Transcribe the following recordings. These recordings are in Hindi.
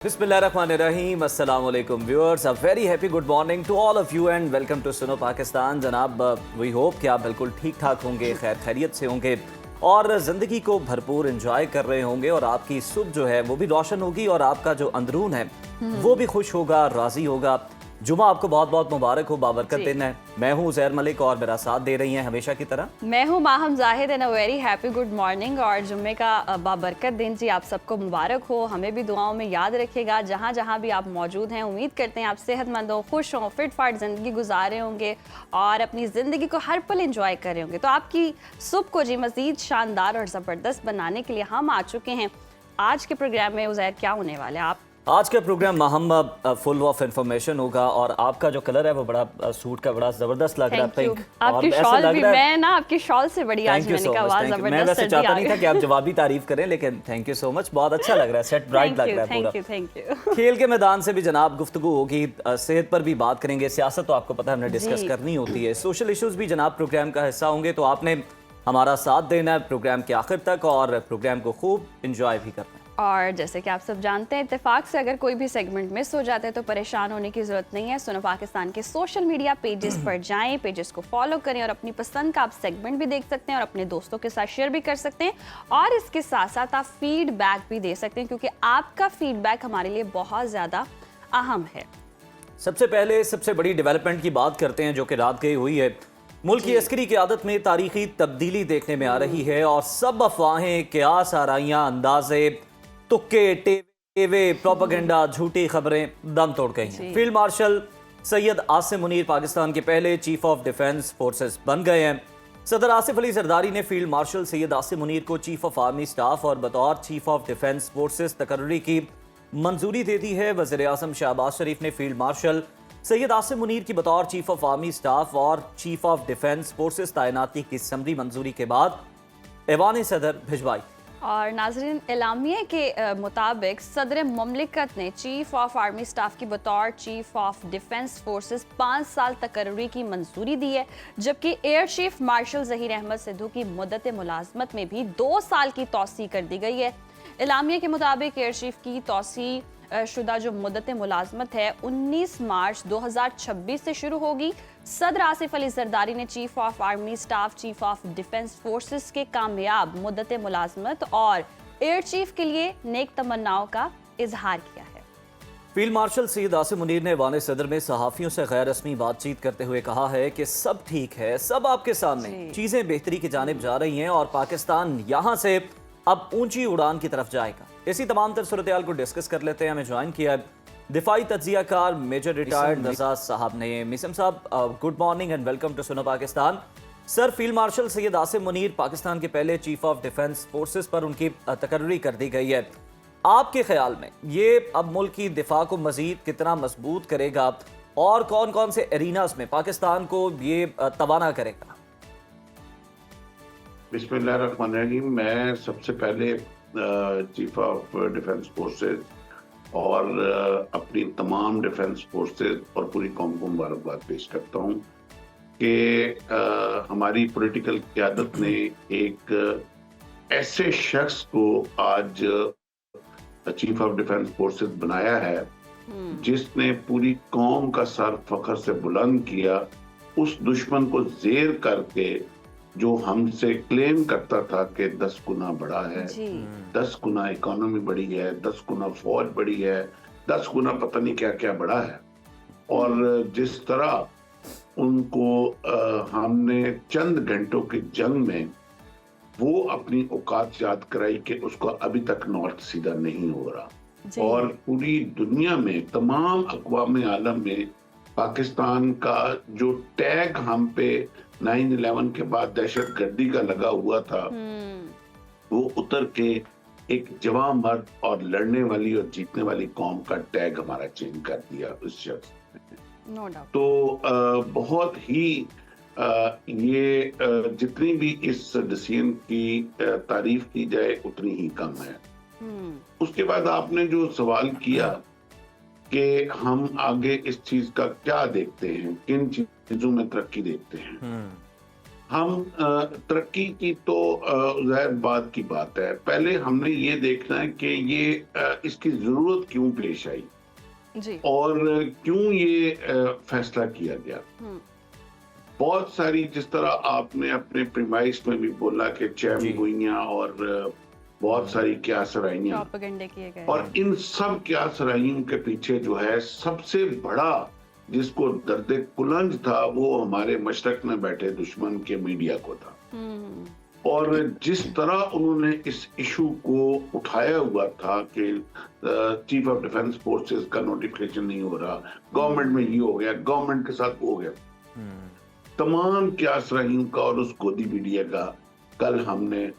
बिस्मिल्लाहिर्रहमानिर्रहीम, अस्सलाम वालेकुम viewers, a very happy good morning to all of you and welcome to सुनो पाकिस्तान। जनाब, वी होप कि आप बिल्कुल ठीक ठाक होंगे, खैर खैरियत से होंगे और ज़िंदगी को भरपूर एंजॉय कर रहे होंगे और आपकी सुबह जो है वो भी रोशन होगी और आपका जो अंदरून है वो भी खुश होगा, राज़ी होगा। जुमा आपको बहुत बहुत मुबारक हो, बाबरकत दिन है। मैं हूँ उज़ैर मलिक और मेरा साथ दे रही हैं हमेशा की तरह मैं हूँ Maham Zahid and a very happy good morning. और जुम्मे का बाबरकत दिन जी आप सबको मुबारक हो। हमें भी दुआओं में याद रखिएगा जहाँ जहाँ भी आप मौजूद हैं। उम्मीद करते हैं आप सेहतमंद हो, खुश हों, फिट फाट ज़िंदगी गुजारे होंगे और अपनी ज़िंदगी को हर पल इंजॉय कर रहे होंगे। तो आपकी सुबह को जी मज़ीद शानदार और ज़बरदस्त बनाने के लिए हम आ चुके हैं। आज के प्रोग्राम में उज़ैर क्या होने वाले हैं आप? आज का प्रोग्राम हम फुल ऑफ इंफॉर्मेशन होगा और आपका जो कलर है वो बड़ा सूट का बड़ा जबरदस्त लग रहा है, पिंक। आपकी शॉल भी, मैं ना आपकी शॉल से बड़ी आज मैंने कहा वाह जबरदस्त। मैं वैसे चाहता नहीं था कि आप जवाबी तारीफ करें, लेकिन थैंक यू सो मच, बहुत अच्छा लग रहा है, सेट ब्राइट लग रहा है पूरा। Thank you. खेल के मैदान से भी जनाब गुफ्तगू होगी, सेहत पर भी बात करेंगे, सियासत तो आपको पता है हमने डिस्कस करनी होती है, सोशल इश्यूज भी जनाब प्रोग्राम का हिस्सा होंगे। तो आपने हमारा साथ देना है प्रोग्राम के आखिर तक और प्रोग्राम को खूब इंजॉय भी करना है। और जैसे कि आप सब जानते हैं, इत्तेफाक से अगर कोई भी सेगमेंट मिस हो जाता है तो परेशान होने की ज़रूरत नहीं है। सुनो पाकिस्तान के सोशल मीडिया पेजेस पर जाएं, पेजेस को फॉलो करें और अपनी पसंद का आप सेगमेंट भी देख सकते हैं और अपने दोस्तों के साथ शेयर भी कर सकते हैं। और इसके साथ साथ आप फीडबैक भी दे सकते हैं क्योंकि आपका फीडबैक हमारे लिए बहुत ज़्यादा अहम है। सबसे पहले सबसे बड़ी डेवलपमेंट की बात करते हैं जो कि रात गई हुई है। मुल्क की अस्करी क़यादत में तारीखी तब्दीली देखने में आ रही है और सब अफवाहें, क़यास, आराइयाँ, अंदाजे, तुक्के, टेवे, प्रोपेगेंडा, झूठी खबरें दम तोड़ गई हैं। फील्ड मार्शल सैयद आसिम मुनीर पाकिस्तान के पहले चीफ ऑफ डिफेंस फोर्सेस बन गए हैं। सदर आसिफ अली जरदारी ने फील्ड मार्शल सैयद आसिम मुनीर को चीफ ऑफ आर्मी स्टाफ और बतौर चीफ ऑफ डिफेंस फोर्सेस तकर्री की मंजूरी दे दी है। वज़ीर आज़म शहबाज शरीफ ने फील्ड मार्शल सैयद आसिम मुनीर की बतौर चीफ ऑफ आर्मी स्टाफ और चीफ ऑफ डिफेंस फोर्सेस तैनाती की समरी मंजूरी के बाद ऐवान सदर भिजवाई। और नाज़रीन, एलामिया के मुताबिक सदर मुमलिकत ने चीफ ऑफ आर्मी स्टाफ की बतौर चीफ ऑफ डिफेंस फोर्सेस 5 साल तकर्री की मंजूरी दी है, जबकि air chief marshal Zaheer Ahmed Sidhu की मुद्दत मुलाजमत में भी 2 साल की तौसी कर दी गई है। एलामिया के मुताबिक एयर चीफ की तौसी शुदा जो मुद्दत मुलाजमत है 19 मार्च 2026 से शुरू होगी। सदर आसिफ अली जरदारी ने chief of army staff, chief of defence forces के कामयाब मुद्दत मुलाजमत और एयर चीफ के लिए नेक तमन्नाओं का इजहार किया है। फील्ड मार्शल सैयद आसिम मुनीर ने ऐवान सदर में सहाफ़ियों से गैर रस्मी बातचीत करते हुए कहा है कि सब ठीक है, सब आपके सामने, चीज़ें बेहतरी की जानिब जा रही हैं और पाकिस्तान यहाँ से अब ऊंची उड़ान की तरफ जाएगा। इसी तमाम तर सूरत-ए-हाल को डिस्कस कर लेते हैं। हमें ज्वाइन किया दिफाई तज्जियाकार मेजर रिटायर्ड नज़ार साहब ने। मिसम साहब, good morning and welcome to सुनो Pakistan. Sir, field marshal Syed Asim Munir Pakistan के पहले चीफ ऑफ डिफेंस फोर्सेस पर उनकी तकर्री कर दी गई है। आपके ख्याल में ये अब मुल्क की दिफा को मजीद कितना मजबूत करेगा और कौन कौन से एरिनास में पाकिस्तान को ये तवाना करेगा? बिस्मिल्लाहिर्रहमानिर्रहीम। मैं सबसे पहले चीफ ऑफ डिफेंस फोर्सेस और अपनी तमाम डिफेंस फोर्सेस और पूरी कौम को मुबारकबाद पेश करता हूँ कि हमारी पॉलिटिकल क़यादत ने एक ऐसे शख्स को आज चीफ ऑफ डिफेंस फोर्सेस बनाया है जिसने पूरी कौम का सर फख्र से बुलंद किया। उस दुश्मन को ज़ेर करके जो हमसे क्लेम करता था कि 10 गुना बड़ा है, 10 गुना इकोनॉमी बड़ी है, 10 गुना फौज बड़ी है, 10 गुना पता नहीं क्या क्या बड़ा है, और जिस तरह उनको हमने चंद घंटों की जंग में वो अपनी औकात याद कराई कि उसको अभी तक नॉर्थ सीधा नहीं हो रहा। और पूरी दुनिया में तमाम अक़वाम आलम में पाकिस्तान का जो टैग हम पे 9/11 के बाद दहशतगर्दी का लगा हुआ था वो उतर के एक जवां मर्द और लड़ने वाली और जीतने वाली कौम का टैग हमारा चेंज कर दिया उस शख्स ने। No doubt. तो बहुत ही ये जितनी भी इस डिसीजन की तारीफ की जाए उतनी ही कम है। उसके बाद आपने जो सवाल किया कि हम आगे इस चीज का क्या देखते हैं, किन चीजों में तरक्की देखते हैं, हम तरक्की की तो ज़ाहिर बात की बात है। पहले हमने ये देखना है कि ये इसकी ज़रूरत क्यों पेश आई जी। और क्यों ये फैसला किया गया। बहुत सारी, जिस तरह आपने अपने प्रीमाइस में भी बोला कि चैम जी। हुइयां और बहुत सारी क्यासराइयां, प्रोपेगेंडे किए गए और इन सब क्यासराइयों के पीछे जो है सबसे बड़ा जिसको दर्द कुलंज था वो हमारे मशरक में बैठे दुश्मन के मीडिया को था। और जिस तरह उन्होंने इस इशू को उठाया हुआ था कि चीफ ऑफ डिफेंस फोर्सेस का नोटिफिकेशन नहीं हो रहा, गवर्नमेंट में ये हो गया, गवर्नमेंट के साथ वो हो गया, तमाम क्यासराइयों का और उस गोदी मीडिया का कल हमने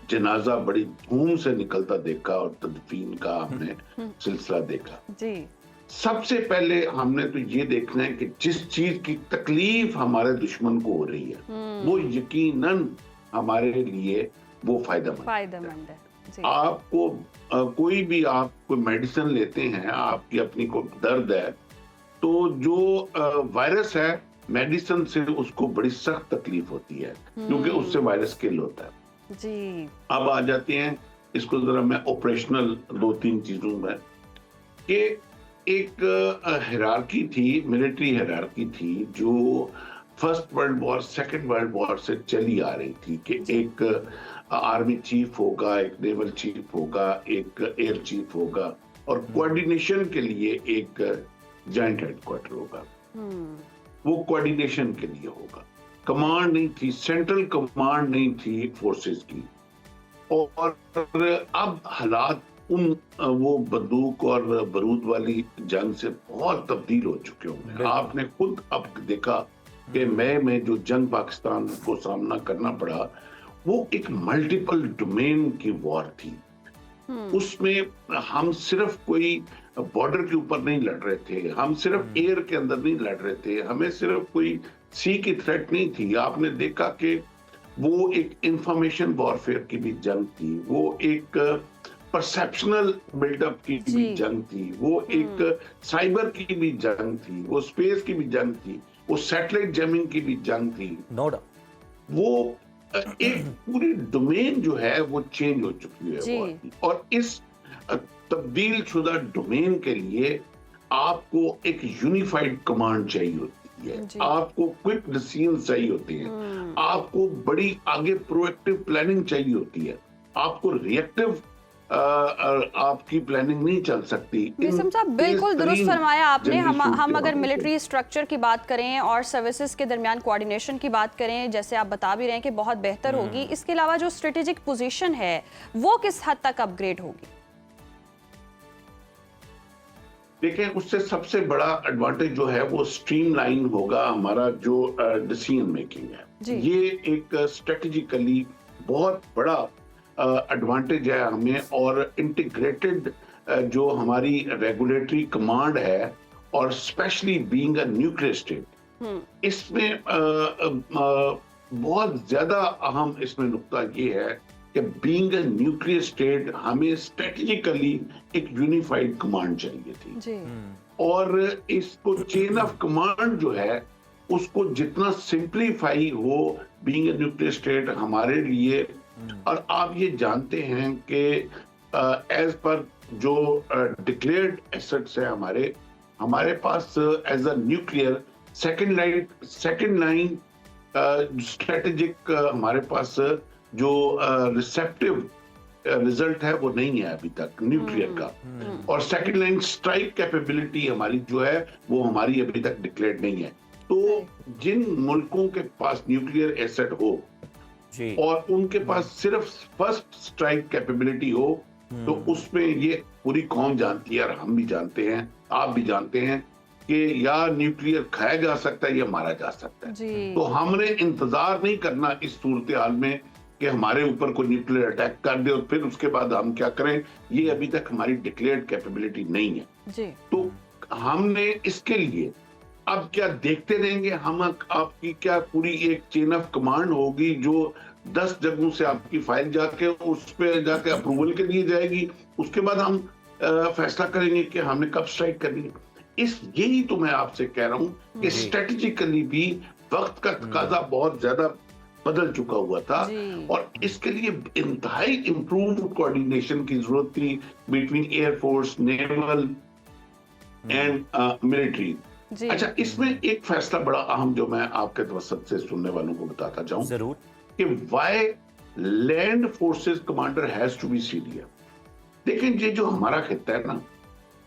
जनाजा बड़ी धूम से निकलता देखा और तदफीन का हमने सिलसिला देखा। जी। सबसे पहले हमने तो ये देखना है कि जिस चीज की तकलीफ हमारे दुश्मन को हो रही है वो यकीनन हमारे लिए वो फायदेमंद है। जी। आपको कोई भी आप कोई मेडिसिन लेते हैं, आपकी अपनी को दर्द है, तो जो वायरस है मेडिसिन से उसको बड़ी सख्त तकलीफ होती है क्योंकि उससे वायरस किल होता है। जी। अब आ जाते हैं इसको जरा मैं ऑपरेशनल 2-3 चीजों में कि एक हायरार्की थी, मिलिट्री हायरार्की थी जो first world war, second world war से चली आ रही थी कि एक आर्मी चीफ होगा, एक नेवल चीफ होगा, एक एयर चीफ होगा और कोऑर्डिनेशन के लिए एक जॉइंट हेडक्वार्टर होगा। वो कोऑर्डिनेशन के लिए होगा, कमांड नहीं थी, सेंट्रल कमांड नहीं थी फोर्सेस की। और अब हालात उन वो बंदूक और बारूद वाली जंग से बहुत तब्दील हो चुके होंगे। आपने खुद अब देखा कि मई में जो जंग पाकिस्तान को सामना करना पड़ा वो एक मल्टीपल डोमेन की वॉर थी। उसमें हम सिर्फ कोई बॉर्डर के ऊपर नहीं लड़ रहे थे, हम सिर्फ एयर के अंदर नहीं लड़ रहे थे, हमें सिर्फ कोई सी की थ्रेट नहीं थी। आपने देखा कि वो एक इंफॉर्मेशन वॉरफेयर की भी जंग थी, वो एक परसेप्शनल बिल्डअप की भी जंग थी, वो एक साइबर की भी जंग थी, वो स्पेस की भी जंग थी, वो सैटेलाइट जैमिंग की भी जंग थी। नो डाउट वो एक पूरी डोमेन जो है वो चेंज हो चुकी है वॉर की। और इस तब्दील शुदा डोमेन के लिए आपको एक यूनिफाइड कमांड चाहिए होती है, आपको क्विक डिसीजन चाहिए होते हैं, आपको बड़ी आगे प्रोएक्टिव प्लानिंग चाहिए होती है, आपको रिएक्टिव आपकी प्लानिंग नहीं चल सकती। निसम साहब बिल्कुल दुरुस्त फरमाया आपने। हम अगर मिलिट्री स्ट्रक्चर की बात करें और सर्विसेज के दरमियान कोऑर्डिनेशन की बात करें, जैसे आप बता भी रहे हैं कि बहुत बेहतर होगी, इसके अलावा जो स्ट्रेटेजिक पोजीशन है वो किस हद तक अपग्रेड होगी? देखें, उससे सबसे बड़ा एडवांटेज जो है वो स्ट्रीमलाइन होगा हमारा जो डिसीजन मेकिंग है। ये एक स्ट्रेटेजिकली बहुत बड़ा एडवांटेज है हमें। और इंटीग्रेटेड जो हमारी रेगुलेटरी कमांड है और specially being a nuclear state, इसमें बहुत ज्यादा अहम इसमें नुक्ता ये है कि बीइंग अ न्यूक्लियर स्टेट हमें स्ट्रेटेजिकली एक यूनिफाइड कमांड चाहिए थी। और इसको चेन ऑफ कमांड जो है उसको जितना सिंप्लीफाई हो बीइंग अ न्यूक्लियर स्टेट हमारे लिए। और आप ये जानते हैं कि एज पर जो डिक्लेयर्ड एसेट्स है हमारे पास as a nuclear second line strategic हमारे पास जो रिसेप्टिव रिजल्ट है वो नहीं है अभी तक न्यूक्लियर का। और सेकंड लाइन स्ट्राइक कैपेबिलिटी हमारी जो है वो हमारी अभी तक डिक्लेयर्ड नहीं है। तो जिन मुल्कों के पास न्यूक्लियर एसेट हो और उनके पास सिर्फ फर्स्ट स्ट्राइक कैपेबिलिटी हो तो उसमें ये पूरी कौम जानती है और हम भी जानते हैं, आप भी जानते हैं कि या न्यूक्लियर खाया जा सकता है या मारा जा सकता है। तो हमने इंतजार नहीं करना इस सूरत हाल में कि हमारे ऊपर कोई न्यूक्लियर अटैक कर दे और फिर उसके बाद हम क्या करें, ये अभी तक हमारी डिक्लेयर्ड कैपेबिलिटी नहीं है। तो हमने इसके लिए अब क्या देखते रहेंगे, हम आपकी क्या पूरी एक चेन ऑफ कमांड होगी जो 10 जगहों से आपकी फाइल जाके उस पे जाके अप्रूवल के लिए जाएगी, उसके बाद हम फैसला करेंगे कि हमने कब स्ट्राइक करनी है। यही तो मैं आपसे कह रहा हूं कि स्ट्रेटेजिकली भी वक्त का तकाजा बहुत ज्यादा बदल चुका हुआ था जी। और इसके लिए इंतहाई इम्प्रूव कोऑर्डिनेशन की जरूरत थी between air force, naval and military. जी। अच्छा, इसमें एक फैसला बड़ा अहम जो मैं आपके तवसत से सुनने वालों को बताता जाऊं जरूर। कि why land forces commander has to be senior. देखें, ये जो हमारा खित्ता है ना,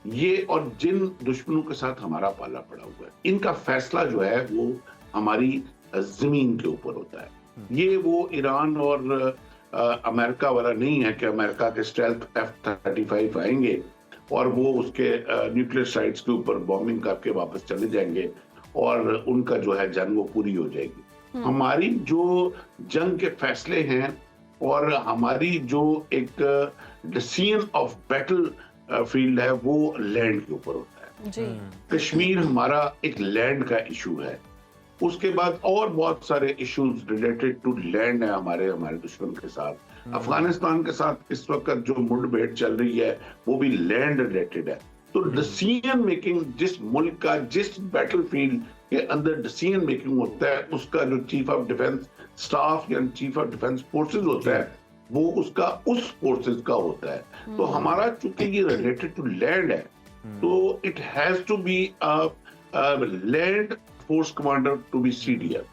ये और जिन दुश्मनों के साथ हमारा पाला पड़ा हुआ है, इनका फैसला जो है वो हमारी जमीन के ऊपर होता है। ये वो ईरान और अमेरिका वाला नहीं है कि अमेरिका के स्टेल्थ F-35 आएंगे और वो उसके न्यूक्लियर साइट्स के ऊपर बॉम्बिंग करके वापस चले जाएंगे और उनका जो है जंग वो पूरी हो जाएगी। हमारी जो जंग के फैसले हैं और हमारी जो एक डिसीजन ऑफ बैटल फील्ड है वो लैंड के ऊपर होता है। जी। कश्मीर हमारा एक लैंड का इशू है। उसके बाद और बहुत सारे इश्यूज रिलेटेड टू लैंड है हमारे दुश्मन के साथ। अफगानिस्तान के साथ इस वक्त जो मुठभेड़ चल रही है वो भी लैंड रिलेटेड है। तो डिसीजन मेकिंग जिस मुल्क का जिस बैटल फील्ड के अंदर डिसीजन मेकिंग होता है, उसका जो चीफ ऑफ डिफेंस स्टाफ या चीफ ऑफ डिफेंस फोर्सेस होता है वो उसका उस फोर्सेस का होता है। तो हमारा चूंकि ये रिलेटेड टू लैंड है तो it has to be land force commander to be senior.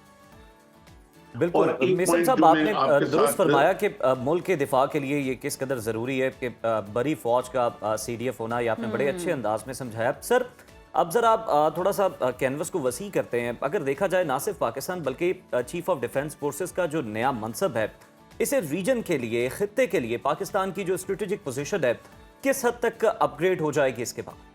बिल्कुल और एक मिशन point साहब, जो मैं आपने आपके दुरुस्त साथ- फरमाया कि मुल्क के दिफा के लिए ये किस कदर ज़रूरी है कि बड़ी फौज का सीडीएफ होना। ये आपने बड़े अच्छे अंदाज में समझाया। सर, अब जरा आप थोड़ा सा कैनवस को वसी करते हैं। अगर देखा जाए ना सिर्फ पाकिस्तान बल्कि चीफ ऑफ डिफेंस फोर्सेस का जो नया मनसब है, इसे रीजन के लिए, खित्ते के लिए पाकिस्तान की जो स्ट्रेटेजिक पोजीशन है किस हद तक अपग्रेड हो जाएगी इसके बाद?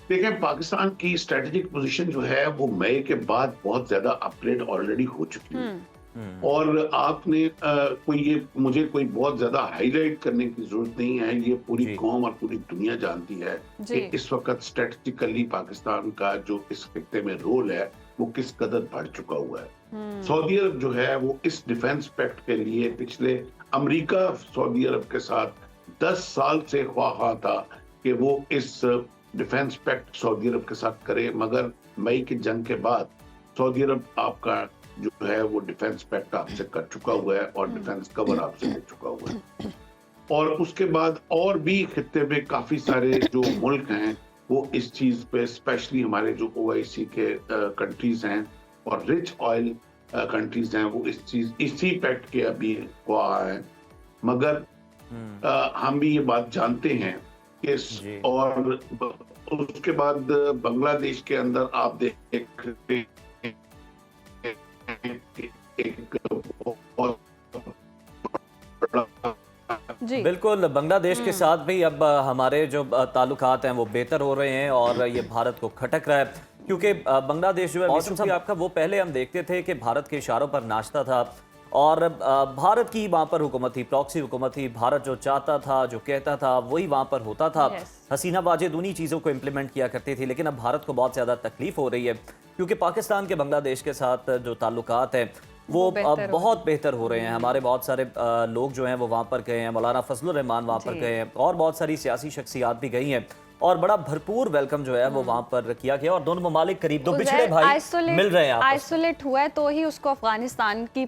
देखें, पाकिस्तान की स्ट्रेटेजिक पोजीशन जो है वो मई के बाद बहुत ज्यादा अपग्रेड ऑलरेडी हो चुकी है। और आपने मुझे कोई बहुत ज्यादा हाईलाइट करने की जरूरत नहीं है। ये पूरी कौम और पूरी दुनिया जानती है कि इस वक्त स्ट्रेटेजिकली पाकिस्तान का जो इस खित्ते में रोल है वो किस कदर बढ़ चुका हुआ है। सऊदी अरब जो है वो इस डिफेंस पैक्ट के लिए पिछले अमेरिका सऊदी अरब के साथ 10 साल से ख्वाहा था कि वो इस डिफेंस पैक्ट सऊदी अरब के साथ करे, मगर मई की जंग के बाद सऊदी अरब आपका जो है वो डिफेंस पैक्ट आपसे कर चुका हुआ है और डिफेंस कवर आपसे ले चुका हुआ है। और उसके बाद और भी खित्ते में काफी सारे जो मुल्क हैं वो इस चीज पे, स्पेशली हमारे जो OIC के कंट्रीज हैं और रिच ऑयल कंट्रीज हैं, वो इसी पैक्ट के अभी ख्वाह हैं। मगर हम भी ये बात जानते हैं कि और उसके बाद बांग्लादेश के अंदर आप देख रहे हैं जी। बिल्कुल, बांग्लादेश के साथ भी अब हमारे जो ताल्लुकात हैं वो बेहतर हो रहे हैं और ये भारत को खटक रहा है, क्योंकि बांग्लादेश जो है मौसम साहब आपका, वो पहले हम देखते थे कि भारत के इशारों पर नाचता था और भारत की वहाँ पर हुकूमत थी, प्रॉक्सी हुकूमत थी। भारत जो चाहता था, जो कहता था, वही वहाँ पर होता था। हसीना वाजिद उन्हीं चीज़ों को इम्प्लीमेंट किया करती थी। लेकिन अब भारत को बहुत ज़्यादा तकलीफ हो रही है क्योंकि पाकिस्तान के बांग्लादेश के साथ जो ताल्लुकात हैं वो बहुत बेहतर हो रहे हैं। हमारे बहुत सारे लोग जो हैं वो वहाँ पर गए हैं, मौलाना फजलुर रहमान वहाँ पर गए हैं और बहुत सारी सियासी शख्सियात भी गई हैं और बड़ा भरपूर वेलकम जो है वो वहाँ पर किया गया और दोनों ममालिक करीब दो पिछड़े भाई मिल रहे हैं। आइसोलेट हुआ है तो ही उसको अफगानिस्तान की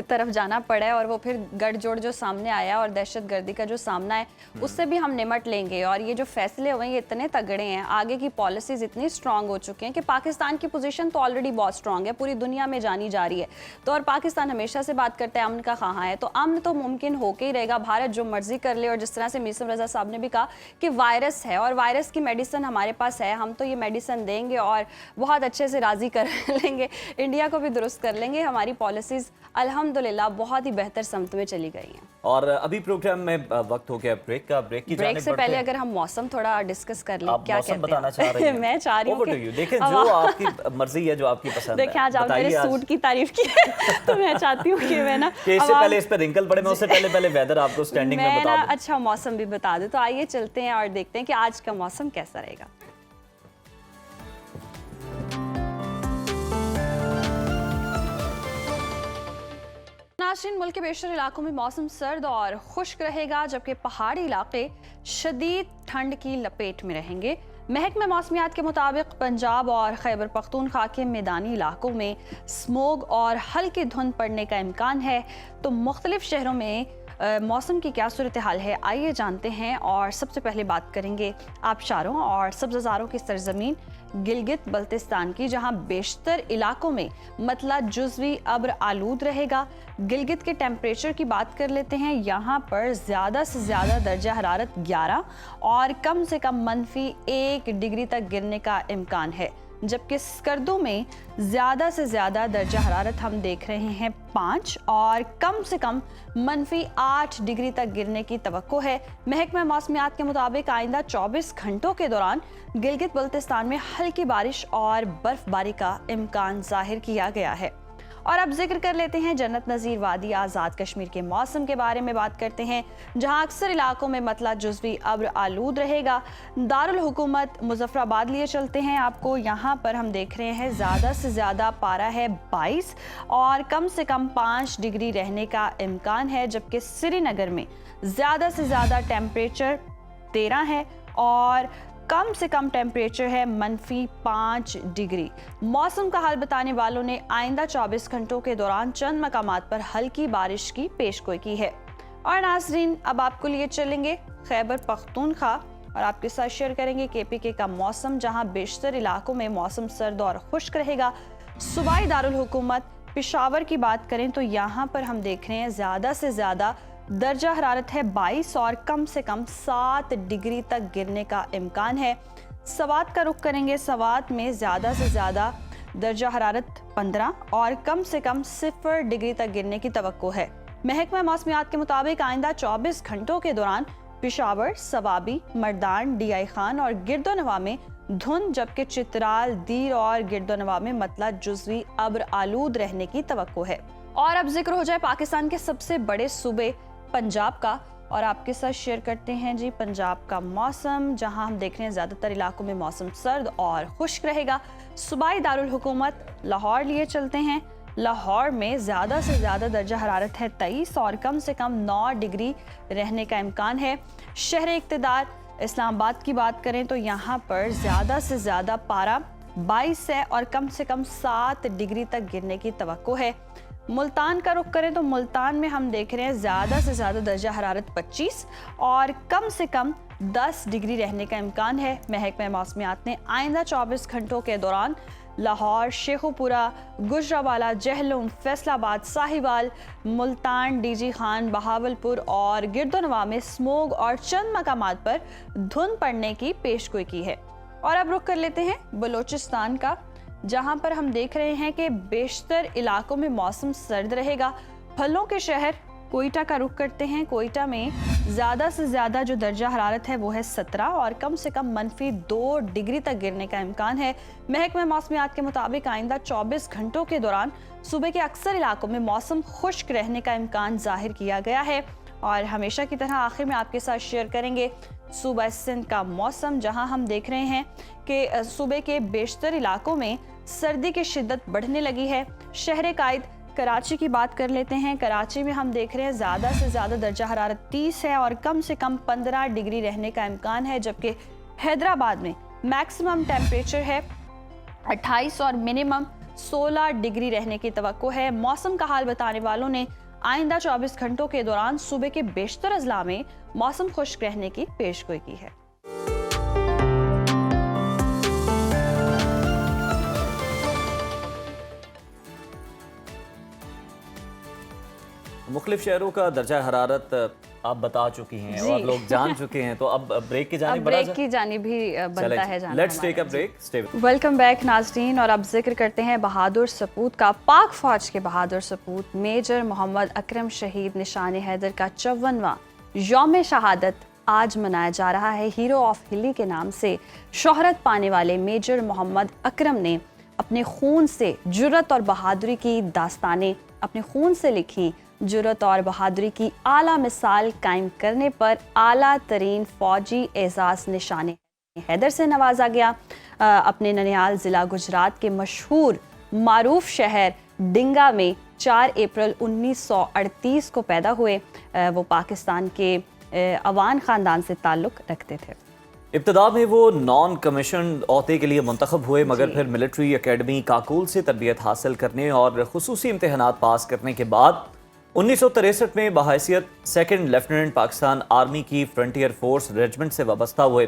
तरफ जाना पड़ा है और वो फिर गठजोड़ जो सामने आया और दहशतगर्दी का जो सामना है उससे भी हम निमट लेंगे। और ये जो फैसले हुए ये इतने तगड़े हैं, आगे की पॉलिसीज इतनी स्ट्रांग हो चुकी हैं कि पाकिस्तान की पोजीशन तो ऑलरेडी बहुत स्ट्रांग है, पूरी दुनिया में जानी जा रही है। तो और पाकिस्तान हमेशा से बात करता है अमन का ख़्वाह है, तो अमन तो मुमकिन होके ही रहेगा। भारत जो मर्जी कर ले और जिस तरह से मीसम रजा साहब ने भी कहा कि वायरस है और वायरस की मेडिसिन हमारे पास है, हम तो ये मेडिसिन देंगे और बहुत अच्छे से राजी कर लेंगे, इंडिया को भी दुरुस्त कर लेंगे। हमारी पॉलिसीज अल्हम्दुलिल्लाह बहुत ही बेहतर समत में चली गई हैं। और अभी प्रोग्राम में वक्त हो गया ब्रेक का। ब्रेक की ब्रेक से पहले अगर हम मौसम थोड़ा डिस्कस कर लें, क्या कहते हैं? बताना चाह रही हैं? मैं चाह रही हूँ कि देखें जो आपकी मर्जी है, जो आपकी पसंद है। देखिए आज आप मेरे सूट की तारीफ की है तो मैं चाहती हूँ कि मैं ना इससे पहले इस पे रिंकल पड़े, मैं उससे पहले वेदर आपको स्टैंडिंग में बता दूं। अच्छा मौसम भी बता दूं। तो आइए चलते हैं और देखते हैं कि आज का मौसम कैसा रहेगा। नाज़रीन, मुल्क के बेशतर इलाकों में मौसम सर्द और खुश्क रहेगा, जबकि पहाड़ी इलाके शदीद ठंड की लपेट में रहेंगे। महकमा मौसमियात के मुताबिक पंजाब और खैबर पख्तूनख्वा के मैदानी इलाकों में स्मोग और हल्की धुंध पड़ने का इम्कान है। तो मुख्तलिफ शहरों में मौसम की क्या सूरत हाल है, आइए जानते हैं। और सबसे पहले बात करेंगे आबशारों और सब्ज़ारों की सरजमीन गिलगित बल्तिस्तान की, जहां बेशतर इलाकों में मतला जुज़वी अब्र आलूद रहेगा। गिलगित के टेम्परेचर की बात कर लेते हैं। यहाँ पर ज़्यादा से ज़्यादा दर्जा हरारत 11 और कम से कम -1 डिग्री तक गिरने का इम्कान है, जबकि स्कर्दों में ज़्यादा से ज़्यादा दर्जा हरारत हम देख रहे हैं 5 और कम से कम -8 डिग्री तक गिरने की तवक्को है। महकमा मौसमियात के मुताबिक आइंदा 24 घंटों के दौरान गिलगित बल्तिस्तान में हल्की बारिश और बर्फबारी का इम्कान जाहिर किया गया है। और अब जिक्र कर लेते हैं जन्नत नज़ीर वादी आज़ाद कश्मीर के मौसम के बारे में बात करते हैं, जहां अक्सर इलाकों में मतला जुज़वी अब्र आलूद रहेगा। दारुल हुकूमत मुजफ्फराबाद लिए चलते हैं आपको। यहाँ पर हम देख रहे हैं ज़्यादा से ज़्यादा पारा है 22 और कम से कम 5 डिग्री रहने का इम्कान है, जबकि श्रीनगर में ज़्यादा से ज़्यादा टेम्परेचर 13 है और कम से कम टेम्परेचर है -5 डिग्री। मौसम का हाल बताने वालों ने आइंदा 24 घंटों के दौरान चंद मकामात पर हल्की बारिश की पेशगोई की है। और नाज़रीन, अब आपको लिए चलेंगे खैबर पख्तूनख्वा और आपके साथ शेयर करेंगे KPK का मौसम, जहां बेशतर इलाकों में मौसम सर्द और खुश्क रहेगा। सूबाई दारुल हुकूमत पेशावर की बात करें तो यहाँ पर हम देख रहे हैं ज़्यादा से ज़्यादा दर्जा हरारत है 22 और कम से कम 7 डिग्री तक गिरने का इम्कान है। सवात का रुख करेंगे। सवात में ज़्यादा से ज़्यादा दर्जा हरारत 15 और कम से कम 0 डिग्री तक गिरने की तवक्को है। महकमा मौसमियात के मुताबिक आइंदा 24 घंटों के दौरान पेशावर, सवाबी, मर्दान, DI खान और गिरदोनवा में धुंध, जबकि चित्राल, दीर और गिरदोनवा में मतला जुज़वी अब्र आलूद रहने की तवक्को है। और अब जिक्र हो जाए पाकिस्तान के सबसे बड़े सूबे पंजाब का, और आपके साथ शेयर करते हैं जी पंजाब का मौसम, जहां हम देख रहे हैं ज़्यादातर इलाकों में मौसम सर्द और खुश्क रहेगा। सूबाई दारुल हुकूमत लाहौर लिए चलते हैं। लाहौर में ज़्यादा से ज़्यादा दर्जा हरारत है 23 और कम से कम 9 डिग्री रहने का इम्कान है। शहर इक़्तिदार इस्लामाबाद की बात करें तो यहाँ पर ज़्यादा से ज़्यादा पारा 22 है और कम से कम 7 डिग्री तक गिरने की तवक्को है। मुल्तान का रुख करें तो मुल्तान में हम देख रहे हैं ज़्यादा से ज़्यादा दर्जा हरारत 25 और कम से कम 10 डिग्री रहने का इम्कान है। महकमा मौसमियात ने आइंदा 24 घंटों के दौरान लाहौर, शेखुपुरा, गुजरावाला, जहलुम, फैसलाबाद, साहिवाल, मुल्तान, DG खान, बहावलपुर और गिरदोनवा में स्मोग और चंद मकामात पर धुंध पड़ने की पेशगोई की है। और अब रुख कर लेते हैं बलूचिस्तान का, जहां पर हम देख रहे हैं कि बेशतर इलाकों में मौसम सर्द रहेगा। फलों के शहर कोयटा का रुख करते हैं। कोयटा में ज़्यादा से ज़्यादा जो दर्जा हरारत है वो है 17 और कम से कम -2 डिग्री तक गिरने का इम्कान है। महकमा मौसमियात के मुताबिक आइंदा 24 घंटों के दौरान सूबे के अक्सर इलाकों में मौसम खुश्क रहने का इम्कान जाहिर किया गया है। और हमेशा की तरह आखिर में आपके साथ शेयर करेंगे सूबा सिंध का मौसम, जहां हम देख रहे हैं कि सूबे के बेशतर इलाकों में सर्दी की शिद्दत बढ़ने लगी है। शहर कायद कराची की बात कर लेते हैं। कराची में हम देख रहे हैं ज़्यादा से ज़्यादा दर्जा हरारत 30 है और कम से कम 15 डिग्री रहने का इम्कान है, जबकि हैदराबाद में मैक्सिमम टेम्परेचर है 28 और मिनिमम 16 डिग्री रहने की तवक्को है। मौसम का हाल बताने वालों ने आइंदा 24 घंटों के दौरान सूबे के बेशतर अजला में मौसम खुश्क रहने की पेशगोई की है। मुख्तलिफ शहरों का दर्जा हरारत आप बता चुकी हैं और लोग जान चुके हैं, तो अब ब्रेक की जानिब बढ़ा ब्रेक की जानिब भी बनता है जाना। Let's take a break, stay welcome back नाज़रीन। और अब जिक्र करते हैं बहादुर सपूत का। पाक फौज के बहादुर सपूत मेजर मोहम्मद अकरम शहीद निशान हैदर का 54वां यौम शहादत आज मनाया जा रहा है। हीरो ऑफ हिली के नाम से शोहरत पाने वाले मेजर मोहम्मद अकरम ने अपने खून से जुर्रत और बहादुरी की दास्तानें अपने खून से लिखी। जुर्रत और बहादुरी की आला मिसाल कायम करने पर आला तरीन फौजी एजाज निशान हैदर से नवाजा गया। अपने ननिहाल ज़िला गुजरात के मशहूर मारूफ शहर डिंगा में 4 अप्रैल 1938 को पैदा हुए। वो पाकिस्तान के अवान ख़ानदान से ताल्लुक़ रखते थे। इब्तदा में वो नॉन कमीशन ओहदे के लिए मुंतखब हुए, मगर जी। फिर मिलिट्री एकेडमी काकूल से तरबियत हासिल करने और खुसूसी इम्तहानात पास करने के बाद 1963 में बहैसियत सेकंड लेफ्टिनेंट पाकिस्तान आर्मी की फ्रंटियर फोर्स रेजिमेंट से वाबस्ता हुए।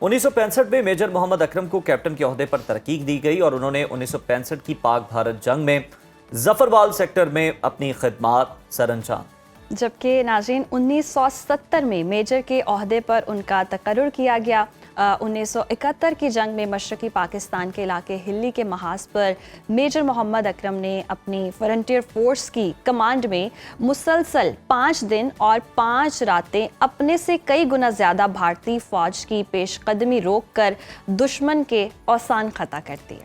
1965 में मेजर मोहम्मद अकरम को कैप्टन के ओहदे पर तरकीब दी गई और उन्होंने 1965 की पाक भारत जंग में जफरवाल सेक्टर में अपनी खिदमात सरअंजाम। जबकि नाज़रीन 1970 में मेजर के ओहदे पर उनका तकर्रुर किया गया। 1971 की जंग में मशरकी पाकिस्तान के इलाके हिल्ली के महाज पर मेजर मोहम्मद अकरम ने अपनी फ्रंटियर फोर्स की कमांड में मुसलसल 5 दिन और 5 रातें अपने से कई गुना ज़्यादा भारतीय फ़ौज की पेशकदमी रोक कर दुश्मन के औसान खता कर दिए।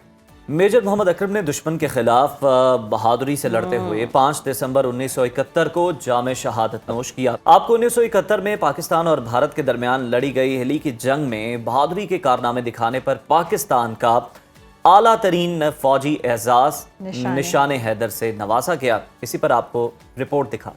मेजर मोहम्मद अकरम ने दुश्मन के खिलाफ बहादुरी से लड़ते हुए 5 दिसंबर 1971 को जामे शहादत नोश किया। आपको 1971 में पाकिस्तान और भारत के दरमियान लड़ी गई हिली की जंग में बहादुरी के कारनामे दिखाने पर पाकिस्तान का आला तरीन फौजी एजाज निशान हैदर से नवाजा गया। इसी पर आपको रिपोर्ट दिखा।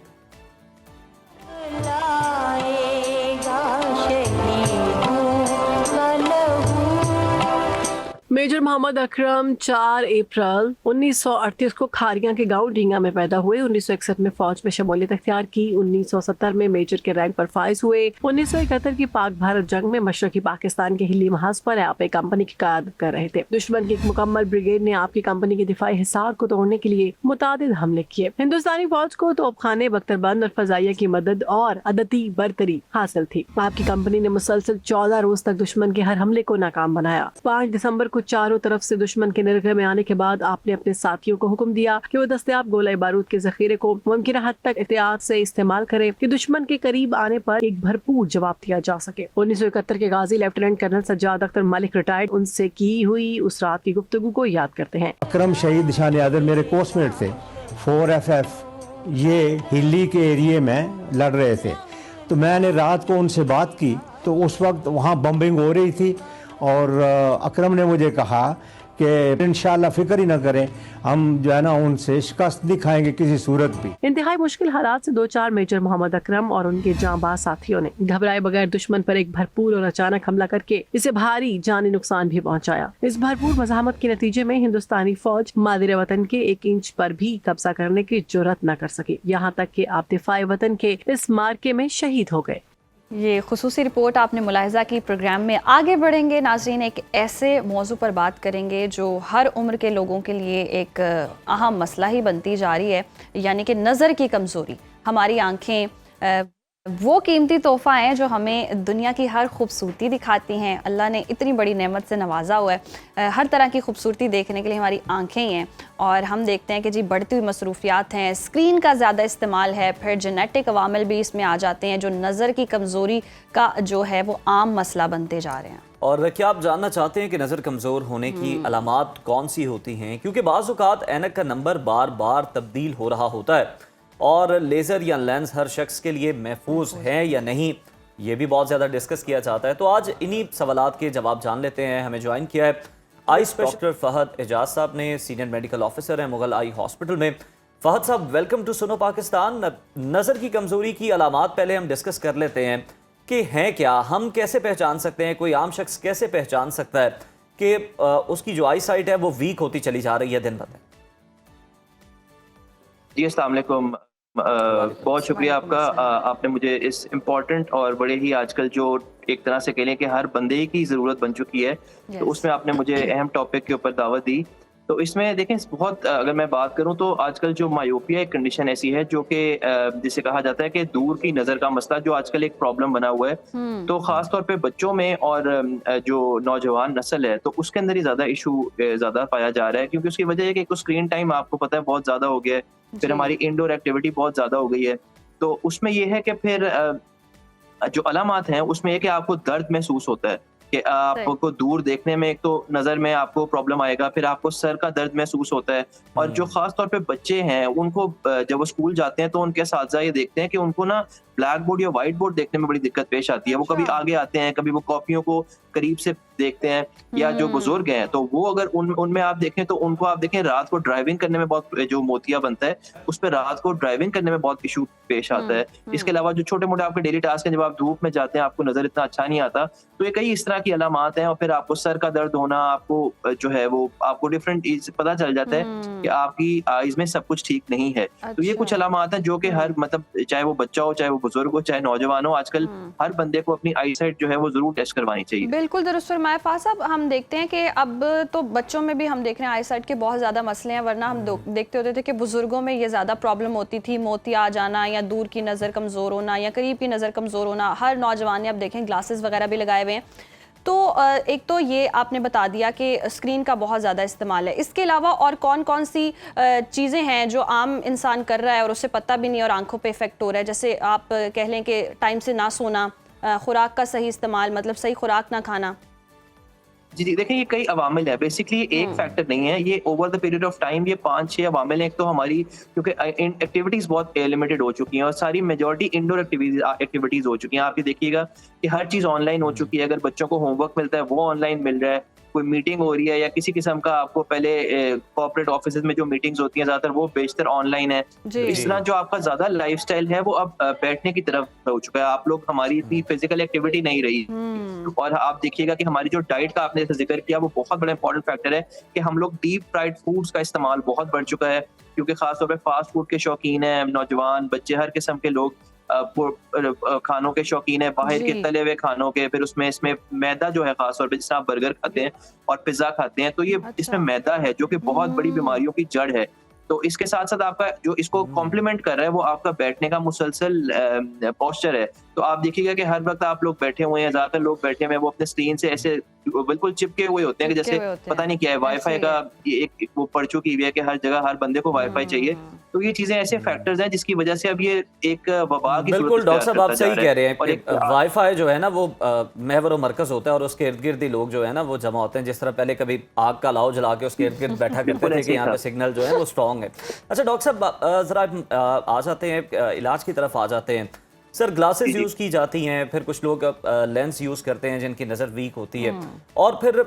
मेजर मोहम्मद अकरम 4 अप्रैल 1938 को खारियां के गांव ढींगा में पैदा हुए। 1961 में फौज में शमूलियत अख्तियार की। 1970 में मेजर के रैंक पर फाइज हुए। 1971 की पाक भारत जंग में मशरकी पाकिस्तान के हिली महाज पर आप एक कंपनी की क़यादत कर रहे थे। दुश्मन की एक मुकम्मल ब्रिगेड ने आपकी कंपनी के दिफाई हिसार को तोड़ने के लिए मुतादिद हमले किए। हिंदुस्तानी फौज को तोपखाने, बख्तरबंद और फजाइया की मदद और अदती बरतरी हासिल थी। आपकी कंपनी ने मुसलसल 14 रोज तक दुश्मन के हर हमले को नाकाम बनाया। 5 दिसंबर को चारों तरफ से दुश्मन के निरगह में आने के बाद आपने अपने साथियों को हुक्म दिया कि वो दस्तयाब गोला बारूद के जखीरे को मुमकिन हद तक एहतियात से इस्तेमाल करें कि दुश्मन के करीब आने पर एक भरपूर जवाब दिया जा सके। 1971 के गाजी lieutenant colonel Sajjad Akhtar Malik retired उनसे की हुई उस रात की गुफ्तगू को याद करते हैं। अकरम शहीद निशान यादर मेरे कोर्समेट थे। 4FF ये हिली के एरिए में लड़ रहे थे, तो मैंने रात को उनसे बात की तो उस वक्त वहाँ बम्बिंग हो रही थी और अकरम ने मुझे कहा कि इंशाल्लाह फिक्र ही ना करें, हम जो है ना उनसे शिकस्त दिखाएंगे किसी सूरत भी। इंतहाई मुश्किल हालात से 2-4 मेजर मोहम्मद अकरम और उनके जांबाज साथियों ने घबराए बगैर दुश्मन पर एक भरपूर और अचानक हमला करके इसे भारी जानी नुकसान भी पहुंचाया। इस भरपूर मज़ाहमत के नतीजे में हिंदुस्तानी फौज मादिर वतन के 1 इंच पर भी कब्जा करने की जुर्रत न कर सकी, यहाँ तक कि आप दिफाए वतन के इस मार्के में शहीद हो गए। ये खुसूसी रिपोर्ट आपने मुलाहिजा की। प्रोग्राम में आगे बढ़ेंगे नाज़रीन, एक ऐसे मौजू पर बात करेंगे जो हर उम्र के लोगों के लिए एक अहम मसला ही बनती जा रही है, यानी कि नज़र की कमज़ोरी। हमारी आँखें वो कीमती तोहफ़ा है जो हमें दुनिया की हर खूबसूरती दिखाती हैं। अल्लाह ने इतनी बड़ी नेमत से नवाजा हुआ है, हर तरह की खूबसूरती देखने के लिए हमारी आंखें ही हैं। और हम देखते हैं कि जी बढ़ती हुई मसरूफियात हैं, स्क्रीन का ज़्यादा इस्तेमाल है, फिर जेनेटिक अवामिल भी इसमें आ जाते हैं जो नज़र की कमज़ोरी का जो है वो आम मसला बनते जा रहे हैं। और क्या आप जानना चाहते हैं कि नज़र कमज़ोर होने की अलामात कौन सी होती हैं? क्योंकि बाज़ औक़ात ऐनक का नंबर बार बार तब्दील हो रहा होता है और लेज़र या लेंस हर शख्स के लिए महफूज है या नहीं, ये भी बहुत ज़्यादा डिस्कस किया जाता है। तो आज इन्हीं सवालात के जवाब जान लेते हैं। हमें ज्वाइन किया है eye specialist doctor Fahad Ejaz साहब ने, सीनियर मेडिकल ऑफिसर हैं मुगल आई हॉस्पिटल में। फहद साहब, वेलकम टू सुनो पाकिस्तान। नज़र की कमज़ोरी की अलामात पहले हम डिस्कस कर लेते हैं कि हैं क्या, हम कैसे पहचान सकते हैं, कोई आम शख्स कैसे पहचान सकता है कि उसकी जो आई साइट है वो वीक होती चली जा रही है दिन ब दिन? जी अस्सलाम वालेकुम, बहुत शुक्रिया आपका। आपने मुझे इस इम्पोर्टेंट और बड़े ही आजकल जो एक तरह से कह लें कि हर बंदे की ज़रूरत बन चुकी है, तो उसमें आपने मुझे अहम टॉपिक के ऊपर दावत दी। तो इसमें देखें बहुत, अगर मैं बात करूं तो आजकल जो मायोपिया एक कंडीशन ऐसी है जो कि जिसे कहा जाता है कि दूर की नज़र का मसला, जो आजकल एक प्रॉब्लम बना हुआ है। तो ख़ास तौर पे बच्चों में और जो नौजवान नस्ल है तो उसके अंदर ही ज़्यादा इशू ज़्यादा पाया जा रहा है, क्योंकि उसकी वजह है कि स्क्रीन टाइम आपको पता है बहुत ज़्यादा हो गया है, फिर हमारी इंडोर एक्टिविटी बहुत ज़्यादा हो गई है। तो उसमें यह है कि फिर जो अलामात हैं उसमें यह कि आपको दर्द महसूस होता है कि आपको दूर देखने में एक तो नज़र में आपको प्रॉब्लम आएगा, फिर आपको सर का दर्द महसूस होता है। और जो खास तौर पे बच्चे हैं उनको जब वो स्कूल जाते हैं तो उनके असातिज़ा ये देखते हैं कि उनको ना ब्लैक बोर्ड या वाइट बोर्ड देखने में बड़ी दिक्कत पेश आती है। वो कभी आगे आते हैं, कभी वो कॉपियों को करीब से देखते हैं या जो बुजुर्ग हैं, तो वो अगर उनमें आप देखें तो उनको आप देखें रात को ड्राइविंग करने में बहुत जो मोतिया बनता है, उस पर रात को ड्राइविंग करने में बहुत इशू पेश आता है। इसके अलावा जो छोटे मोटे आपके डेली टास्क हैं, जब आप धूप में जाते हैं आपको नजर इतना अच्छा नहीं आता, तो ये कई इस तरह की अलामात हैं। और फिर आपको सर का दर्द होना, आपको जो है वो आपको डिफरेंट पता चल जाता है कि आपकी आईज में सब कुछ ठीक नहीं है। तो ये कुछ अलामात हैं जो कि हर मतलब चाहे वो बच्चा हो, चाहे वो बुजुर्ग हो, चाहे नौजवान हो, आजकल हर बंदे को अपनी आई साइट जो है वो जरूर टेस्ट करवानी चाहिए। बिल्कुल दुरुस्त फरमाया फ़ाज़ साहब। हम देखते हैं कि अब तो बच्चों में भी हम देख रहे हैं आई साइट के बहुत ज़्यादा मसले हैं, वरना हम देखते होते थे कि बुजुर्गों में ये ज़्यादा प्रॉब्लम होती थी, मोतिया आ जाना या दूर की नज़र कमज़ोर होना या करीब की नज़र कमज़ोर होना। हर नौजवान ने अब देखें ग्लासेस वगैरह भी लगाए हुए हैं। तो एक तो ये आपने बता दिया कि स्क्रीन का बहुत ज़्यादा इस्तेमाल है, इसके अलावा और कौन कौन सी चीज़ें हैं जो आम इंसान कर रहा है और उसे पता भी नहीं और आंखों पे इफेक्ट हो रहा है? जैसे आप कह लें कि टाइम से ना सोना, खुराक का सही इस्तेमाल, मतलब सही खुराक ना खाना। जी जी, देखिए ये कई अवामिल है, बेसिकली एक फैक्टर नहीं है, ये over the period of time ये 5-6 अवामिल हैं। एक तो हमारी क्योंकि एक्टिविटीज बहुत लिमिटेड हो चुकी हैं और सारी मेजॉरिटी इंडोर एक्टिविटीज हो चुकी हैं। आप ये देखिएगा कि हर चीज ऑनलाइन हो चुकी है। अगर बच्चों को होमवर्क मिलता है वो ऑनलाइन मिल रहा है, कोई मीटिंग हो रही है या किसी किस्म का आपको पहले कॉर्पोरेट ऑफिस में जो मीटिंग्स होती हैं ज्यादातर वो बेशतर ऑनलाइन है। तो इस तरह जो आपका ज्यादा लाइफस्टाइल है वो अब बैठने की तरफ हो चुका है। आप लोग हमारी इतनी फिजिकल एक्टिविटी नहीं रही। और आप देखिएगा कि हमारी जो डाइट का आपने जैसे जिक्र किया वो बहुत बड़ा इंपॉर्टेंट फैक्टर है कि हम लोग डीप फ्राइड फूड्स का इस्तेमाल बहुत बढ़ चुका है, क्योंकि खासतौर पर फास्ट फूड के शौकीन है नौजवान, बच्चे, हर किस्म के लोग खानों के शौकीन है, बाहर के तले हुए खानों के। फिर इसमें मैदा जो है खासतौर पे, जिससे आप बर्गर खाते हैं और पिज्जा खाते हैं, तो ये इसमें मैदा है जो कि बहुत बड़ी बीमारियों की जड़ है। तो इसके साथ साथ आपका जो इसको कॉम्प्लीमेंट कर रहा है वो आपका बैठने का मुसलसल पोस्चर है। तो आप देखिएगा कि हर वक्त आप लोग बैठे हुए हैं, ज्यादातर लोग बैठे हुए हैं वो अपने स्क्रीन से ऐसे बिल्कुल चिपके हुए होते हैं कि जैसे पता नहीं क्या है। वाईफाई का एक वो पड़ चुकी हुई है कि हर जगह हर बंदे को वाईफाई चाहिए। तो ये चीजें ऐसे फैक्टर्स हैं जिसकी वजह से अब ये एक वबा की बिल्कुल डॉक्टर साहब आप सही कह रहे हैं कि वाईफाई जो है ना वो महवर व मरकज होता है और उसके इर्द गिर्द ही लोग जो है ना वो जमा होते हैं। जिस तरह पहले कभी आग का लाव जला के उसके इर्द गिर्द बैठा करते थे कि यहाँ पे सिग्नल जो है वो स्ट्रॉन्ग है। अच्छा डॉक्टर साहब जरा आ जाते हैं इलाज की तरफ आ जाते हैं। सर ग्लासेस यूज की जाती हैं, फिर कुछ लोग लेंस यूज करते हैं जिनकी नज़र वीक होती है, और फिर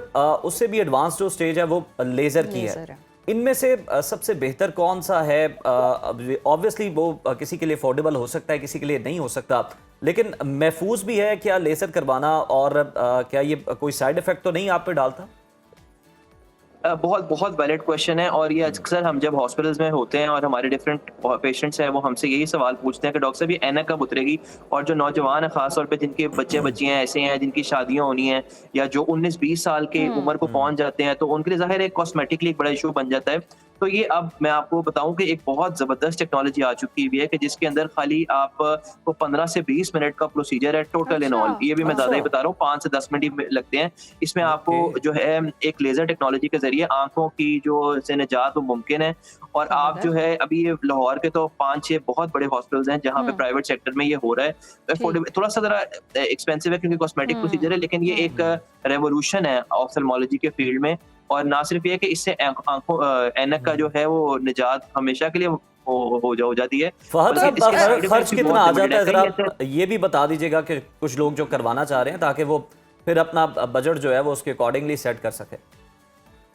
उससे भी एडवांस जो स्टेज है वो लेज़र की है। इनमें से सबसे बेहतर कौन सा है? ऑब्वियसली वो किसी के लिए अफोर्डेबल हो सकता है, किसी के लिए नहीं हो सकता, लेकिन महफूज भी है क्या लेज़र करवाना? और क्या ये कोई साइड इफेक्ट तो नहीं आप पे डालता? बहुत वैलिड क्वेश्चन है। और ये अक्सर हम जब हॉस्पिटल्स में होते हैं और हमारे डिफरेंट पेशेंट्स हैं वो हमसे यही सवाल पूछते हैं कि डॉक्टर साहब ये ऐनक कब उतरेगी? और जो नौजवान है खासतौर पे जिनके बच्चे बच्चियां ऐसे हैं जिनकी शादियां होनी है या जो 19-20 साल के उम्र को पहुंच जाते हैं, तो उनके लिए जाहिर है कॉस्मेटिकली एक बड़ा इशू बन जाता है। तो ये अब मैं आपको बताऊं कि एक बहुत जबरदस्त टेक्नोलॉजी आ चुकी हुई है कि जिसके अंदर खाली आपको 15 से 20 मिनट का प्रोसीजर है टोटल इन ऑल। ये भी मैं ज्यादा ही बता रहा हूँ, 5 से 10 मिनट ही लगते हैं। इसमें आपको जो है एक लेजर टेक्नोलॉजी के जरिए आंखों की जो से निजात वो मुमकिन है। और आप जो है अभी ये लाहौर के तो 5-6 बहुत बड़े हॉस्पिटल्स हैं जहाँ पे प्राइवेट सेक्टर में ये हो रहा है। थोड़ा सा जरा एक्सपेंसिव है क्योंकि कॉस्मेटिक प्रोसीजर है, लेकिन ये एक रेवोल्यूशन है ऑफ्थल्मोलॉजी के फील्ड में। और ना सिर्फ ये कि इससे आंखों ऐनक का जो है वो निजात हमेशा के लिए हो जाती है। खर्च कितना आ जाता है जरा ये भी बता दीजिएगा कि कुछ लोग जो करवाना चाह रहे हैं ताकि वो फिर अपना बजट जो है वो उसके अकॉर्डिंगली सेट कर सके।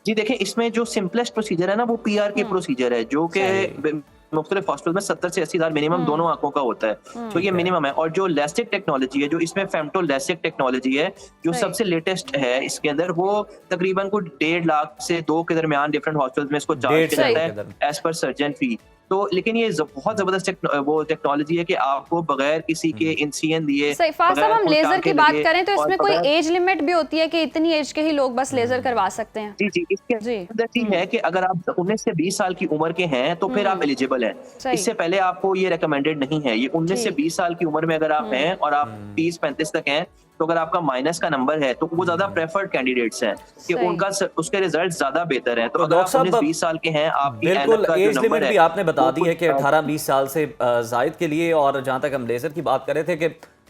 जी देखिए, इसमें जो सिंपलेस्ट प्रोसीजर है ना वो PRK प्रोसीजर है, जो कि मुख्तलिफ हॉस्पिटल में 70 से 80 हज़ार मिनिमम दोनों आंखों का होता है। तो ये मिनिमम है। और जो लेसिक टेक्नोलॉजी है, जो इसमें फेमटो लेसिक टेक्नोलॉजी है जो सबसे लेटेस्ट है इसके अंदर, वो तकरीबन को 1.5 लाख से 2 के दरमियान डिफरेंट हॉस्पिटल्स में इसको चार्ज किया जाता है एज पर सर्जन फी। तो लेकिन ये बहुत जबरदस्त वो टेक्नोलॉजी है कि आपको बगैर किसी के इंसियन दिए। साहब हम लेजर की बात करें तो इसमें कोई एज लिमिट भी होती है कि इतनी एज के ही लोग बस लेजर करवा सकते हैं? जी जी, इसके अंदर ठीक है कि अगर आप 19 से 20 साल की उम्र के हैं तो फिर आप एलिजिबल हैं। इससे पहले आपको ये रिकमेंडेड नहीं है। ये 19 से 20 साल की उम्र में अगर आप हैं और आप 30-35 तक हैं, तो अगर आपका माइनस का नंबर है तो वो ज्यादा प्रेफर्ड कैंडिडेट्स हैं कि उनका उसके रिजल्ट ज्यादा बेहतर हैं। तो अगर आप 19-20 साल के हैं, आपकी बिल्कुल एज लिमिट भी आपने बता दी है कि 18-20 साल से जायद के लिए। और जहां तक हम लेजर की बात कर रहे थे कि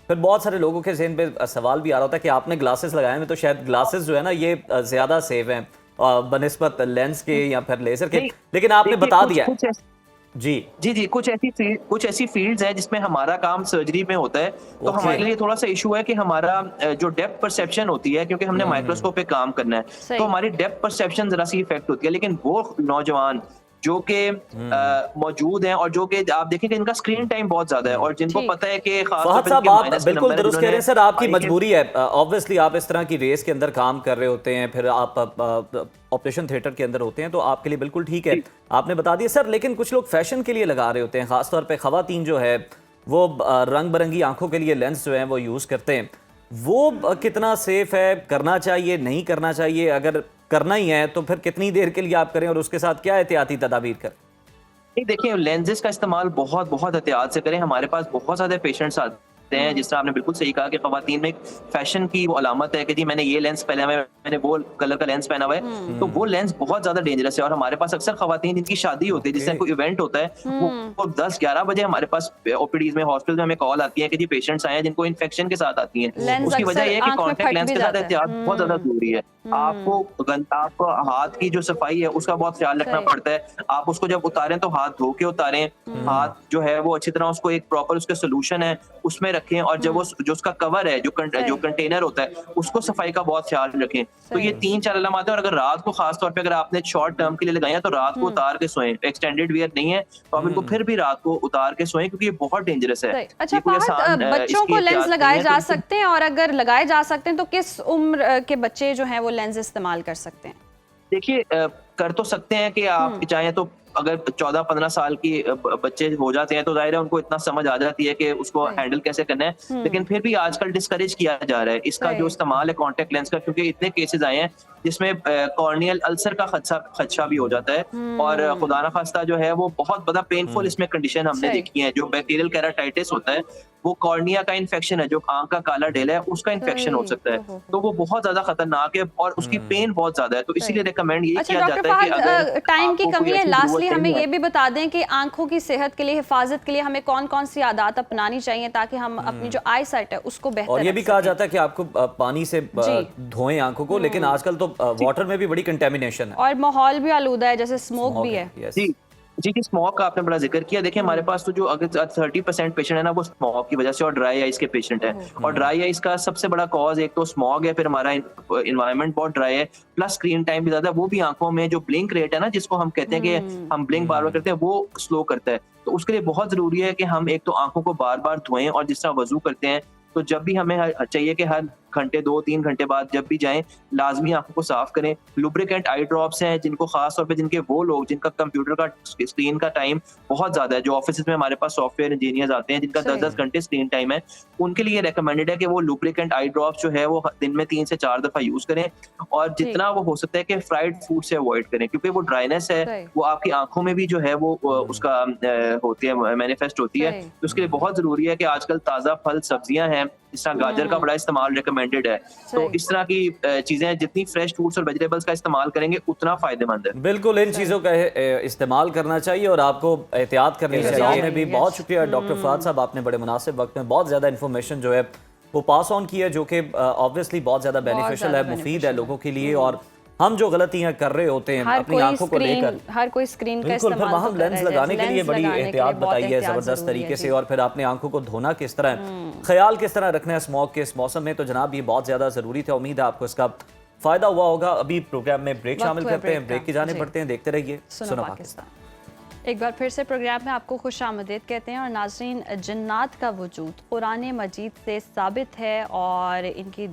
फिर बहुत सारे लोगों के ज़हन पे सवाल भी आ रहा होता है कि आपने ग्लासेस लगाए हैं, तो शायद ग्लासेस जो है ना ये ज्यादा सेफ हैं बनिस्बत लेंस के या फिर लेजर के, लेकिन आपने बता दिया जी जी, कुछ ऐसी फील्ड्स हैं जिसमें हमारा काम सर्जरी में होता है, तो ओके। हमारे लिए थोड़ा-सा इश्यू है कि हमारा जो डेप्थ परसेप्शन होती है, क्योंकि हमने माइक्रोस्कोप पे काम करना है, सही। तो हमारी डेप्थ परसेप्शन ज़रा-सी इफ़ेक्ट होती है। लेकिन वो नौजवान जो कि मौजूद हैं और जो कि आप देखें कि इनका स्क्रीन टाइम बहुत ज़्यादा है और जिनको ठीक। पता है कि खास तौर फहद पे साहब, जिनके आप माइनस के बिल्कुल नंबर हैं, दुरुस्त कह रहे हैं सर, आपकी जिन्होंने मजबूरी है। ऑब्वियसली आप इस तरह की रेस के अंदर काम कर रहे होते हैं, फिर आप ऑपरेशन थिएटर के अंदर होते हैं, तो आपके लिए बिल्कुल ठीक है, आपने बता दिया सर। लेकिन कुछ लोग फैशन के लिए लगा रहे होते हैं, खासतौर पे खवातीन जो है वो रंग बिरंगी आंखों के लिए लेंस जो है वो यूज़ करते हैं। वो कितना सेफ है, करना चाहिए नहीं करना चाहिए? अगर करना ही है तो फिर कितनी देर के लिए आप करें और उसके साथ क्या एहतियाती तदाबीर करें? नहीं, देखिए लेंसेज का इस्तेमाल बहुत बहुत एहतियात से करें। हमारे पास बहुत ज़्यादा पेशेंट्स आते हैं, जिस तरह आपने बिल्कुल सही कहा कि ख़वातीन में एक फैशन की वो अलामत है कि जी मैंने ये लेंस पहना हुआ है, मैंने वो कलर का लेंस पहना हुआ है, तो वो लेंस बहुत ज़्यादा डेंजरस है। और हमारे पास अक्सर ख़वातीन जिनकी शादी होती है, जिससे कोई इवेंट होता है, वो 10-11 बजे हमारे पास ओपीडीज़ में, हॉस्पिटल में हमें कॉल आती है कि जी पेशेंट्स आए हैं जिनको इन्फेक्शन के साथ आती हैं। लेंस उसकी वजह अक्सर ये है कि आंख में कॉन्टैक्ट फट लेंस भी के साथ जाता है। एहतियात बहुत ज़्यादा ज़रूरी है। आपको हाथ की जो सफाई है उसका बहुत ख्याल रखना सही। पड़ता है। आप उसको जब उतारें तो हाथ धो के उतारें, हाथ जो है वो अच्छी तरह उसको एक प्रॉपर उसका सोल्यूशन है उसमें रखें, और जब वो जो उसका कवर है, जो कंटेनर होता है, उसको सफाई का बहुत ख्याल रखें। तो ये 3-4 अलामत है। और अगर रात को खास तौर पे अगर आपने शॉर्ट टर्म के लिए लगाए हैं तो रात को उतार के सोएं। एक्सटेंडेड वियर नहीं है तो आप इनको फिर भी रात को उतार के सोएं, क्योंकि ये बहुत डेंजरस है। सही। अच्छा ये कोई फहद, आसान बच्चों इसकी को लेंस एहतियात नहीं लगाए है, जा तो सकते हैं, और अगर लगाए जा सकते हैं तो किस उम्र के बच्चे जो हैं वो लेंस इस्तेमाल कर सकते हैं? देखिए कर तो सकते हैं कि आप चाहें तो। अगर 14-15 साल की बच्चे हो जाते हैं तो जाहिर है उनको इतना समझ आ जाती है कि उसको सही। हैंडल कैसे करना है। लेकिन फिर भी आजकल डिस्करेज किया जा रहा है इसका जो सही। इस्तेमाल है कॉन्टेक्ट लेंस का, क्योंकि इतने केसेस आए हैं जिसमें कॉर्नियल अल्सर का खदशा भी हो जाता है। और खुदा ना खास्ता जो है वो बहुत बड़ा पेनफुल इसमें कंडीशन हमने सही। देखी है। जो बैक्टीरियल केराटाइटिस होता है, वो कॉर्निया का इन्फेक्शन है, जो आंख का काला डेला है उसका इन्फेक्शन हो सही। सकता है। ओहो। तो वो बहुत ज्यादा खतरनाक है और उसकी पेन बहुत ज्यादा है। तो इसीलिए रिकमेंड यही अच्छा किया डॉक्टर जाता है कि फहद, अगर टाइम की आपको कमी कोई है, ऐसी लास्टली जरूरत हमें नहीं है, ये भी बता दें कि आंखों की सेहत के लिए, हिफाजत के लिए हमें कौन कौन सी आदत अपनानी चाहिए ताकि हम अपनी जो आई साइट है उसको बेहतर और ये रख भी कहा सकें? जाता है कि आपको पानी से जी। धोएं आंखों को, लेकिन आजकल तो वाटर में भी बड़ी कंटेमिनेशन है। और माहौल भी आलूदा है, जैसे स्मोक भी है। यस। जी जी स्मोक का आपने बड़ा जिक्र किया। देखिए हमारे पास तो जो अगर 30% पेशेंट है ना, वो स्मोक की वजह से और ड्राई आइज के पेशेंट है। और ड्राई आइज का सबसे बड़ा कॉज एक तो स्मोक है, फिर हमारा इन्वायरमेंट बहुत ड्राई है, प्लस स्क्रीन टाइम भी ज्यादा है। वो भी आंखों में जो ब्लिंक रेट है ना, जिसको हम कहते हैं कि हम ब्लिंक बार बार करते हैं, वो स्लो करता है। तो उसके लिए बहुत जरूरी है कि हम एक तो आंखों को बार बार धोएं, और जिस तरह वजू करते हैं तो जब भी हमें चाहिए कि हर घंटे 2-3 घंटे बाद जब भी जाएं, लाजमी आंखों को साफ करें। लुब्रिकेंट आई ड्रॉप्स हैं जिनको खास तौर पे जिनके वो लोग जिनका कंप्यूटर का स्क्रीन का टाइम बहुत ज्यादा है, जो ऑफिस में हमारे पास सॉफ्टवेयर इंजीनियर्स आते हैं जिनका सही। 10-10 घंटे स्क्रीन टाइम है, उनके लिए रेकमेंडेड है कि वो लुब्रिकेंट आई ड्रॉप्स जो है वो दिन में 3 से 4 दफा यूज करें। और जितना वो हो सकता है कि फ्राइड फूड से अवॉइड करें, क्योंकि वो ड्राइनेस सही। है वो आपकी आंखों में भी जो है वो उसका होती है, मैनिफेस्ट होती है। सही। तो उसके लिए बहुत जरूरी है कि आजकल ताजा फल सब्जियां हैं, इस तरह गाजर का बड़ा इस्तेमाल रिकमेंडेड है। तो सही। इस तरह की चीजें जितनी फ्रेश फ्रूट्स और वेजिटेबल्स का इस्तेमाल करेंगे उतना फायदेमंद है। बिल्कुल इन चीज़ों का इस्तेमाल करना चाहिए और आपको एहतियात करनी चाहिए। आपने भी बहुत शुक्रिया डॉक्टर फहद साहब, आपने बड़े मुनासिब वक्त में बहुत ज़्यादा इन्फॉर्मेशन जो है वो पास ऑन की है, जो कि ऑब्वियसली बहुत ज़्यादा बेनिफिशियल है, मुफीद है लोगों के लिए। और हम जो गलतियां कर रहे होते हैं अपनी आंखों को लेकर, हर कोई स्क्रीन का बिल्कुल, फिर इस्तेमाल हम लेंस लगाने के लिए बड़ी एहतियात बताई है ज़बरदस्त ज़रूरी तरीके से। जी। और फिर आपने आंखों को धोना किस तरह, ख्याल किस तरह रखना है स्मोक के इस मौसम में, तो जनाब ये बहुत ज़्यादा ज़रूरी था। उम्मीद है आपको इसका फ़ायदा हुआ होगा। अभी प्रोग्राम में ब्रेक वक्त शामिल हुआ करते हैं, ब्रेक ब्रेक का। की जाने जी। पड़ते हैं। देखते रहिए सुनो सुनो पाकिस्तान। पाकिस्तान। एक बार फिर से प्रोग्राम में आपको खुश आमदीद कहते हैं। और नाज़रीन, जन्नात का वजूद कुरान मजीद से साबित है और इनकी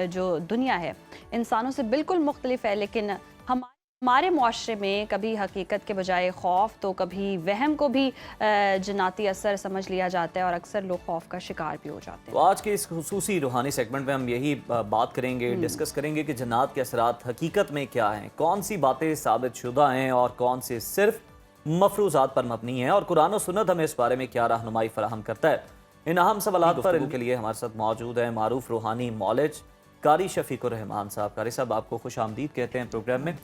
जो दुनिया है इंसानों से बिल्कुल मुख्तलिफ है, लेकिन हमारे मुआशरे में कभी हकीकत के बजाय खौफ, तो कभी वहम को भी जन्नाती असर समझ लिया जाता है और अक्सर लोग खौफ का शिकार भी हो जाते तो हैं। आज के इस खुसूसी रूहानी सेगमेंट में हम यही बात करेंगे, डिस्कस करेंगे कि जन्नात के असरात हकीकत में क्या हैं, कौन सी बातें साबित शुदा हैं और कौन से सिर्फ मफरूजात पर मबनी हैं, और कुरान और सुन्नत हमें इस बारे में क्या रहनुमाई फराहम करता है। इन अहम सवालात पर इनके लिए हमारे साथ मौजूद है मारूफ रूहानी मौलज कारी शफीकुर रहमान साहब। कारी साहब, आपको खुश आमदीद कहते हैं प्रोग्राम में।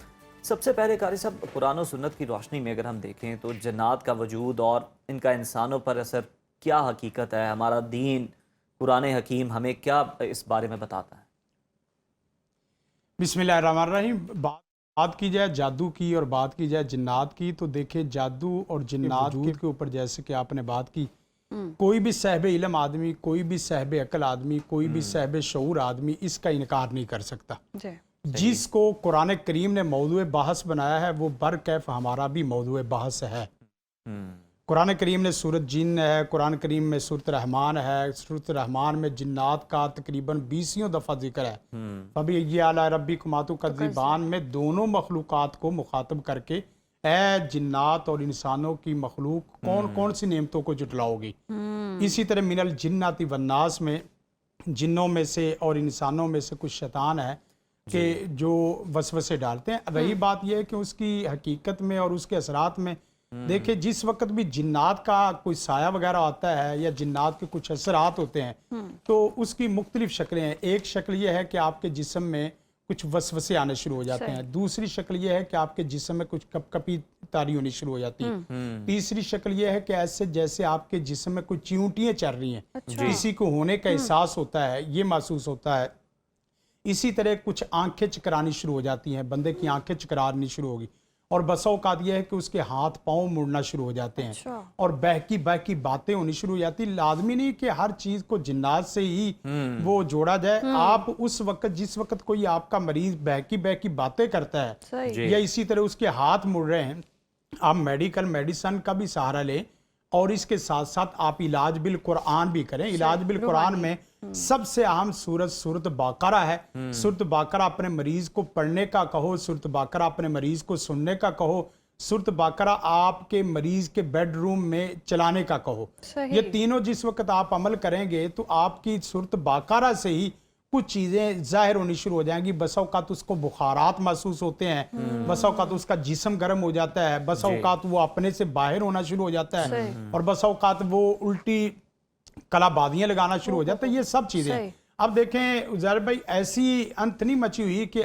सबसे पहले कारी साहब, कुरान और सुन्नत की रोशनी में अगर हम देखें तो जन्नात का वजूद और इनका इंसानों पर असर क्या हकीकत है, हमारा दीन कुरान हकीम हमें क्या इस बारे में बताता है? बिस्मिल्लाहिर्रहमानिर्रहीम। बात बात की जाए जादू की और बात की जाए जिन्नात की, तो देखिए जादू और जिन्नात के ऊपर जैसे कि आपने बात की, कोई भी साहिब इल्म आदमी, कोई भी साहिब अकल आदमी, कोई भी साहिब शऊर आदमी इसका इनकार नहीं कर सकता। जी जिसको कुरान करीम ने मौदूए बहस बनाया है वो बरकैफ हमारा भी मौदूए बहस है। कुरान करीम ने सूरत जिन है, कुरान करीम में सूरत रहमान है, सूरत रहमान में जिन्नात का तकरीबन 20 दफ़ा जिक्र है। अभी ये आला रब्बी कुमातु का ज़बान में दोनों मखलूक़ात को मुखातब करके ए जिन्नात और इंसानों की मखलूक कौन कौन सी नेमतों को जुटलाओगी। इसी तरह मिनल जिन्नाती वन्नास में जिन्नों में से और इंसानों में से कुछ शैतान है कि जो वसवसे डालते हैं। रही बात यह है कि उसकी हकीकत में और उसके असरात में देखिए, जिस वक्त भी जिन्नात का कोई साया वगैरह आता है या जिन्नात के कुछ असरात होते हैं तो उसकी मुख्तलिफ शक्लें हैं। एक शक्ल यह है कि आपके जिस्म में कुछ वसवसे आने शुरू हो जाते हैं। दूसरी शक्ल यह है कि आपके जिस्म में कुछ कपकपी तारी होनी शुरू हो जाती है। तीसरी शक्ल यह है कि ऐसे जैसे आपके जिस्म में कुछ चियूटियां चल रही हैं, किसी को होने का एहसास होता है, ये महसूस होता है। इसी तरह कुछ आंखें चकरानी शुरू हो जाती हैं, बंदे की आंखें चकरानी शुरू होगी। और बसा औकात यह है कि उसके हाथ पांव मुड़ना शुरू हो जाते हैं और बहकी बहकी बातें होनी शुरू हो जाती। लाजमी नहीं कि हर चीज को जिन्नात से ही वो जोड़ा जाए। आप उस वक्त जिस वक्त कोई आपका मरीज बहकी बहकी बातें करता है या इसी तरह उसके हाथ मुड़ रहे हैं, आप मेडिकल मेडिसन का भी सहारा लें और इसके साथ साथ आप इलाज बिल कुरान भी करें। इलाज बिल कुरान में सबसे अहम सूरत बाकरा है। सूरत बाकरा अपने मरीज को पढ़ने का कहो, सूरत बाकरा अपने मरीज को सुनने का कहो, सूरत बाकरा आपके मरीज के बेडरूम में चलाने का कहो। ये तीनों जिस वक्त आप अमल करेंगे तो आपकी सूरत बाकरा से ही कुछ चीजें जाहिर होनी शुरू हो जाएंगी। बसा औकात उसको बुखारात महसूस होते हैं, बसा औकात उसका जिस्म गर्म हो जाता है, बसा औकात वो अपने से बाहर होना शुरू हो जाता है और बसा औकात वो उल्टी कलाबादियां लगाना शुरू हो जाता है। ये सब चीजें अब देखें उजैर भाई, ऐसी अंत नहीं मची हुई कि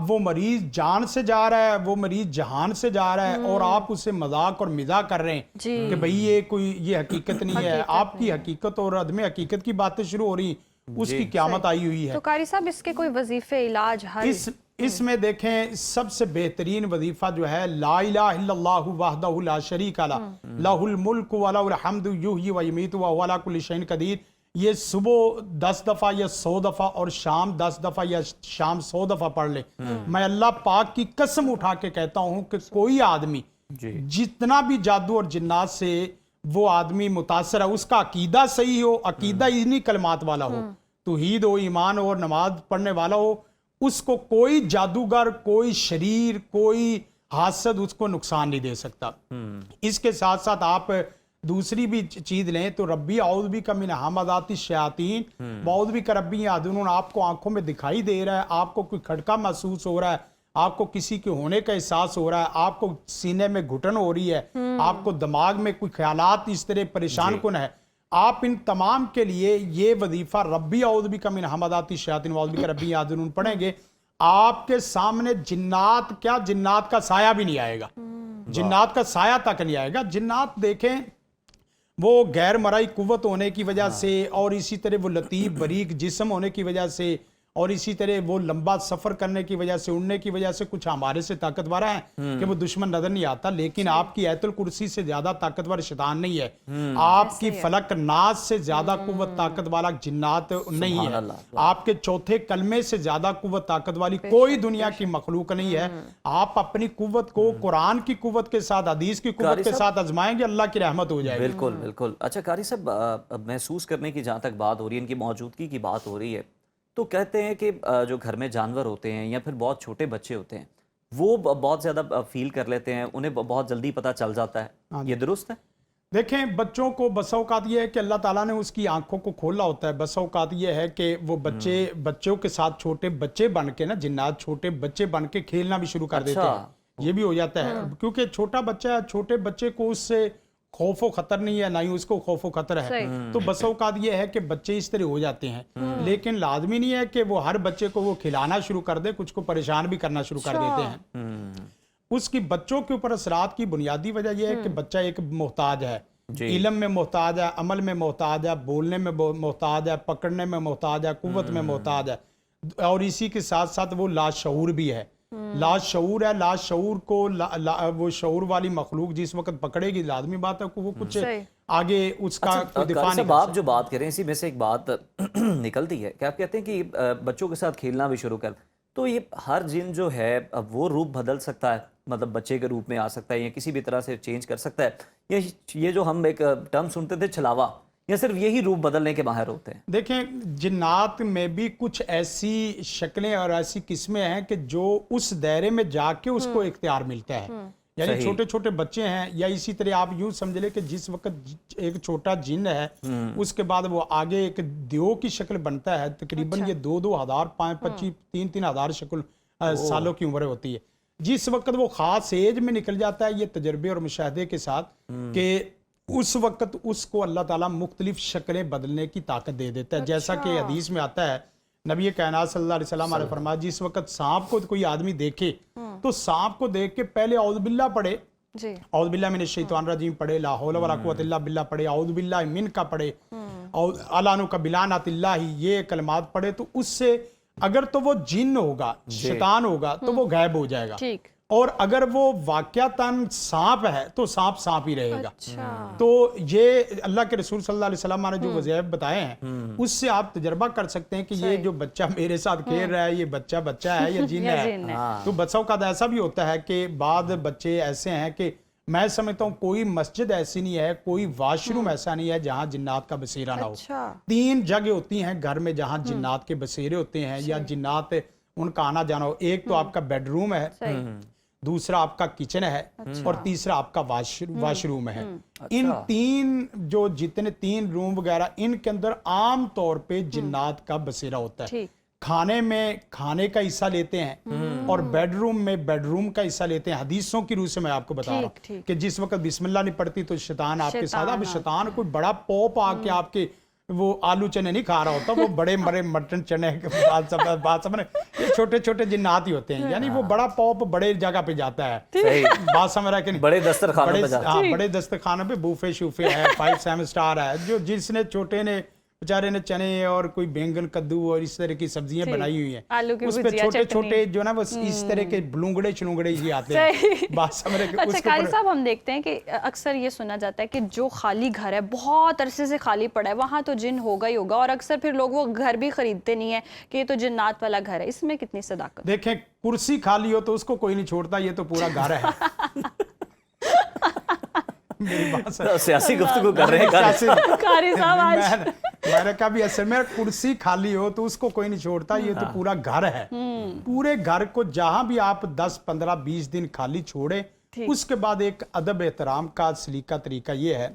वो मरीज जान से जा रहा है, वो मरीज जहान से जा रहा है और आप उसे मजाक और मिजाह कर रहे हैं कि भाई ये हकीकत नहीं है। आपकी हकीकत और अदम हकीकत की बातें शुरू हो रही, उसकी क़यामत आई हुई है। तो कारी साहब इसके कोई वजीफे इलाज हल इसमें देखें सबसे बेहतरीन वजीफा जो है ला इलाहा इल्लल्लाहु वहदहु ला शरीका लहु लहुल मुल्कु व लहुल हम्दु युहयी व युमीतु व हुवा अला कुल्लि शैइन कदीर। ये सुबह 10 दफा या 100 दफा और शाम 10 दफा या शाम 100 दफा पढ़ ले। मैं अल्लाह पाक की कसम उठा के कहता हूं कि कोई आदमी जितना भी जादू और जिन्नात से वो आदमी मुतासर है, उसका अकीदा सही हो, अकीदा इन्हीं कलमात वाला हो, तौहीद हो, ईमान हो और नमाज पढ़ने वाला हो, उसको कोई जादूगर, कोई शरीर, कोई हासद उसको नुकसान नहीं दे सकता। इसके साथ साथ आप दूसरी भी चीज लें तो रब्बी औज़ बिका मिन हमाज़ाति शयातीन, औज़ बिका रब्बी यादुनून। आपको आंखों में दिखाई दे रहा है, आपको कोई खटका महसूस हो रहा है, आपको किसी के होने का एहसास हो रहा है, आपको सीने में घुटन हो रही है, आपको दिमाग में कोई ख्यालात इस तरह परेशान कुन है, आप इन तमाम के लिए ये वजीफा रब्बी औज़ बिका मिन हमाज़ाति शयातीन औज़ बिका रब्बी यादुनून पढ़ेंगे, आपके सामने जिन्नात क्या, जिन्नात का साया भी नहीं आएगा, जिन्नात का साया तक नहीं आएगा। जिन्नात देखें वो गैर मराई कुव्वत होने की वजह से और इसी तरह वो लतीफ बरीक जिस्म होने की वजह से और इसी तरह वो लंबा सफर करने की वजह से, उड़ने की वजह से कुछ हमारे से ताकतवर है कि वो दुश्मन नजर नहीं आता। लेकिन आपकी आयतुल कुर्सी से ज्यादा ताकतवर शैतान नहीं है, आपकी फलक नाज से ज्यादा कुव्वत ताकत वाला जिन्नात नहीं है, आपके चौथे कलमे से ज्यादा कुव्वत ताकत वाली कोई दुनिया की मखलूक नहीं है। आप अपनी कुव्वत को कुरान की कुव्वत के साथ, हदीस की कुव्वत के साथ आजमाएंगे, अल्लाह की रहमत हो जाएगी। बिल्कुल बिल्कुल। अच्छा कारी साहब, महसूस करने की जहाँ तक बात हो रही है, इनकी मौजूदगी की बात हो रही है, तो कहते हैं कि जो घर में जानवर होते हैं या फिर बहुत छोटे बच्चे होते हैं वो बहुत ज़्यादा फील कर लेते हैं, उन्हें बहुत जल्दी पता चल जाता है, ये दुरुस्त है? देखें बच्चों को बसा औकात ये है कि अल्लाह ताला ने उसकी आंखों को खोला होता है। बसा औकात ये है कि वो बच्चों के साथ छोटे बच्चे बन के ना, जिन्नात छोटे बच्चे बन के खेलना भी शुरू कर देते हैं, ये भी हो जाता है। क्योंकि छोटा बच्चा है, छोटे बच्चे को उससे खौफो खतर नहीं है, ना ही उसको खौफो खतर है। तो बसा औकात ये है कि बच्चे इस तरह हो जाते हैं, लेकिन लाजमी नहीं है कि वो हर बच्चे को वो खिलाना शुरू कर दे, कुछ को परेशान भी करना शुरू कर देते हैं। उसकी बच्चों के ऊपर असरात की बुनियादी वजह यह है कि बच्चा एक मोहताज है, इल्म में मोहताज है, अमल में मोहताज है, बोलने में मोहताज है, पकड़ने में मोहताज है, कुव्वत में मोहताज है और इसी के साथ साथ वो लाशऊर भी है। लाशऊर है, लाशऊर को वो शऊर वाली मखलूक जिस वक्त पकड़ेगी, लाजमी बात है कि वो कुछ सही। आगे उसका कोई दिफा कारी नहीं साहब, कर आप जो बात करें इसी में से एक बात निकलती है कि आप कहते हैं कि बच्चों के साथ खेलना भी शुरू कर, तो ये हर जिन जो है अब वो रूप बदल सकता है, मतलब बच्चे के रूप में आ सकता है या किसी भी तरह से चेंज कर सकता है, ये जो हम एक टर्म सुनते थे छलावा, या सिर्फ यही रूप बदलने के माहिर होते हैं? देखें, जिन्नात में भी कुछ ऐसी शक्लें और ऐसी किस्में हैं कि जो उस दायरे में जाके उसको इख्तियार मिलता है। यानी सही। छोटे छोटे बच्चे हैं, या इसी तरह आप यूं समझ ले कि जिस वक्त एक छोटा जिन है उसके बाद वो आगे एक दियो की शक्ल बनता है, तकरीबन ये 2,000 5,25 3,000 शक्ल सालों की उम्र होती है। जिस वक्त वो खास एज में निकल जाता है, ये तजर्बे और मुशाहदे के साथ, कि उस वक्त उसको अल्लाह ताला मुख्तलिफ शक्लें बदलने की ताकत दे देता है। जैसा कि हदीस में आता है, नबी कायनात सल्लल्लाहु अलैहि वसल्लम ने फरमाया, जिस वक्त सांप को कोई आदमी देखे तो सांप को देख के पहले औज़ बिल्लाह पढ़े, जी। औज़ बिल्लाह मिनश शैतानिर रजीम पढ़े, ला हौला वला कुव्वता इल्ला बिल्लाह पढ़े, औज़ बिल्लाह मिन का पढ़े, और अलानु का बिलानातिल्लाही, ये कलमात पढ़े, तो उससे अगर तो वो जिन होगा, शैतान होगा, तो वो गायब हो जाएगा। ठीक। और अगर वो वाकयातन सांप है तो सांप सांप ही रहेगा। अच्छा। तो ये अल्लाह के रसूल सल्लल्लाहु अलैहि वसल्लम ने जो वज़ाइफ बताए हैं, उससे आप तजर्बा कर सकते हैं कि ये जो बच्चा मेरे साथ खेल रहा है, ये बच्चा है या जिन या है। जिन है। तो बच्चों का ऐसा भी होता है कि बाद बच्चे ऐसे हैं कि मैं समझता हूँ कोई मस्जिद ऐसी नहीं है, कोई वाशरूम ऐसा नहीं है जहाँ जिन्नात का बसेरा ना हो। अच्छा। 3 जगह होती हैं घर में जहाँ जिन्नात के बसेरे होते हैं या जिन्नात उनका आना जाना हो। एक तो आपका बेडरूम है, दूसरा आपका किचन है, और तीसरा आपका वाशरूम है। इन 3 जो जितने 3 रूम वगैरह, इनके अंदर आम तौर पे जिन्नात का बसेरा होता है। ठीक। खाने में खाने का हिस्सा लेते हैं और बेडरूम में बेडरूम का हिस्सा लेते हैं। हदीसों की रूह से मैं आपको बता रहा हूँ कि जिस वक्त बिस्मिल्लाह नहीं पढ़ती तो शैतान आपके साथ, अब शैतान कोई बड़ा पॉप आके आपके वो आलू चने नहीं खा रहा होता, वो बड़े बड़े मटन चने बात समझ, ये छोटे छोटे जिन्नात ही होते हैं। यानी वो बड़ा पॉप बड़े जगह पे जाता है। सही। बात समझ रहा है कि नहीं? बड़े दस्तरखानों पे जाता है। हाँ, बड़े दस्तरखानों पे बूफे शूफे है, 5 7 स्टार है। जो जिसने छोटे ने बेचारे ने चने और कोई बैंगन कद्दू और इस तरह की सब्जियां बनाई हुई हैं, आलू की उस पे भुजिया, छोटे चटनी। छोटे जो ना वो इस तरह के ब्लूंगड़े छलूंगड़े ही आते हैं। बात समझ रहे कि अच्छा उसके कारी ऊपर- साहब, हम देखते हैं कि अक्सर ये सुना जाता है कि जो खाली घर है, बहुत अरसे से खाली पड़ा है, वहाँ तो जिन होगा ही होगा, और अक्सर फिर लोग वो घर भी खरीदते नहीं है कि ये तो जिन्नात वाला घर है। इसमें कितनी सदाकत? देखें, कुर्सी खाली हो तो उसको कोई नहीं छोड़ता, ये तो पूरा घर है। मेरी बात समझ- सियासी गुफ्तगू कर रहे हैं कारी साहब आज मैंने कहा भी असल में कुर्सी खाली हो तो उसको कोई नहीं छोड़ता, ये तो पूरा घर है। पूरे घर को जहां भी आप 10 15 20 दिन खाली छोड़े, उसके बाद एक अदब एहतराम का सलीका तरीका ये है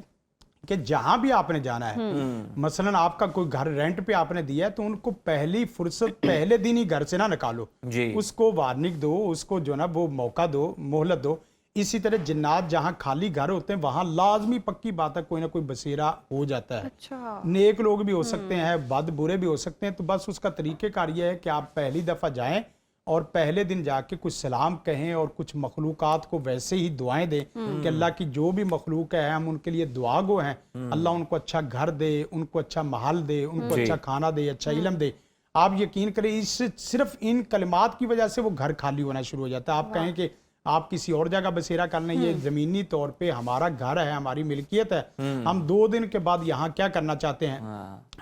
कि जहां भी आपने जाना है, मसलन आपका कोई घर रेंट पे आपने दिया है, तो उनको पहली फुर्सत पहले दिन ही घर से ना निकालो जी। उसको वार्निंग दो, उसको जो ना वो मौका दो, मोहलत दो। इसी तरह जिन्नात जहां खाली घर होते हैं वहां लाजमी पक्की बात है कोई ना कोई बसेरा हो जाता है। अच्छा। नेक लोग भी हो सकते हैं, बद बुरे भी हो सकते हैं। तो बस उसका तरीक़ेकार ये है कि आप पहली दफ़ा जाएं और पहले दिन जाके कुछ सलाम कहें और कुछ मखलूक़ात को वैसे ही दुआएं दें कि अल्लाह की जो भी मखलूक है हम उनके लिए दुआ गो हैं, अल्लाह उनको अच्छा घर दे, उनको अच्छा महल दे, उनको अच्छा खाना दे, अच्छा इल्म दे। आप यकीन करें, इससे सिर्फ इन कलिमात की वजह से वो घर खाली होना शुरू हो जाता है। आप कहें कि आप किसी और जगह बसेरा कर लें, ये जमीनी तौर पे हमारा घर है, हमारी मिल्कियत है, हम 2 दिन के बाद यहाँ क्या करना चाहते हैं,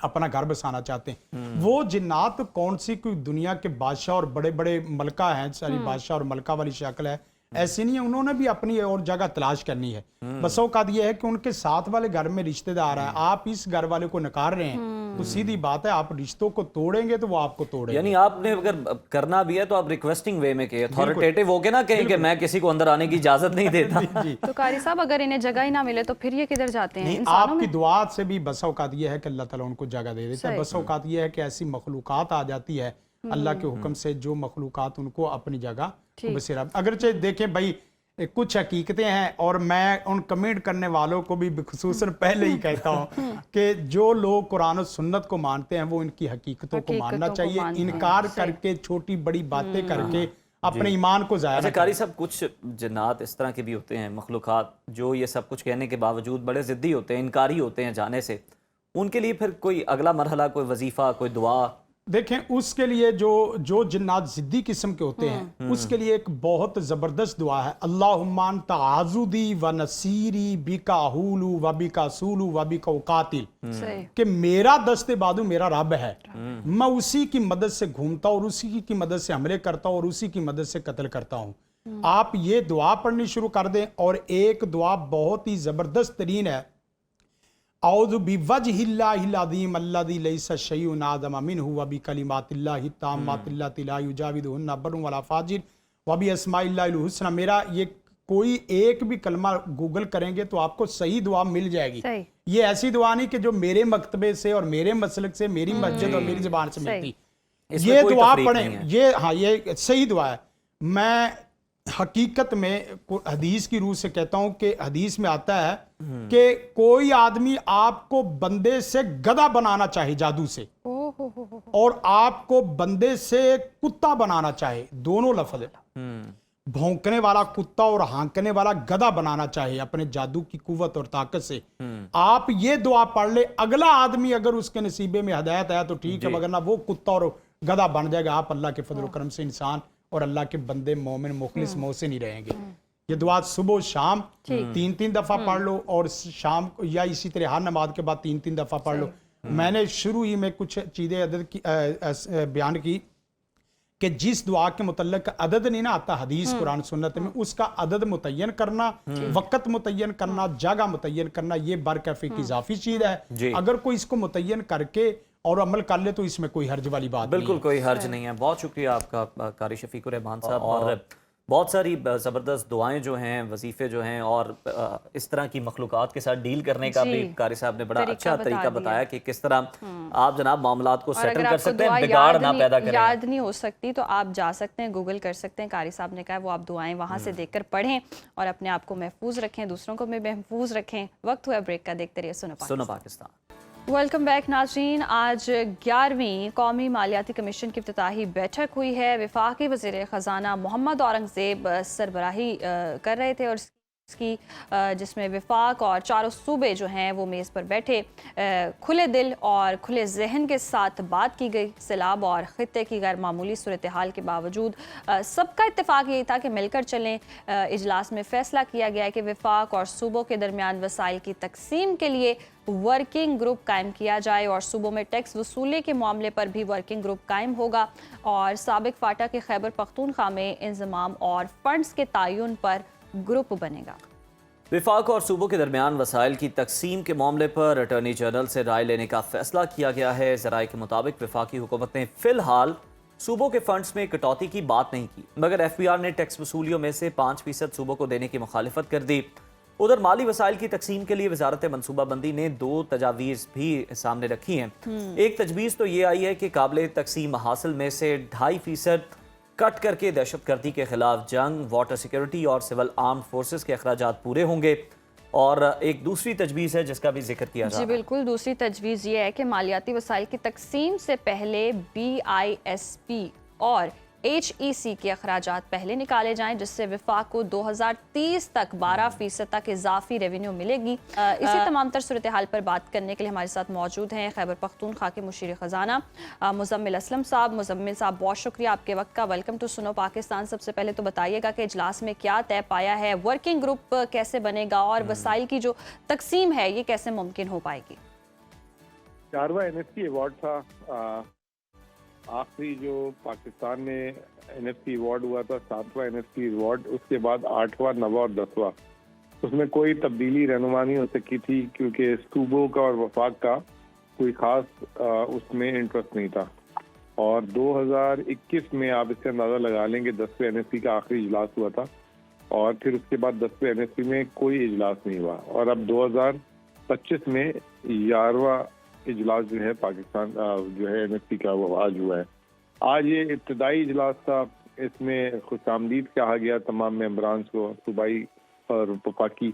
अपना घर बसाना चाहते हैं। वो जिन्नात कौन सी कोई दुनिया के बादशाह और बड़े बड़े मलका हैं, सारी बादशाह और मलका वाली शक्ल है, ऐसी नहीं है। उन्होंने भी अपनी और जगह तलाश करनी है। बस औकात ये है कि उनके साथ वाले घर में रिश्तेदार हैं, आप इस घर वाले को नकार रहे हैं, तो सीधी बात है आप रिश्तों को तोड़ेंगे तो वो आपको तोड़ेंगे। यानी आपने अगर करना भी है तो आप रिक्वेस्टिंग वे में कहें, अथॉरिटेटिव होके ना कहें कि मैं किसी को अंदर आने की इजाजत नहीं देता। जी। तो कारी साहब, अगर इन्हें जगह ही ना मिले तो फिर ये किधर जाते हैं? नहीं, इंसानों आपकी में? दुआ से भी बस औकात ये है कि अल्लाह ताला उनको जगह दे देता है। सही। बस औकात ये है कि ऐसी मखलूकात आ जाती है अल्लाह के हुक्म से, जो मखलूकात उनको अपनी जगह बसेरा। अगरचे देखें भाई, कुछ हकीकतें हैं और मैं उन कमेंट करने वालों को भी खुसूसन पहले ही कहता हूँ कि जो लोग कुरान और सुन्नत को मानते हैं वो इनकी हकीकतों को मानना चाहिए। इनकार करके, छोटी बड़ी बातें करके अपने ईमान को ज़ाया अच्छा ना कारी साहब, कुछ जिन्नात इस तरह के भी होते हैं, मखलूक़ात, जो ये सब कुछ कहने के बावजूद बड़े ज़िद्दी होते हैं, इनकारी होते हैं जाने से। उनके लिए फिर कोई अगला मरहला, कोई वजीफ़ा, कोई दुआ, देखें, उसके लिए जो जिन्नात जिद्दी किस्म के होते हैं, उसके लिए एक बहुत जबरदस्त दुआ है, अल्लाहुम्मान ताजुदी व नसीरी बिका हुलू व बिका सूलू व बिका कातिल, सही कि मेरा दस्ते बादू मेरा रब है, मैं उसी की मदद से घूमता हूँ और उसी की मदद से हमले करता हूँ और उसी की मदद से कत्ल करता हूँ। आप ये दुआ पढ़नी शुरू कर दें। और एक दुआ बहुत ही जबरदस्त तरीन है, औज़ु बिवजहिल्लाहिल अज़ीम अल्लज़ी लैसा शैउन अज़म मिन्हु व बिकलिमातिल्लाहि ताम्माति अल्लती ला युजाविजुहुन्ना बर्रुन वला फाजिर व बिअस्माइल्लाहिल हुस्ना। मेरा ये कोई एक भी कलमा गूगल करेंगे तो आपको सही दुआ मिल जाएगी। सही। ये ऐसी दुआ नहीं कि जो मेरे मकतबे से और मेरे मसलक से, मेरी मस्जिद और मेरी ज़बान से मिलती। इसमें ये कोई दुआ तफरीक नहीं पढ़ें, है। ये हाँ, ये सही दुआ है। मैं हकीकत में हदीस की रूह से कहता हूं कि हदीस में आता है कि कोई आदमी आपको बंदे से गधा बनाना चाहे जादू से, और आपको बंदे से कुत्ता बनाना चाहे, दोनों लफ्ज है, भौंकने वाला कुत्ता और हांकने वाला गधा बनाना चाहे अपने जादू की कुव्वत और ताकत से, आप ये दुआ पढ़ ले, अगला आदमी अगर उसके नसीबे में हिदायत है तो ठीक है, मगर ना वो कुत्ता और गधा बन जाएगा। आप अल्लाह के फजल करम से इंसान और अल्लाह के बंदे मोमिन मुखलिस मोहसिन ही रहेंगे। ये दुआ सुबह शाम 3-3 दफा पढ़ लो, और शाम को या इसी तरह हर नमाज के बाद 3-3 दफा पढ़ लो। मैंने शुरू ही में कुछ चीजें अदद की बयान की कि जिस दुआ के मुतल्लिक अदद नहीं ना आता हदीस कुरान सुन्नत में, उसका अदद मुतय्यन करना, वक़्त मुतय्यन करना, जगह मुतय्यन करना, ये बरकफे की इजाफी चीज है। अगर कोई इसको मुतय्यन करके और अमल कर ले तो इसमें कोई हर्ज वाली बात बिल्कुल नहीं है। कोई हर्ज नहीं है। बहुत शुक्रिया आपका कारी शफीकुर रहमान साहब। और बहुत सारी ज़बरदस्त दुआएं जो हैं, वजीफ़े जो हैं, और इस तरह की मखलूक़ात के साथ डील करने का भी कारी साहब ने बड़ा अच्छा तरीका बताया कि किस तरह आप जनाब मामलात को सेटल कर सकते हैं, बिगाड़ ना पैदा करें। याद नहीं हो सकती तो आप जा सकते हैं, गूगल कर सकते हैं, कारी साहब ने कहा वो आप दुआएं वहां से देखकर पढ़ें और अपने आप को महफूज रखें, दूसरों को भी महफूज रखें। वक्त हुआ ब्रेक का, देखते रहिए सुनो पाकिस्तान। वेलकम बैक नाज़रीन। आज 11वीं कौमी मालियाती कमीशन की इफ्तिताही बैठक हुई है। वफाकी वज़ीर ख़जाना मोहम्मद औरंगज़ेब सरबराही कर रहे थे और इसकी जिसमें वफाक और चारों सूबे जो हैं वो मेज़ पर बैठे खुले दिल और खुले जहन के साथ बात की गई। सैलाब और ख़ित्ते की गैर मामूली सूरत हाल के बावजूद सबका इत्तेफाक यही था कि मिलकर चलें। इजलास में फ़ैसला किया गया कि वफाक और सूबों के दरमियान वसाइल की तकसीम के लिए वर्किंग ग्रुप कायम किया जाए और सूबों में टैक्स वसूली के मामले पर भी वर्किंग ग्रुप कायम होगा और साबिक फाटा के खैबर पख्तूनख्वा में इंज़माम और फंड्स के तयन पर ग्रुप बनेगा। विफाक और सूबों के दरमियान वसाइल की तकसीम के मामले पर अटॉर्नी जनरल से राय लेने का फैसला किया गया है। ज़राए के मुताबिक विफाकी हुकूमत ने फिलहाल सूबों के फंड्स में कटौती की बात नहीं की, मगर FBR ने टैक्स वसूलियों में से 5% सूबों को देने की मुखालिफत कर दी। उधर माली वसाइल की तकसीम के लिए वजारत मनसूबाबंदी ने 2 तजावीज़ भी सामने रखी हैं। एक तजवीज़ तो ये आई है कि काबिल तकसीम हासिल में से 2.5% कट करके दहशतगर्दी के खिलाफ जंग, वाटर सिक्योरिटी और सिविल आर्म्ड फोर्सेस के अखराजात पूरे होंगे। और एक दूसरी तजवीज़ है जिसका भी जिक्र किया जा रहा है। जी बिल्कुल, दूसरी तजवीज़ ये है कि मालियाती वसाइल की तकसीम से पहले BISP और HEC के अखराजात पहले निकाले जाएं, जिससे विफाक को 2030 तक 12% तक इजाफी रेवेन्यू मिलेगी। इसी तमाम तर सूरत हाल पर बात करने के लिए हमारे साथ मौजूद हैं खैबर पख्तूनख्वा के मुशीर ख़जाना मुज़म्मिल असलम साहब। मुज़म्मिल साहब, बहुत शुक्रिया आपके वक्त का। वेलकम टू सुनो पाकिस्तान। सबसे पहले तो बताइएगा कि इजलास में क्या तय पाया है, वर्किंग ग्रुप कैसे बनेगा और वसाइल की जो तकसीम है ये कैसे मुमकिन हो पाएगी? 4वां NFC अवार्ड था। आखिरी जो पाकिस्तान में NFC अवार्ड हुआ था 7वां NFC अवार्ड, उसके बाद 8वां, 9वां और 10वां, उसमें कोई तब्दीली रहनुमा नहीं हो सकी थी क्योंकि सूबों का और वफाक का कोई खास उसमें इंटरेस्ट नहीं था। और 2021 में आप इससे अंदाज़ा लगा लेंगे 10वें NFC का आखिरी इजलास हुआ था और फिर उसके बाद 10वें NFC में कोई इजलास नहीं हुआ और अब 2025 में 11वां इजलास जो है पाकिस्तान जो है NFC का वो आज हुआ है। आज ये इब्तदाई इजलास था, इसमें खुशामदीद कहा गया तमाम मेंबरान को सूबाई और वफाकी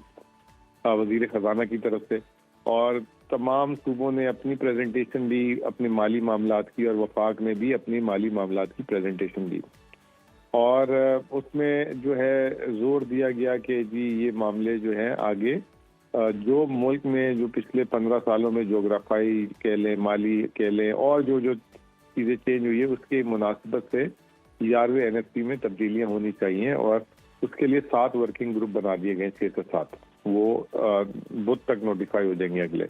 वज़ीर ख़जाना की तरफ से, और तमाम सूबों ने अपनी प्रेजेंटेशन दी अपने माली मामलात की और वफाक ने भी अपनी माली मामलात की प्रेजेंटेशन दी और उसमें जो है जोर दिया गया कि जी ये मामले जो हैं आगे जो मुल्क में जो पिछले 15 सालों में जोग्राफाई कह लें, माली कह लें और जो चीज़ें चेंज हुई है उसके मुनासिबत से 11वें NSP में तब्दीलियां होनी चाहिए और उसके लिए 7 वर्किंग ग्रुप बना दिए गए, 6 से 7। वो बुध तक नोटिफाई हो जाएंगे अगले।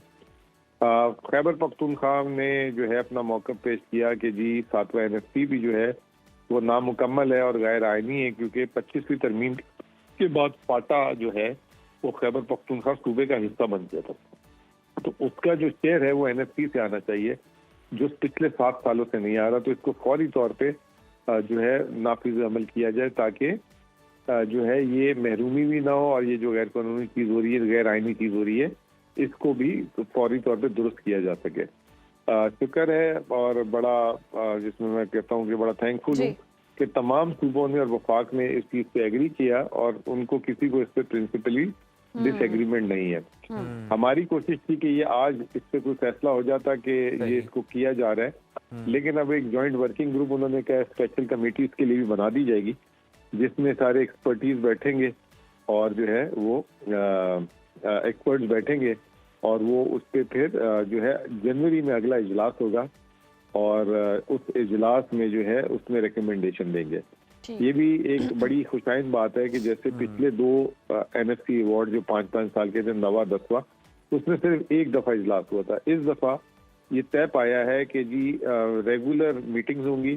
खैबर पख्तूनख्वा ने जो है अपना मौक़िफ़ पेश किया कि जी 7वां NSP भी जो है वो नामुकम्मल है और गैर आइनी है, क्योंकि 25वीं तरमीम के बाद फाटा जो है वो खैबर पख्तूनख्वा सूबे का हिस्सा बन गया था। तो उसका जो शेयर है वो NSP से आना चाहिए, जो पिछले 7 सालों से नहीं आ रहा। तो इसको फौरी तौर पे जो है नाफिज अमल किया जाए, ताकि जो है ये महरूमी भी ना हो और ये जो गैर कानूनी चीज़ हो रही है, गैर आइनी चीज़ हो रही है, इसको भी फौरी तौर पे दुरुस्त किया जा सके। शुक्र है और बड़ा जिसमें मैं कहता हूँ कि बड़ा थैंकफुल हूँ कि तमाम सूबों ने और वफाक ने इस चीज़ पे एग्री किया और उनको किसी को इस पे प्रिंसिपली डिसएग्रीमेंट नहीं है। हमारी कोशिश थी कि ये आज इस पे कोई फैसला हो जाता कि ये इसको किया जा रहा है, लेकिन अब एक जॉइंट वर्किंग ग्रुप उन्होंने कहा स्पेशल कमेटी इसके लिए भी बना दी जाएगी, जिसमें सारे एक्सपर्टीज बैठेंगे और जो है वो एक्सपर्ट्स बैठेंगे और वो उस पे फिर जो है जनवरी में अगला इजलास होगा और उस इजलास में जो है उसमें रिकमेंडेशन देंगे। ये भी एक बड़ी खुशाइन बात है कि जैसे पिछले 2 NSP अवार्ड जो 5-5 साल के थे, 9वां 10वां, उसमें सिर्फ एक दफा इजलास हुआ था। इस दफा ये तय पाया है कि जी रेगुलर मीटिंग्स होंगी,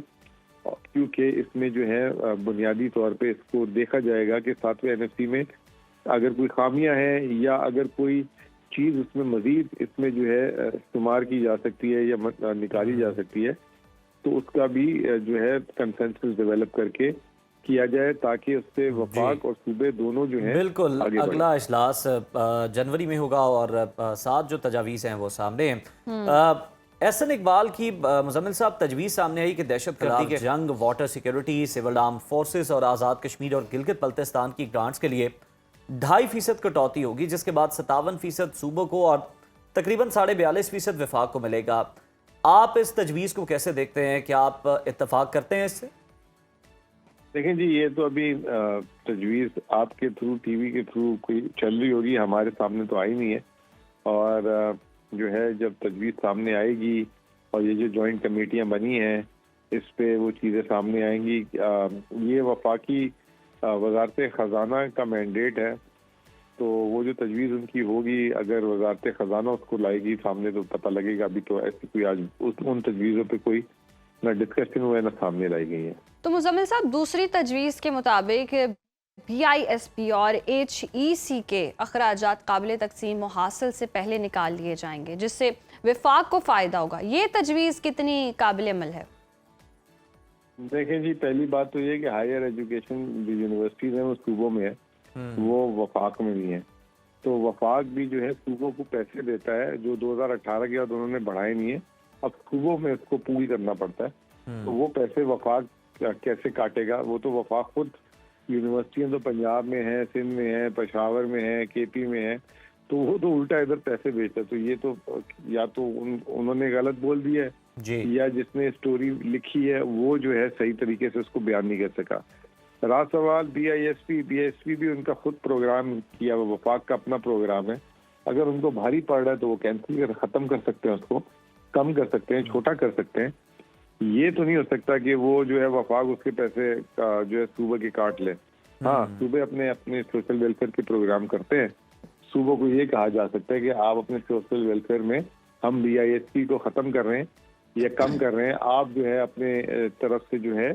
क्योंकि इसमें जो है बुनियादी तौर पे इसको देखा जाएगा कि 7वें NSP में अगर कोई खामियां हैं या अगर कोई चीज़ उसमें मजीद इसमें जो है शुमार की जा सकती है या निकाली जा सकती है, तो उसका भी जो है कंसेंसस डेवलप करके किया जाए, ताकि उससे वफाक और सूबे दोनों जो है बिल्कुल अगला इजलास जनवरी में होगा और 7 जो तजावीज़ हैं वो सामने हैं। एहसन इकबाल की मुजम्मिल साहब तजवीज़ सामने आई कि दहशतगर्दी के जंग, water security, civil armed forces और आज़ाद कश्मीर और गिलगित बल्तिस्तान की ग्रांट्स के लिए 2.5% कटौती होगी, जिसके बाद 57% सूबों को और तकरीबन 42.5% वफाक को मिलेगा। आप इस तजवीज़ को कैसे देखते हैं? क्या आप इत्तफाक करते हैं इससे? देखें जी, ये तो अभी तजवीज़ आपके थ्रू, टीवी के थ्रू कोई चल रही होगी, हमारे सामने तो आई नहीं है। और जो है जब तजवीज़ सामने आएगी और ये जो जॉइंट कमेटियां बनी हैं इस पे वो चीज़ें सामने आएंगी। ये वफाकी वजारत ख़जाना का मैंडेट है, तो वो जो तजवीज़ उनकी होगी, अगर वजारत ख़जाना उसको लाएगी सामने तो पता लगेगा। अभी तो ऐसी कोई आज उन तजवीज़ों पे कोई ना डिस्कशन हुआ है ना सामने लाई गई है। तो मुजम्मिल साहब, दूसरी तजवीज़ के मुताबिक BISP और HEC के अखराजात काबिल तकसीम मुहासिल से पहले निकाल लिए जाएंगे, जिससे वफाक को फ़ायदा होगा। ये तजवीज़ कितनी काबिल अमल है? देखें जी, पहली बात तो ये कि हायर एजुकेशन जो यूनिवर्सिटीज़ हैं वो सूबों में है, वो वफाक में नहीं है। तो वफाक भी जो है सूबों को पैसे देता है जो 2018 के बाद उन्होंने बढ़ाए नहीं है, अब सूबों में उसको पूरी करना पड़ता है। तो वो पैसे वफाक कैसे काटेगा? वो तो वफाक खुद, यूनिवर्सिटियाँ तो पंजाब में है, सिंध में है, पेशावर में है, KP में है, तो वो तो उल्टा इधर पैसे भेजता है। तो ये तो या तो उन्होंने गलत बोल दिया है या जिसने स्टोरी लिखी है वो जो है सही तरीके से उसको बयान नहीं कर सका। रहा सवाल BISP भी उनका खुद प्रोग्राम किया हुआ, वफाक का अपना प्रोग्राम है। अगर उनको भारी पड़ रहा है तो वो कैंसिल कर, खत्म कर सकते हैं, उसको कम कर सकते हैं, छोटा कर सकते हैं। ये तो नहीं हो सकता कि वो जो है वफाक उसके पैसे जो है सूबे के काट ले। हाँ, सूबे अपने अपने सोशल वेलफेयर के प्रोग्राम करते हैं। सूबों को ये कहा जा सकता है कि आप अपने सोशल वेलफेयर में, हम BISP को खत्म कर रहे हैं या कम कर रहे हैं, आप जो है अपने तरफ से जो है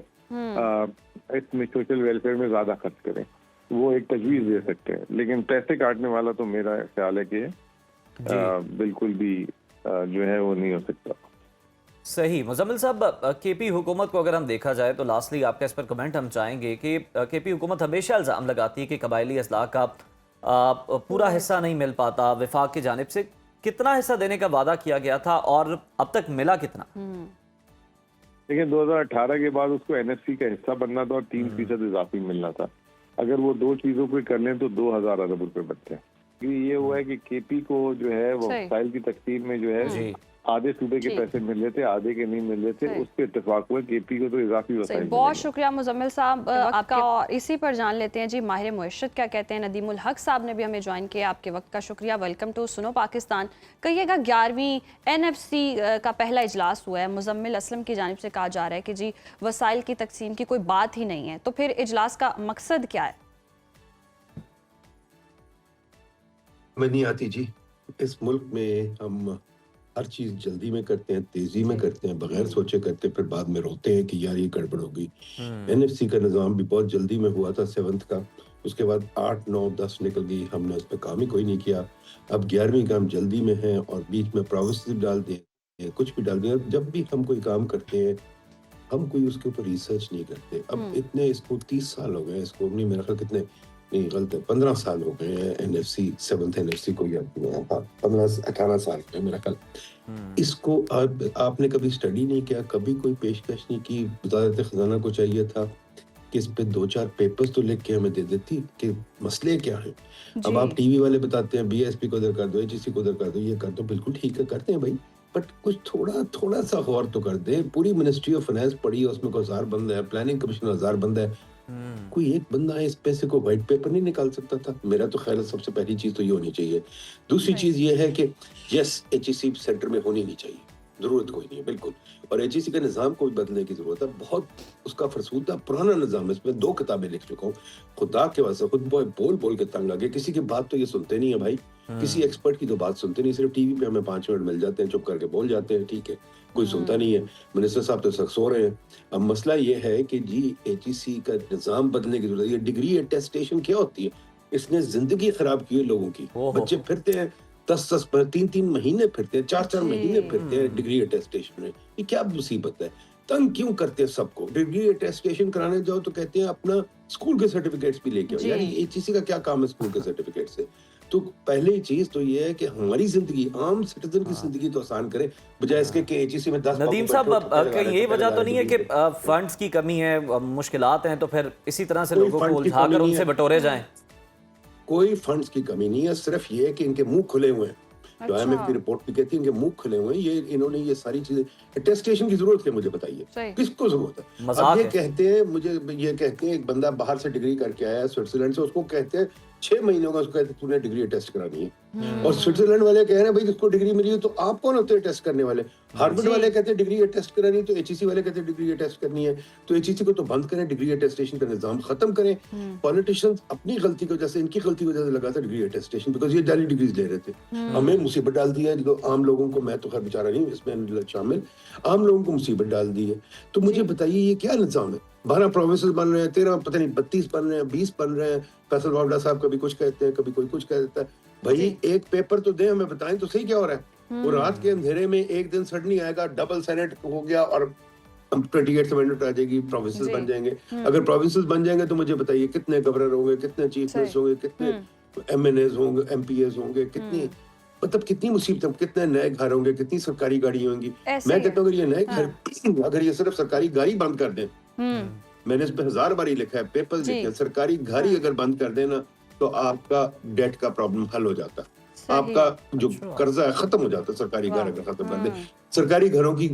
इसमें सोशल वेलफेयर में ज्यादा खर्च करें। वो एक तजवीज दे सकते हैं, लेकिन पैसे काटने वाला तो मेरा ख्याल है कि बिल्कुल भी जो है वो नहीं हो सकता। सही। मुजम्मिल साहब, KP हुकूमत को अगर हम देखा जाए तो लास्टली आपका इस पर कमेंट हम चाहेंगे कि KP हुकूमत हमेशा इल्ज़ाम लगाती है कि कबायली अजला का पूरा हिस्सा नहीं मिल पाता। वफाक की जानिब से कितना हिस्सा देने का वादा किया गया था और अब तक मिला कितना? लेकिन 2018 के बाद उसको NSC का हिस्सा बनना था और 3% इजाफी मिलना था। अगर वो दो चीजों को कर लें तो 2000 अरब रुपए बनते हैं। ये हुआ है कि KP को जो है वो वसाइल की तकसीम में जो है आधे सूबे के जी। पैसे मिल रहे थे, आधे के नहीं मिल रहे थे, सही। उस पर इत्तेफाक हुआ कि एपी को तो इजाफी सही, वसाइल बहुत मिलेंगे। शुक्रिया मुजम्मिल साहब आपका। और इसी पर जान लेते हैं जी माहिर मुर्शिद क्या कहते हैं। नदीमुल हक साहब ने भी हमें ज्वाइन किया, आपके वक्त का शुक्रिया। वेलकम टू सुनो पाकिस्तान। कहिएगा 11वीं NFC का पहला इजलास हुआ है, मुजम्मिल असलम की जानिब से कहा जा रहा है कि जी वसाइल की तकसीम की कोई बात ही नहीं है, तो फिर इजलास का मकसद क्या है? मैं नहीं आती जी। इस मुल्क में हम हर चीज जल्दी में करते हैं, तेजी में करते हैं, बगैर सोचे करते हैं, फिर बाद में रोते हैं कि यार ये गड़बड़ हो गई। NFC का निज़ाम भी बहुत जल्दी में हुआ था 7th का, उसके बाद 8, 9, 10 निकल गई, हमने उस पर काम ही कोई नहीं किया। अब 11वीं का हम जल्दी में हैं और बीच में प्रोविंसेस डाल दिए, कुछ भी डाल दिया। जब भी हम कोई काम करते हैं हम कोई उसके ऊपर रिसर्च नहीं करते। अब इतने इसको 30 साल हो गए, इसको नहीं मेरा ख्याल कितने नहीं गलत है 15 साल हो गए हैं NFC 7th NFC को, या 15-18 साल हो गए मेरा ख्याल। इसको आपने कभी स्टडी नहीं किया, कभी कोई पेशकश नहीं की। वज़ारत खजाना को चाहिए था कि इस पे 2-4 पेपर्स तो लिख के हमें दे देती कि मसले क्या हैं। अब आप टीवी वाले बताते हैं BSP को उधर कर दो, HEC को उधर कर दो, ये कर दो, बिल्कुल ठीक है करते हैं भाई, बट कुछ थोड़ा सा गौर तो कर दे। पूरी मिनिस्ट्री ऑफ फाइनेंस पड़ी है, उसमें कोई 1000 बंदा है, प्लानिंग कमीशन 1000 बंदा है, कोई एक बंदा इस पैसे को व्हाइट पेपर नहीं निकाल सकता था? मेरा तो ख्याल है सबसे पहली चीज तो ये होनी चाहिए। दूसरी चीज ये है कि यस HEC सेंटर में होनी नहीं चाहिए, जरूरत कोई नहीं है बिल्कुल, और HEC का निज़ाम को भी बदलने की जरूरत है। बहुत उसका फरसूदा पुराना निज़ाम है, इसमें 2 किताबें लिख चुका हूँ। खुदा के वास्ते खुद बोल के तंग लगे, किसी की बात तो ये सुनते नहीं है भाई, किसी एक्सपर्ट की तो बात सुनते नहीं, सिर्फ टीवी पे हमें 5 मिनट मिल जाते हैं, चुप करके बोल जाते हैं, ठीक है, कोई सुनता नहीं है। मिनिस्टर साहब तो सख्त सो रहे हैं। अब मसला ये है कि जी HEC का निज़ाम बदलने की जरूरत है। ये डिग्री अटेस्टेशन क्या होती है? इसने जिंदगी खराब की है लोगों की। बच्चे फिरते हैं 10-10 3-3 महीने फिरते हैं, 4-4 महीने फिरते हैं डिग्री अटेस्टेशन में। ये क्या मुसीबत है? तंग क्यों करते हैं सबको? डिग्री अटेस्टेशन कराने जाओ तो कहते हैं अपना स्कूल के सर्टिफिकेट्स भी लेके आओ। यार HEC का क्या काम है स्कूल के सर्टिफिकेट से? तो पहली चीज तो ये है कि हमारी जिंदगी, आम सिटीजन की जिंदगी तो आसान करें, बजाय इसके कि HEC में 10 नदीम साहब, कहीं ये वजह तो नहीं है कि फंड्स की कमी है, मुश्किलात हैं, तो फिर इसी तरह से लोगों को उलझाकर उनसे बटोरे जाएं? कोई फंड्स की कमी नहीं है, सिर्फ ये है कि इनके मुंह खुले हुए हैं। जो IMF की रिपोर्ट भी कहती है इनके मुंह खुले हुए हैं। ये इन्होंने ये सारी चीजें, अटेस्टेशन की जरूरत है मुझे बताइए, किसको जरूरत है? अब ये कहते हैं, मुझे ये कहते हैं एक बंदा बाहर से डिग्री करके आया स्विट्जरलैंड से, उसको कहते हैं 6 महीनों का, उसको कहते हैं तूने डिग्री टेस्ट करानी है, और स्विट्जरलैंड वाले कह रहे हैं भाई जिसको डिग्री मिली है, तो आप कौन होते हैं टेस्ट करने वाले? हार्वर्ड वाले कहते हैं डिग्री टेस्ट करानी है, तो HEC वाले कहते हैं डिग्री टेस्ट करनी है। तो HEC को तो बंद करें, डिग्री अटेस्टेशन का निजाम खत्म करें। पॉलिटिशियंस अपनी गलती की वजह से, इनकी गलती की वजह से लगा था डिग्री अटेस्टेशन, बिकॉज ये जाली डिग्रीज ले रहे थे, हमें मुसीबत डाल दी है। जो आम लोगों को, मैं तो खैर बेचारा नहीं इसमें शामिल, आम लोगों को मुसीबत डाल दी है। तो मुझे बताइए ये क्या निजाम है? 12 प्रोविंसेस बन रहे हैं, 13 पता नहीं 32 बन रहे हैं, 20 बन रहे हैं। फैसल बावड़ा साहब कभी कुछ कहते हैं, कभी कोई कुछ कह देता है। भाई एक पेपर तो दें, हमें बताएं तो सही क्या हो रहा है। वो रात के अंधेरे में एक दिन सड़ नहीं आएगा, डबल सेनेट हो गया और 28 अमेंडमेंट आ जाएगी, प्रोविंसेस बन जाएंगे। अगर प्रोविंसेस बन जाएंगे तो मुझे बताइए कितने गवर्नर होंगे, कितने चीफ मिनिस्टर होंगे, कितने MNAs होंगे, MPAs होंगे, कितनी मतलब कितनी मुसीबत, कितने नए घर होंगे, कितनी सरकारी गाड़ी होंगी। मैं कहता हूँ अगर ये नए घर, अगर ये सिर्फ सरकारी गाड़ी बंद कर दें, मैंने इस पे 1000 बार लिखा है, पेपर्स लिखे हैं, सरकारी गाड़ी अगर बंद कर देना तो आपका डेट का प्रॉब्लम हल हो जाता, आपका जो कर्जा है खत्म हो जाता। सरकारी घर अगर खत्म कर दे, सरकारी घरों की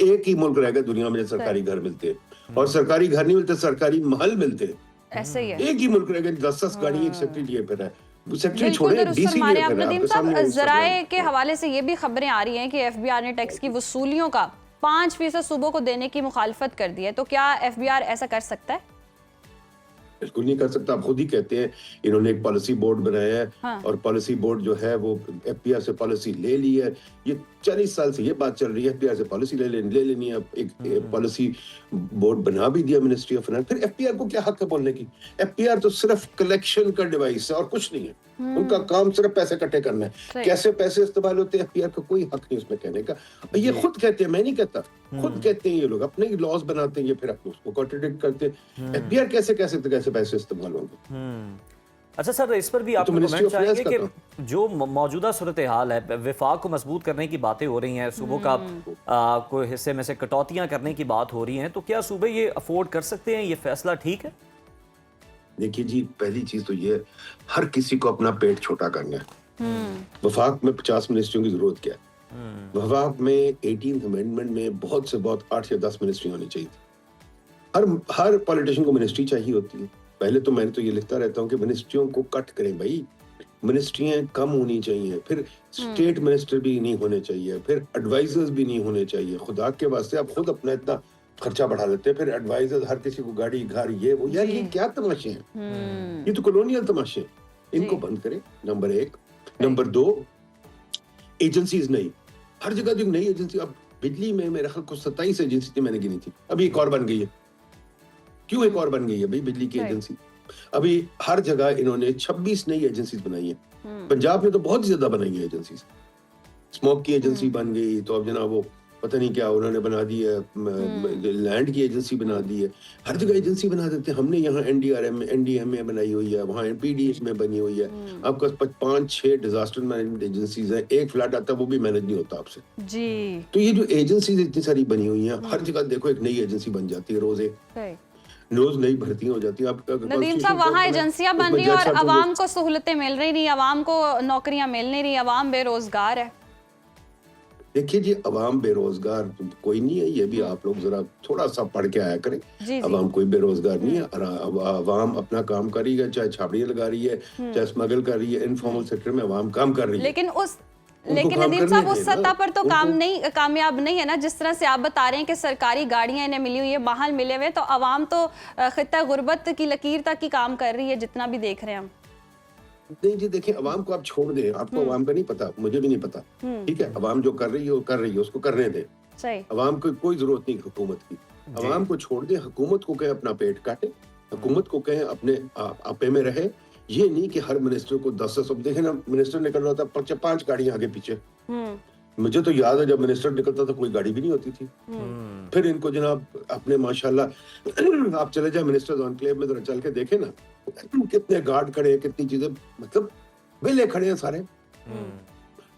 एक ही मुल्क रहेगा दुनिया में सरकारी घर मिलते हैं, और सरकारी घर नहीं मिलते, सरकारी महल मिलते हैं। ऐसे ही है, एक ही मुल्क रहेगा, 10-10 गाड़ी एक सेक्रेटरी लिए फिर है, सेक्रेटरी छोड़े बिल्कुल DC लिए फिर है। नदीम साहब, ज़राए के हवाले से ये भी खबरें आ रही हैं कि FBR ने टैक्स की वसूलियों का 5% सूबों को देने की मुखालफत कर दी है, तो क्या FBR ऐसा कर सकता है? बिल्कुल नहीं कर सकता। आप खुद ही कहते हैं इन्होंने एक पॉलिसी बोर्ड बनाया है, और पॉलिसी बोर्ड जो है वो FBR से पॉलिसी ले ली है। ये 40 साल से ये बात चल रही है, FBR से पॉलिसी ले लेनी है। एक पॉलिसी बोर्ड बना भी दिया मिनिस्ट्री ऑफ फाइनेंस, फिर FBR को क्या हक है बोलने की? FBR तो सिर्फ कलेक्शन का डिवाइस है और कुछ नहीं है। उनका काम सिर्फ पैसे इकट्ठे करना है। कैसे पैसे इस्तेमाल होते हैं FBR का कोई हक नहीं उसमें कहने का। ये खुद कहते हैं, मैं नहीं कहता, खुद कहते हैं ये लोग, अपने लॉज बनाते हैं, ये फिर अपने उसको कॉन्ट्रडिक्ट करते हैं। FBR कैसे पैसे इस्तेमाल होंगे? अच्छा सर, इस पर भी आप कमेंट चाहेंगे कि जो मौजूदा सूरत हाल है, विफाक को मजबूत करने की बातें हो रही हैं, सूबों का कोई हिस्से में से कटौतियां करने की बात हो रही हैं, तो क्या सूबे ये अफोर्ड कर सकते हैं? ये फैसला ठीक है? देखिए जी, पहली चीज तो ये, हर किसी को अपना पेट छोटा करना है। वफाक में 50 मिनिस्ट्रियों की जरूरत क्या है? वफाक में 18th अमेंडमेंट में बहुत से बहुत 8 या 10 मिनिस्ट्री होनी चाहिए थी। हर पॉलिटिशियन को मिनिस्ट्री चाहिए होती है। पहले तो मैंने तो ये लिखता रहता हूँ कि मिनिस्ट्रियों को कट करें भाई, मिनिस्ट्रियां कम होनी चाहिए, फिर स्टेट मिनिस्टर भी नहीं होने चाहिए, फिर एडवाइजर्स भी नहीं होने चाहिए। खुदा के वास्ते आप खुद अपना इतना खर्चा बढ़ा लेते हैं, फिर एडवाइजर्स हर किसी को गाड़ी घर ये वो, यार ये क्या तमाशे हैं? ये तो कॉलोनियल तमाशे हैं, इनको बंद करें, नंबर 1। नंबर 2, एजेंसीज नहीं, हर जगह जो नई एजेंसी, अब बिजली में मेरे ख्याल को 27 एजेंसी थी मैंने गिनी थी, अभी एक और बन गई है। क्यों एक और बन गई है भाई बिजली की एजेंसी? अभी हर जगह इन्होंने 26 नई एजेंसीज बनाई है। पंजाब में तो बहुत ज्यादा बनाई है एजेंसीज। स्मोक की एजेंसी बन गई, तो अब जनाब वो पता नहीं क्या उन्होंने बना दी है, लैंड की एजेंसी बना दी है। हर जगह एजेंसी बना देते हैं। हमने यहाँ एनडीआरएम एनडीएमए बनाई हुई है, वहाँ पीडीएस में बनी हुई है। आपके पास 5-6 डिजास्टर मैनेजमेंट एजेंसीज हैं, एक फ्लड आता है वो भी मैनेज नहीं होता आपसे जी। तो ये जो एजेंसीज इतनी सारी बनी हुई हैं, हर जगह देखो एक नई एजेंसी बन जाती है, रोज नई भर्तियां हो जाती हैं। नदीम साहब, वहाँ एजेंसियां बन रही और अवाम को सहूलतें मिल रही नहीं, अवाम को नौकरियां मिल नहीं रही, अवाम बेरोजगार है। देखिए जी, अवाम बेरोजगार कोई नहीं है, ये भी आप लोग जरा थोड़ा सा पढ़ के आया करें। अवाम कोई बेरोजगार नहीं है, अवाम अपना काम कर रही है, चाहे छाबड़ियां लगा रही है, चाहे स्मगल कर रही है, इनफॉर्मल सेक्टर में अवाम काम कर रही है। लेकिन नदीम साहब, उस सतह पर तो कामयाब नहीं है ना, जिस तरह से आप बता रहे हैं कि सरकारी गाड़ियां इन्हें मिली हुई है, वाहन मिले हुए, तो अवाम तो खित्ता गुर्बत की लकीर तक ही काम कर रही है, जितना भी देख रहे हैं हम। नहीं जी, देखिए अवाम को आप छोड़ दें, आपको अवाम का नहीं पता, मुझे भी नहीं पता, ठीक है। अवाम जो कर रही है वो कर रही है, उसको करने दें। सही। अवाम को कोई जरूरत नहीं हुकूमत की, अवाम को छोड़ दें। हुकूमत को कहें अपना पेट काटे, हुकूमत को कहें अपने आपे में रहे। ये नहीं कि हर मिनिस्टर को 10 सब देखे ना, मिनिस्टर निकल रहा था 5 गाड़ियां आगे पीछे। मुझे तो याद है जब मिनिस्टर निकलता था कोई गाड़ी भी नहीं होती थी। फिर इनको जनाब अपने माशाल्लाह आप चले जाए मिनिस्टर्स एनक्लेव में, जरा चल के देखे ना कितने गार्ड खड़े हैं, कितनी चीजें, मतलब वेले खड़े हैं सारे।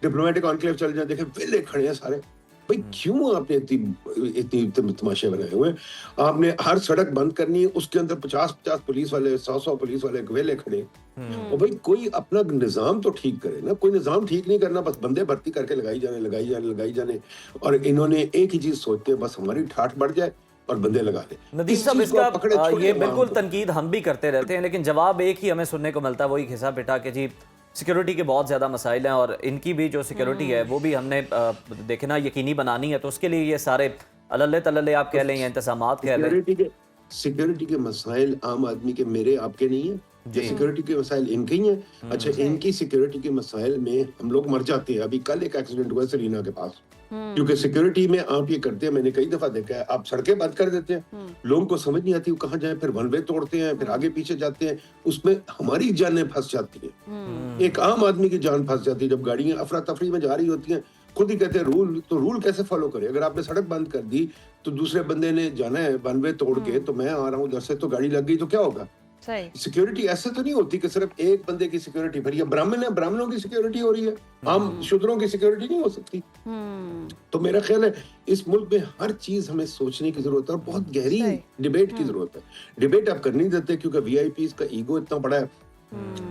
डिप्लोमेटिक एनक्लेव चले जाए, देखे वेले खड़े हैं सारे। भाई क्यों आपने इतनी तमाशे बनाए हुए? आपने हर सड़क बंद करनी है, उसके अंदर 50-50 पुलिस वाले, 100-100 पुलिस वाले वेले खड़े। और भाई कोई अपना निजाम तो ठीक करे ना। कोई निजाम ठीक नहीं करना, बस बंदे भर्ती करके लगाई जाने। और इन्होंने एक ही चीज सोचते हैं, बस हमारी ठाठ बढ़ जाए और बंदे लगा दे। नदीम साहब, इसका ये बिल्कुल तनकीद हम भी करते रहते हैं, लेकिन जवाब एक ही हमें सुनने को मिलता है, वही घिसा पिटा के जी सिक्योरिटी के बहुत ज़्यादा मसाइल हैं और इनकी भी जो सिक्योरिटी है वो भी हमने देखे ना यकीनी बनानी है, तो उसके लिए ये सारे अल्ले तल्ले आप कह लें या इंतजामात कह लें। सिक्योरिटी के मसाइल आम आदमी के, मेरे आपके नहीं है। सिक्योरिटी के मसाइल इनके ही हैं। अच्छा, इनकी सिक्योरिटी के मसाइल में हम लोग मर जाते हैं। अभी कल एक एक्सीडेंट हुआ सरीना के पास, क्योंकि सिक्योरिटी में आप ये करते हैं, मैंने कई दफा देखा है, आप सड़कें बंद कर देते हैं, लोगों को समझ नहीं आती वो कहाँ जाए, फिर वन वे तोड़ते हैं, फिर आगे पीछे जाते हैं, उसमें हमारी जानें फंस जाती है, एक आम आदमी की जान फंस जाती है। जब गाड़ियां अफरा तफरी में जा रही होती हैं, खुद ही कहते हैं रूल कैसे फॉलो करे? अगर आपने सड़क बंद कर दी तो दूसरे बंदे ने जाना है वन वे तोड़ के, तो मैं आ रहा हूँ उधर से, तो गाड़ी लग गई तो क्या होगा? सिक्योरिटी ऐसे तो नहीं होती कि सिर्फ एक बंदे की सिक्योरिटी, फिर ये ब्राह्मण है, ब्राह्मणों की सिक्योरिटी हो रही है, आम शूद्रों की सिक्योरिटी नहीं हो सकती। तो मेरा ख्याल है इस मुल्क में हर चीज हमें सोचने की जरूरत है और बहुत गहरी डिबेट की जरूरत है। डिबेट आप कर नहीं देते क्योंकि वीआईपी का ईगो इतना बड़ा है,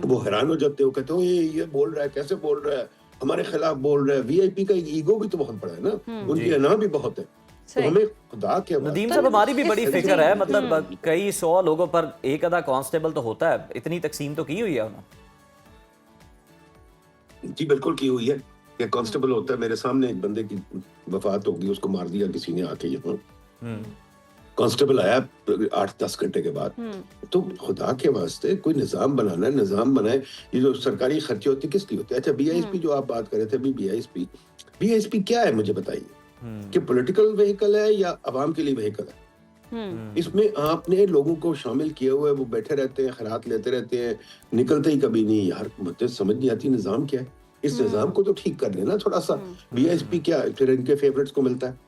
वो हैरान हो जाते हो, कहते हो ये बोल रहा है, कैसे बोल रहा है, हमारे खिलाफ बोल रहा है। वीआईपी का ईगो भी तो बहुत बड़ा है ना, उनकी अना भी बहुत है। तो हमें खुदा के नदीम साहब, हमारी भी बड़ी फिक्र है, मतलब कई 100 लोगों पर एक आधा कांस्टेबल तो होता है, इतनी तकसीम तो की हुई है उन्होंने? जी बिल्कुल की हुई है कि कांस्टेबल होता है। मेरे सामने एक बंदे की वफात होगी, उसको मार दिया किसी ने आके यहाँ। कांस्टेबल आया 8-10 घंटे के बाद। तो खुदा के वास्ते कोई निजाम बनाना है, निजाम बनाए। ये जो सरकारी खर्चे होते किसकी होते हैं? अच्छा, बीआईएसपी जो आप बात कर रहे थे अभी, बीआईएसपी क्या है मुझे बताइए, कि पॉलिटिकल व्हीकल है या अवाम के लिए व्हीकल है? इसमें आपने लोगों को शामिल किए हुए, वो बैठे रहते हैं, खैरात लेते रहते हैं, निकलते ही कभी नहीं। यार मुझे समझ नहीं आती निजाम क्या है। इस निजाम को तो ठीक कर लेना थोड़ा सा। बीएसपी क्या है, फिर इनके फेवरेट्स को मिलता है,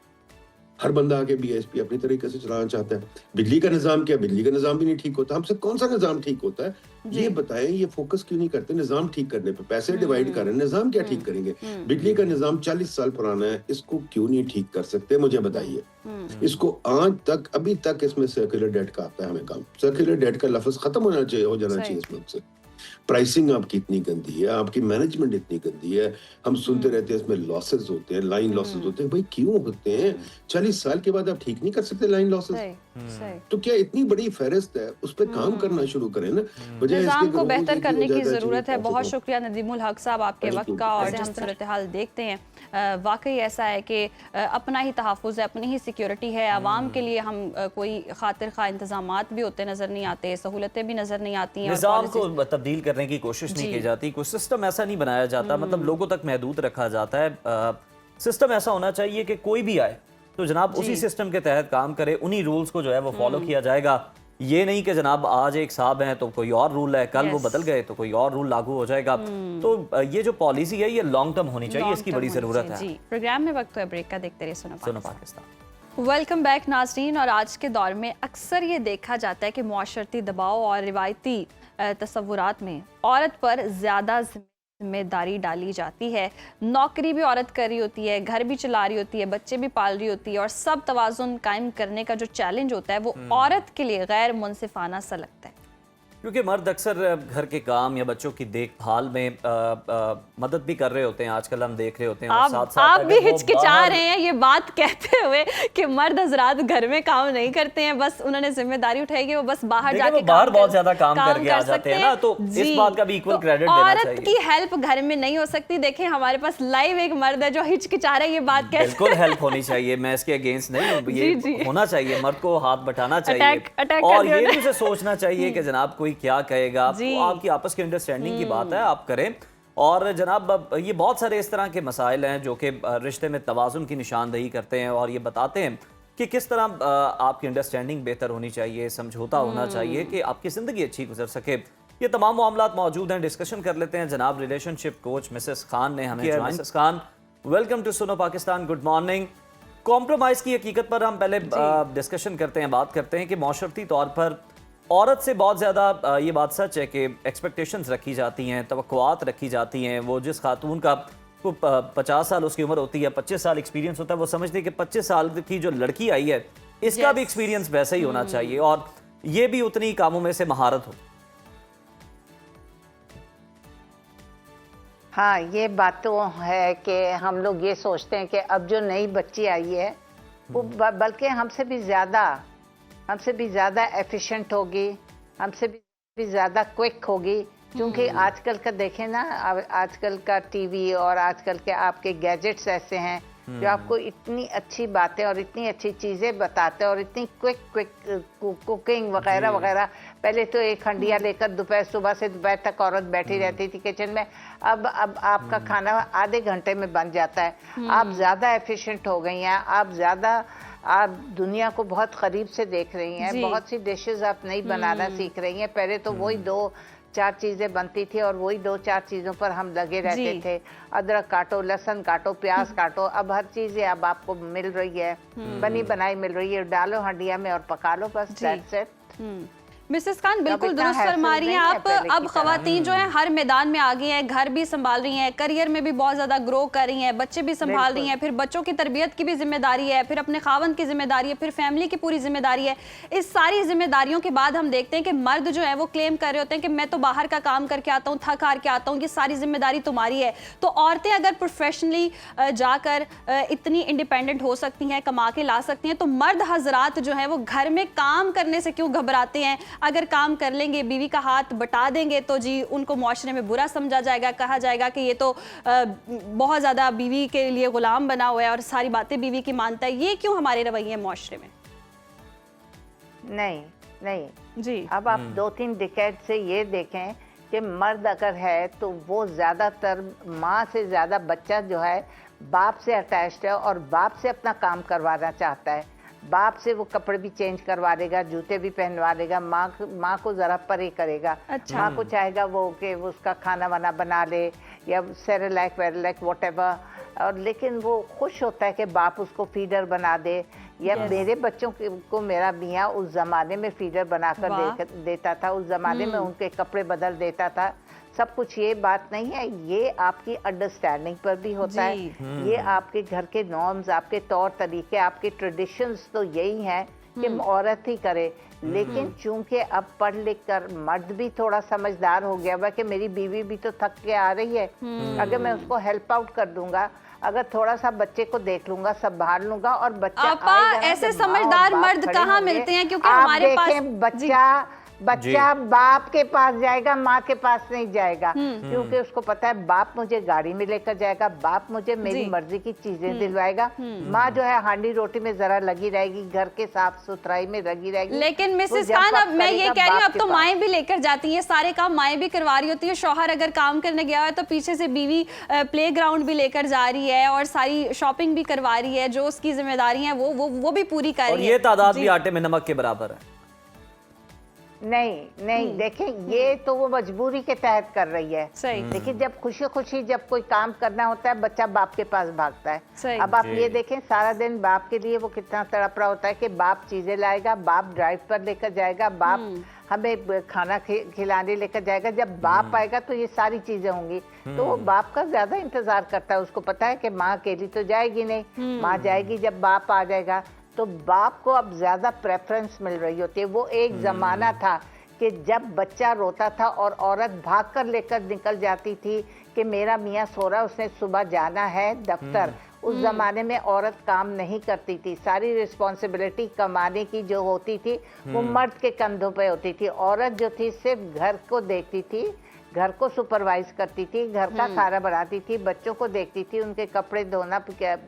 हर बंदा आके बीएसपी अपनी तरीके से चलाना चाहता है। बिजली का निजाम क्या, बिजली का निजाम भी नहीं ठीक होता। हमसे कौन सा निजाम ठीक होता है ये बताएं। ये फोकस क्यों नहीं करते निजाम ठीक करने पे? पैसे डिवाइड कर रहे हैं, निजाम क्या ठीक करेंगे? बिजली का निजाम 40 साल पुराना है, इसको क्यों नहीं ठीक कर सकते मुझे बताइए। इसको आज तक, अभी तक इसमें सर्कुलर डेट का आता है हमें काम। सर्कुलर डेट का लफ्ज खत्म हो जाना चाहिए इस मुल्क से। प्राइसिंग आपकी इतनी गंदी है, आपकी मैनेजमेंट इतनी गंदी है, हम सुनते रहते हैं इसमें लॉसेस होते हैं, लाइन लॉसेस होते हैं। भाई क्यों होते हैं? 40 साल के बाद आप ठीक नहीं कर सकते लाइन लॉसेस? सही। तो क्या इतनी बड़ी फेहरिस्त है, उस पर काम करना शुरू करें ना, बजाय निज़ाम इसके को कि बेहतर रोज करने एक ही की हो जाता है, ज़रूरत है। कम से बहुत कम। शुक्रिया नदीमुल हक साहब आपके Thank वक्त you. का, और Thank हम you. सूरत हाल देखते हैं वाकई ऐसा है कि अपना ही तहफ़्फ़ुज़ है, अपनी ही सिक्योरिटी है। आवाम के लिए हम कोई खातिर खा इंतजामात भी होते नज़र नहीं आते, सहूलतें भी नज़र नहीं आती हैं, और निज़ाम को policies- तब्दील करने की कोशिश नहीं जी। की जाती, कोई सिस्टम ऐसा नहीं बनाया जाता, मतलब लोगों तक महदूद रखा जाता है। सिस्टम ऐसा होना चाहिए कि कोई भी आए तो जनाब उसी सिस्टम के तहत काम करे, उन्हीं रूल्स को जो है वो फॉलो किया जाएगा। ये नहीं कि जनाब आज एक साहब हैं तो कोई और रूल है, कल वो बदल गए तो कोई और रूल लागू हो जाएगा। तो ये जो पॉलिसी है ये लॉन्ग टर्म होनी चाहिए, इसकी बड़ी ज़रूरत है। जी, प्रोग्राम में वक्त है ब्रेक का, देखते रहिए सुनो पाकिस्तान। वेलकम बैक नाज़रीन। और आज के दौर में अक्सर ये देखा जाता है कि मुआशरती दबाव और रिवायती तसव्वुरात में औरत पर ज़्यादा जिम्मेदारी डाली जाती है। नौकरी भी औरत कर रही होती है, घर भी चला रही होती है, बच्चे भी पाल रही होती है, और सब तवाज़ुन कायम करने का जो चैलेंज होता है वो औरत के लिए गैर मुनसिफाना सा लगता है, क्योंकि मर्द अक्सर घर के काम या बच्चों की देखभाल में मदद भी कर रहे होते हैं। आजकल हम देख रहे होते हैं, और साथ साथ आप अगर भी वो हिचकिचा बाहर- रहे हैं ये बात कहते हुए कि मर्द हजरात घर में काम नहीं करते हैं, बस उन्होंने जिम्मेदारी उठाई कि वो बस बाहर देखिए, जाके वो बाहर काम बहुत कर- ज्यादा काम करके आ कर जाते हैं सकते ना, तो जी। इस बात का भी इक्वल तो क्रेडिट देना औरत चाहिए। की हेल्प घर में नहीं हो सकती। देखें हमारे पास लाइव एक मर्द है जो हिचकिचा रहा है ये बात कहते बिल्कुल हेल्प होनी चाहिए, मैं इसके अगेंस्ट नहीं हूँ, ये जी, जी। होना चाहिए, मर्द को हाथ बटाना चाहिए, अटैक और कर दिया ये ना। भी उसे सोचना चाहिए कि जनाब कोई क्या कहेगा। जी। तो आपकी आपस की अंडरस्टैंडिंग की बात है, आप करें। और जनाब ये बहुत सारे इस तरह के मसाइल हैं जो कि रिश्ते में तवाज़ुन की निशानदही करते हैं, और ये बताते हैं कि किस तरह आपकी अंडरस्टैंडिंग बेहतर होनी चाहिए, समझौता होना चाहिए कि आपकी ज़िंदगी अच्छी गुजर सके। ये तमाम मामलात मौजूद हैं, डिस्कशन कर लेते हैं। जनाब रिलेशनशिप कोच मिसेस खान ने हमें join. Mrs Khan, welcome to सुनो पाकिस्तान, गुड मॉर्निंग। कॉम्प्रोमाइज़ की हकीकत पर हम पहले डिस्कशन करते हैं, बात करते हैं कि माशरती तौर पर औरत से बहुत ज़्यादा ये बात सच है कि एक्सपेक्टेशंस रखी जाती हैं, तवक्कुआत रखी जाती हैं। वो जिस खातून का 50 साल उसकी उम्र होती है, 25 साल एक्सपीरियंस होता है, वो समझती है कि 25 साल की जो लड़की आई है इसका भी एक्सपीरियंस वैसा ही होना चाहिए, और ये भी उतनी कामों में से महारत हो। हाँ, ये बात तो है कि हम लोग ये सोचते हैं कि अब जो नई बच्ची आई है वो बल्कि हमसे भी ज़्यादा एफिशिएंट होगी, हमसे भी ज़्यादा क्विक होगी, क्योंकि आजकल का देखें ना, आजकल का टीवी और आजकल के आपके गैजेट्स ऐसे हैं जो आपको इतनी अच्छी बातें और इतनी अच्छी चीज़ें बताते हैं, और इतनी क्विक कुकिंग वगैरह वगैरह। पहले तो एक हंडिया लेकर सुबह से दोपहर तक औरत बैठी रहती थी किचन में, अब आपका खाना आधे घंटे में बन जाता है। आप ज़्यादा एफिशिएंट हो गई हैं, आप दुनिया को बहुत करीब से देख रही हैं, बहुत सी डिशेस आप नई बनाना सीख रही हैं। पहले तो वही 2-4 चीज़ें बनती थी और वही 2-4 चीज़ों पर हम लगे रहते थे। अदरक काटो, लहसुन काटो, प्याज काटो, अब हर चीज़ अब आपको मिल रही है, बनी बनाई मिल रही है, डालो हंडिया में और पका लो, बस दैट्स इट। मिसेस खान बिल्कुल इतना दुरुस्त hassle फरमा रही हैं नहीं है आप। पहले की अब तरह। खवातीन जो हैं हर मैदान में आ गई हैं, घर भी संभाल रही हैं, करियर में भी बहुत ज़्यादा ग्रो कर रही हैं, बच्चे भी संभाल रही हैं, फिर बच्चों की तरबियत की भी जिम्मेदारी है, फिर अपने खावंद की जिम्मेदारी है, फिर फैमिली की पूरी जिम्मेदारी है। इस सारी जिम्मेदारियों के बाद हम देखते हैं कि मर्द जो है वो क्लेम कर रहे होते हैं कि मैं तो बाहर का काम करके आता हूँ, थक हार के आता हूँ, ये सारी जिम्मेदारी तुम्हारी है। तो औरतें अगर प्रोफेशनली जाकर इतनी इंडिपेंडेंट हो सकती हैं, कमा के ला सकती हैं, तो मर्द हजरात जो हैं वो घर में काम करने से क्यों घबराते हैं? अगर काम कर लेंगे, बीवी का हाथ बटा देंगे, तो जी उनको मुआशरे में बुरा समझा जाएगा, कहा जाएगा कि ये तो बहुत ज़्यादा बीवी के लिए गुलाम बना हुआ है और सारी बातें बीवी की मानता है। ये क्यों हमारे रवैये मुआशरे में? नहीं जी, अब आप 2-3 डिकेड से ये देखें कि मर्द अगर है तो वो ज़्यादातर माँ से ज़्यादा बच्चा जो है बाप से अटैच्ड है, और बाप से अपना काम करवाना चाहता है। बाप से वो कपड़े भी चेंज करवा देगा, जूते भी पहनवा देगा, माँ को ज़रा परे करेगा। अच्छा। माँ को चाहेगा वो कि वो उसका खाना वाना बना ले या सेरेलैक वेरेलैक व्हाटएवर, और लेकिन वो खुश होता है कि बाप उसको फीडर बना दे, या मेरे बच्चों को मेरा मियाँ उस ज़माने में फीडर बनाकर देता था, उस ज़माने में उनके कपड़े बदल देता था। सब कुछ ये बात नहीं है, ये आपकी अंडरस्टैंडिंग पर भी होता है, ये आपके घर के नॉर्म्स, आपके तौर तरीके, आपके ट्रेडिशंस तो यही हैं कि औरत ही करे। लेकिन चूंकि अब पढ़ लिख कर मर्द भी थोड़ा समझदार हो गया हुआ कि मेरी बीवी भी तो थक के आ रही है, अगर मैं उसको हेल्प आउट कर दूंगा, अगर थोड़ा सा बच्चे को देख लूंगा, संभाल लूंगा, और बच्चा आपा ऐसे समझदार मर्द कहाँ मिलते हैं? क्योंकि हमारे पास बच्चा बाप के पास जाएगा, माँ के पास नहीं जाएगा, क्योंकि उसको पता है बाप मुझे गाड़ी में लेकर जाएगा, बाप मुझे मेरी मर्जी की चीजें दिलवाएगा, माँ जो है हांडी रोटी में जरा लगी रहेगी, घर के साफ सुथराई में लगी रहेगी। लेकिन मिसेस खान, अब मैं ये कह रही हूँ, अब तो माएँ भी लेकर जाती हैं, सारे काम माएँ भी करवा रही होती है। शौहर अगर काम करने गया है तो पीछे से बीवी प्ले ग्राउंड भी लेकर जा रही है और सारी शॉपिंग भी करवा रही है, जो उसकी जिम्मेदारी है वो भी पूरी कर रही है। ये तादाद भी आटे में नमक के बराबर है। नहीं देखें, ये तो वो मजबूरी के तहत कर रही है। सही। देखिए, जब खुशी खुशी जब कोई काम करना होता है, बच्चा बाप के पास भागता है। सही। अब आप ये देखें, सारा दिन बाप के लिए वो कितना तड़प रहा होता है कि बाप चीजें लाएगा, बाप ड्राइव पर लेकर जाएगा, बाप हमें खाना खिलाने लेकर जाएगा। जब बाप आएगा तो ये सारी चीजें होंगी, तो वो बाप का ज्यादा इंतजार करता है। उसको पता है कि माँ अकेली तो जाएगी नहीं, माँ जाएगी जब बाप आ जाएगा। तो बाप को अब ज्यादा प्रेफरेंस मिल रही होती है। वो एक जमाना था कि जब बच्चा रोता था और औरत भाग कर लेकर निकल जाती थी कि मेरा मियाँ सो रहा है, उसने सुबह जाना है दफ्तर। उस जमाने में औरत काम नहीं करती थी, सारी रिस्पॉन्सिबिलिटी कमाने की जो होती थी वो मर्द के कंधों पे होती थी। औरत जो थी सिर्फ घर को देखती थी, घर को सुपरवाइज करती थी, घर का खाना बनाती थी, बच्चों को देखती थी, उनके कपड़े धोना,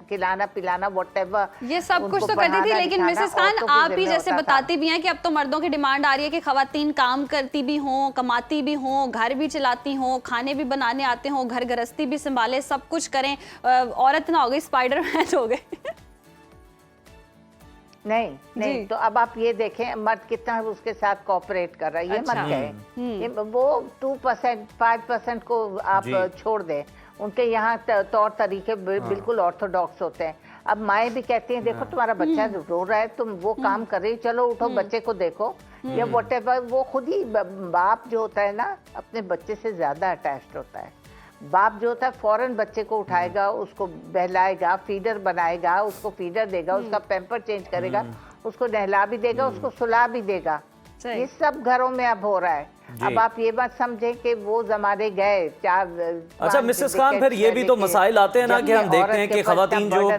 खिलाना पिलाना, व्हाटएवर, ये सब कुछ तो करती थी। लेकिन मिसेस खान, आप ही जैसे बताती भी हैं कि अब तो मर्दों की डिमांड आ रही है कि खवातीन काम करती भी हों, कमाती भी हों, घर भी चलाती हों, खाने भी बनाने आते हों, घर गृहस्थी भी संभाले, सब कुछ करें। औरत ना हो गई स्पाइडरमैन हो गए। नहीं, तो अब आप ये देखें मर्द कितना उसके साथ कोऑपरेट कर रहा है। ये मत कहें, वो 2% 5% को आप छोड़ दें, उनके यहाँ तौर तरीके बिल्कुल ऑर्थोडॉक्स होते हैं। अब माएँ भी कहती हैं, देखो तुम्हारा बच्चा रो रहा है, तुम वो काम कर रही, चलो उठो बच्चे को देखो, या व्हाटएवर। वो खुद ही बाप जो होता है ना, अपने बच्चे से ज्यादा अटैच्ड होता है। बाप जो होता है फौरन बच्चे को उठाएगा, उसको बहलाएगा, फीडर बनाएगा, उसको फीडर देगा, उसका पैम्पर चेंज करेगा, उसको नहला भी देगा, उसको सुला भी देगा। ये सब घरों में अब हो रहा है। अब आप ये बात समझें कि वो जमाने गए 4। अच्छा मिसेस खान, फिर ये भी तो मसाइल आते हैं ना कि हम देखते हैं कि खवातीन जो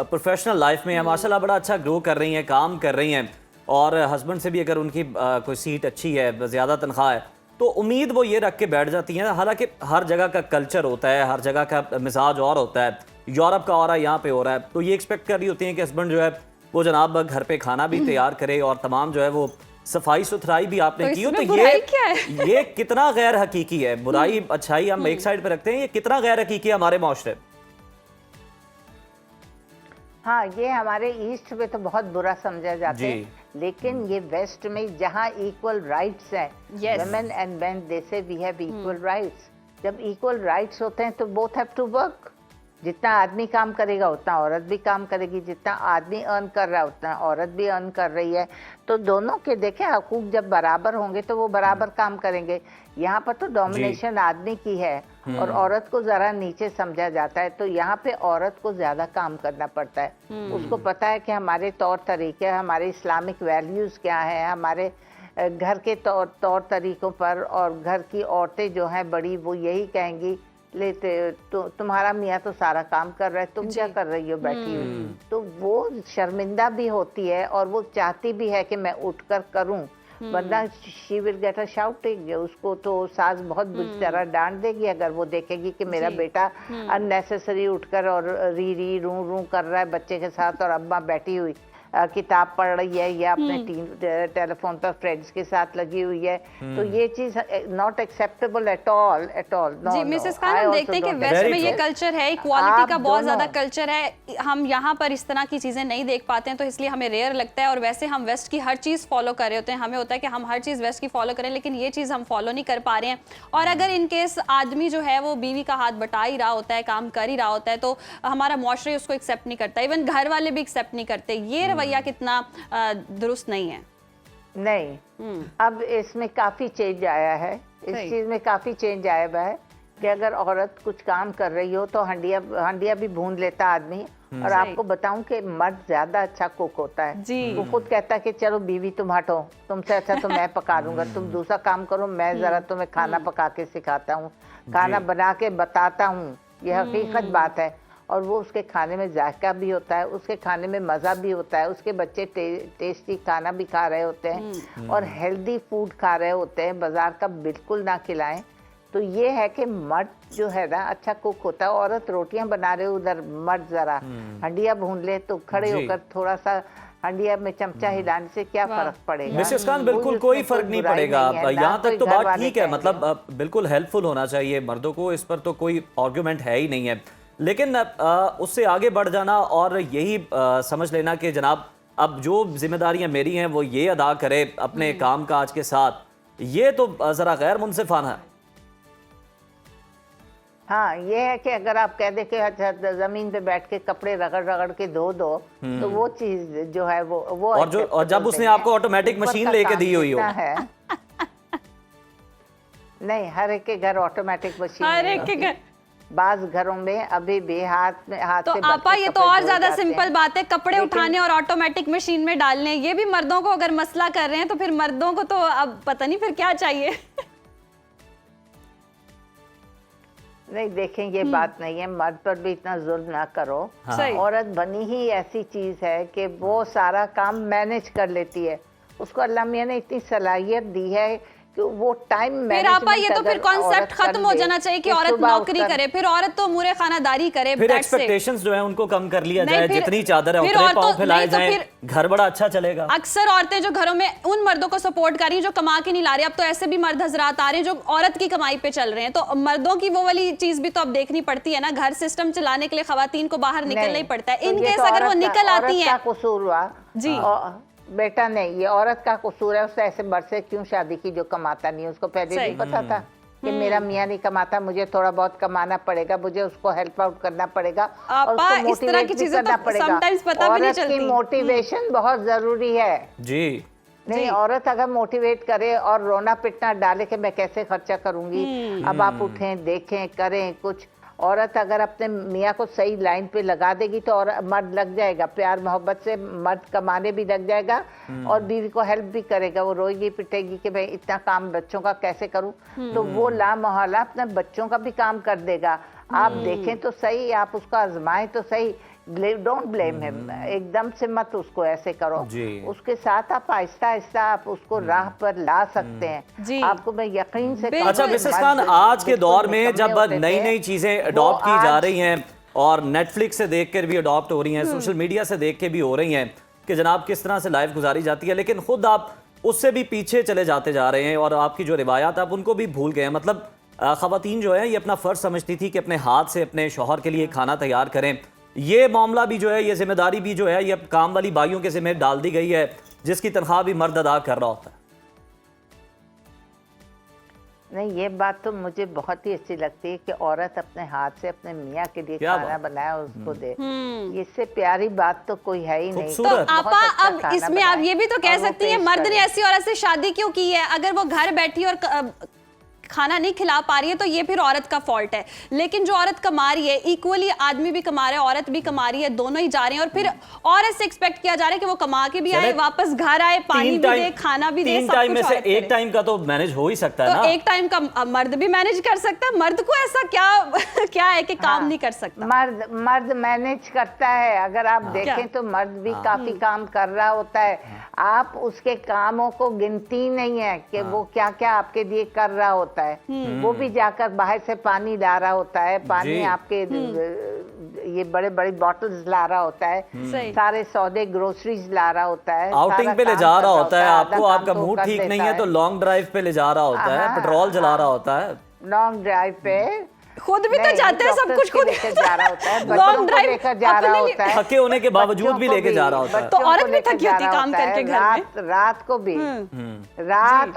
प्रोफेशनल लाइफ में है माशाल्लाह बड़ा अच्छा ग्रो कर रही हैं, काम कर रही हैं, और हस्बैंड से भी अगर उनकी कोई सीट अच्छी है, ज़्यादा तनख्वाह है, तो उम्मीद वो ये रख के बैठ जाती हैं। हालांकि हर जगह का कल्चर होता है, हर जगह का मिजाज और होता है। यूरोप का और यहाँ पे हो रहा है, तो ये एक्सपेक्ट कर रही होती हैं कि हस्बैंड जो है वो जनाब घर पे खाना भी तैयार करे और तमाम जो है वो सफाई सुथराई भी आपने की हो। तो ये कितना गैर हकीकी है? बुराई अच्छाई हम एक साइड पे रखते हैं, ये कितना गैर हकीकी है हमारे माशरे? हाँ, ये हमारे ईस्ट में तो बहुत बुरा समझा जाता है, लेकिन ये वेस्ट में जहाँ इक्वल राइट्स हैं, वुमेन एंड मेन, दे से वी हैव इक्वल राइट्स। जब इक्वल राइट्स होते हैं तो बोथ हैव टू वर्क। जितना आदमी काम करेगा उतना औरत भी काम करेगी, जितना आदमी अर्न कर रहा है उतना औरत भी अर्न कर रही है। तो दोनों के देखें हकूक जब बराबर होंगे तो वो बराबर काम करेंगे। यहाँ पर तो डोमिनेशन आदमी की है और औरत को जरा नीचे समझा जाता है, तो यहाँ पे औरत को ज्यादा काम करना पड़ता है। उसको पता है कि हमारे तौर तरीके, हमारे इस्लामिक वैल्यूज क्या है, हमारे घर के तौर तरीकों पर, और घर की औरतें जो हैं बड़ी, वो यही कहेंगी लेते तो तुम्हारा मियाँ तो सारा काम कर रहा है, तुम क्या कर रही हो बैठी हुई। तो वो शर्मिंदा भी होती है और वो चाहती भी है कि मैं उठकर करूं, वरना she will get a shouting. उसको तो सास बहुत बुरी तरह डांट देगी अगर वो देखेगी कि मेरा बेटा अननेसेसरी उठकर और री री रू रू कर रहा है बच्चे के साथ, और अम्मा बैठी हुई किताब पढ़ रही है या अपने टेलीफोन पर फ्रेंड्स के साथ लगी हुई है। तो ये चीज नॉट एक्सेप्टेबल एट ऑल जी मिसेस खान, हम देखते हैं कि वेस्ट में ये कल्चर है, इक्वालिटी का बहुत ज्यादा कल्चर है। हम यहाँ पर इस तरह की चीजें नहीं देख पाते हैं, तो इसलिए हमें रेयर लगता है। और वैसे हम वेस्ट की हर चीज फॉलो कर रहे होते हैं, हमें होता है कि हम हर चीज वेस्ट की फॉलो करें, लेकिन ये चीज हम फॉलो नहीं कर पा रहे हैं। और अगर इनकेस आदमी जो है वो बीवी का हाथ बटा ही रहा होता है, काम कर ही रहा होता है, तो हमारा मुआशरा उसको एक्सेप्ट नहीं करता, इवन घर वाले भी एक्सेप्ट नहीं करते। ये रवैया कितना दुरुस्त नहीं है। नहीं, अब इसमें काफी चेंज आया है, इस चीज में काफी चेंज आया हुआ है कि अगर औरत कुछ काम कर रही हो तो हंडिया भी भून लेता आदमी, और आपको बताऊं कि मर्द ज्यादा अच्छा कुक होता है। जी। वो खुद कहता है कि चलो बीवी तुम हटो, तुमसे अच्छा तो मैं पका दूंगा, तुम दूसरा काम करो, मैं जरा तुम्हें खाना पका के सिखाता हूँ, खाना बना के बताता हूँ। यह हकीकत बात है। और वो उसके खाने में जायका भी होता है, उसके खाने में मज़ा भी होता है, उसके बच्चे टेस्टी खाना भी खा रहे होते हैं और हेल्दी फूड खा रहे होते हैं, बाजार का बिल्कुल ना खिलाएं। तो ये है कि मर्द जो है ना अच्छा कुक होता है। औरत रोटियां बना रहे हो, उधर मर्द जरा हंडिया भून ले तो खड़े होकर थोड़ा सा हंडिया में चमचा हिलाने से क्या फर्क पड़ेगा? मिसेस खान, बिल्कुल कोई फर्क नहीं पड़ेगा। यहाँ तक तो बात ठीक है, मतलब बिल्कुल हेल्पफुल होना चाहिए मर्दों को, इस पर तो कोई आर्गुमेंट है ही नहीं है। लेकिन उससे आगे बढ़ जाना और यही समझ लेना कि जनाब अब जो जिम्मेदारियां मेरी हैं वो ये अदा करे अपने काम काज के साथ, ये तो ज़रा गैर मुनसिफाना है। हाँ, ये है कि अगर आप कह दे कि अच्छा जमीन पे बैठ के कपड़े रगड़ रगड़ के धो दो, तो वो चीज जो है वो और जब उसने आपको ऑटोमेटिक मशीन लेके दी हुई हो है। नहीं, हर एक के घर ऑटोमेटिक मशीन हर एक के घर, बाज घरों में अभी भी हाथ तो से आपा ये तो और ज्यादा सिंपल बात है, कपड़े उठाने और ऑटोमेटिक मशीन में डालने, ये भी मर्दों को अगर मसला कर रहे हैं तो फिर मर्दों को तो अब पता नहीं फिर क्या चाहिए। नहीं, देखें ये बात नहीं है, मर्द पर भी इतना जुल्म ना करो। औरत बनी ही ऐसी चीज है कि वो सारा काम मैनेज कर लेती है, उसको अल्लाह मियां ने इतनी सलाहियत दी है कि वो टाइम फिर आपा ये तो फिर कॉन्सेप्ट खत्म हो जाना चाहिए कि औरत नौकरी करे, फिर औरत तो मुरे खानादारी करे, फिर एक्सपेक्टेशंस जो है उनको कम कर लिया जाए, जितनी चादर है उतने पांव फैलाए जाएं, घर बड़ा अच्छा चलेगा। अक्सर औरतें जो घरों में उन मर्दों को सपोर्ट कर रही हैं जो कमा के नहीं ला रहे, अब तो ऐसे भी मर्द हजरात आ रहे हैं जो औरत की कमाई पे चल रहे हैं, तो मर्दों की वो वाली चीज भी तो अब देखनी पड़ती है ना, घर सिस्टम चलाने के लिए खवातीन को बाहर निकलना ही पड़ता है। इन केस अगर वो निकल आती है, कसूर हुआ जी बेटा, नहीं ये औरत का कसूर है, उससे ऐसे मर्द से क्यों शादी की जो कमाता नहीं, उसको पहले नहीं पता था कि मेरा मियाँ नहीं कमाता, मुझे थोड़ा बहुत कमाना पड़ेगा, मुझे उसको हेल्प आउट करना पड़ेगा और उसको मोटिवेट भी करना पड़ेगा। औरत की मोटिवेशन बहुत जरूरी है जी। नहीं, औरत अगर मोटिवेट करे और रोना पिटना डाले कि मैं कैसे खर्चा करूंगी, अब आप उठें, देखें, करें कुछ। औरत अगर अपने मियाँ को सही लाइन पे लगा देगी तो और मर्द लग जाएगा, प्यार मोहब्बत से मर्द कमाने भी लग जाएगा और बीवी को हेल्प भी करेगा। वो रोएगी पिटेगी कि भाई इतना काम बच्चों का कैसे करूं, तो वो ला मोहल्ला अपने बच्चों का भी काम कर देगा। आप देखें तो सही, आप उसको आजमाएं तो सही, डोंट ब्लेम हिम, एकदम से मत उसको ऐसे करो। उसके साथ आप आहिस्ता आहिस्ता आप उसको राह पर ला सकते हैं। आपको मैं यकीन से अच्छा मिसेस खान, आज के दौर में जब नई नई चीजें अडॉप्ट की जा रही हैं और नेटफ्लिक्स से देख कर भी अडॉप्ट हो रही हैं, सोशल मीडिया से देख के भी हो रही हैं कि जनाब किस तरह से लाइफ गुजारी जाती है, लेकिन खुद आप उससे भी पीछे चले जाते जा रहे हैं और आपकी जो रिवायात आप उनको भी भूल गए हैं। मतलब खवातीन जो है ये अपना फर्ज समझती थी कि अपने हाथ से अपने शौहर के लिए खाना तैयार करें, ये मामला भी जो है, ये जिम्मेदारी भी जो है, ये काम वाली बाइयों के जिम्मे डाल दी गई है, जिसकी तनख्वाह भी मर्द अदा कर रहा होता है। नहीं, ये बात तो मुझे बहुत ही अच्छी लगती है कि औरत अपने हाथ से अपने मियाँ के लिए खाना बनाए और उसको दे, इससे प्यारी बात तो कोई है ही नहीं। तो आपा अब इसमें आप ये भी तो कह सकती हैं मर्द ने ऐसी औरत से शादी क्यों की है, अगर वो घर बैठी और खाना नहीं खिला पा रही है तो ये फिर औरत का फॉल्ट है। लेकिन जो औरत कमा रही है, इक्वली आदमी भी कमा रहा है, औरत भी कमा रही है, दोनों ही जा रहे हैं और फिर औरत से एक्सपेक्ट किया जा रहा है कि वो कमा के भी आए, वापस घर आए, पानी भी दे, खाना भी दे, सब टाइम में से एक टाइम का तो मैनेज हो ही सकता है ना। एक टाइम का मर्द भी मैनेज कर सकता है, मर्द को ऐसा क्या है कि काम नहीं कर सकता? मर्द मैनेज करता है, अगर आप देखें तो मर्द भी काफी काम कर रहा होता है। आप उसके कामों को गिनती नहीं है कि वो क्या क्या आपके लिए कर रहा होता है। वो भी जाकर बाहर से पानी ला रहा होता है, पानी आपके ये बड़े बड़े बॉटल्स ला रहा होता है, सारे सौदे ग्रोसरीज ला रहा होता है, आउटिंग पे ले जा रहा होता है आपको, आपका मूड ठीक नहीं है तो लॉन्ग ड्राइव पे ले जा रहा होता है, पेट्रोल जला रहा होता है, लॉन्ग ड्राइव पे खुद भी तो जाते हैं, सब कुछ खुद लेकर जा रहा होता है, लॉन्ग ड्राइव लेकर जा रहा होता है, थके होने के बावजूद भी लेके जा रहा होता है। तो औरत भी थकी होती है काम करके घर में, रात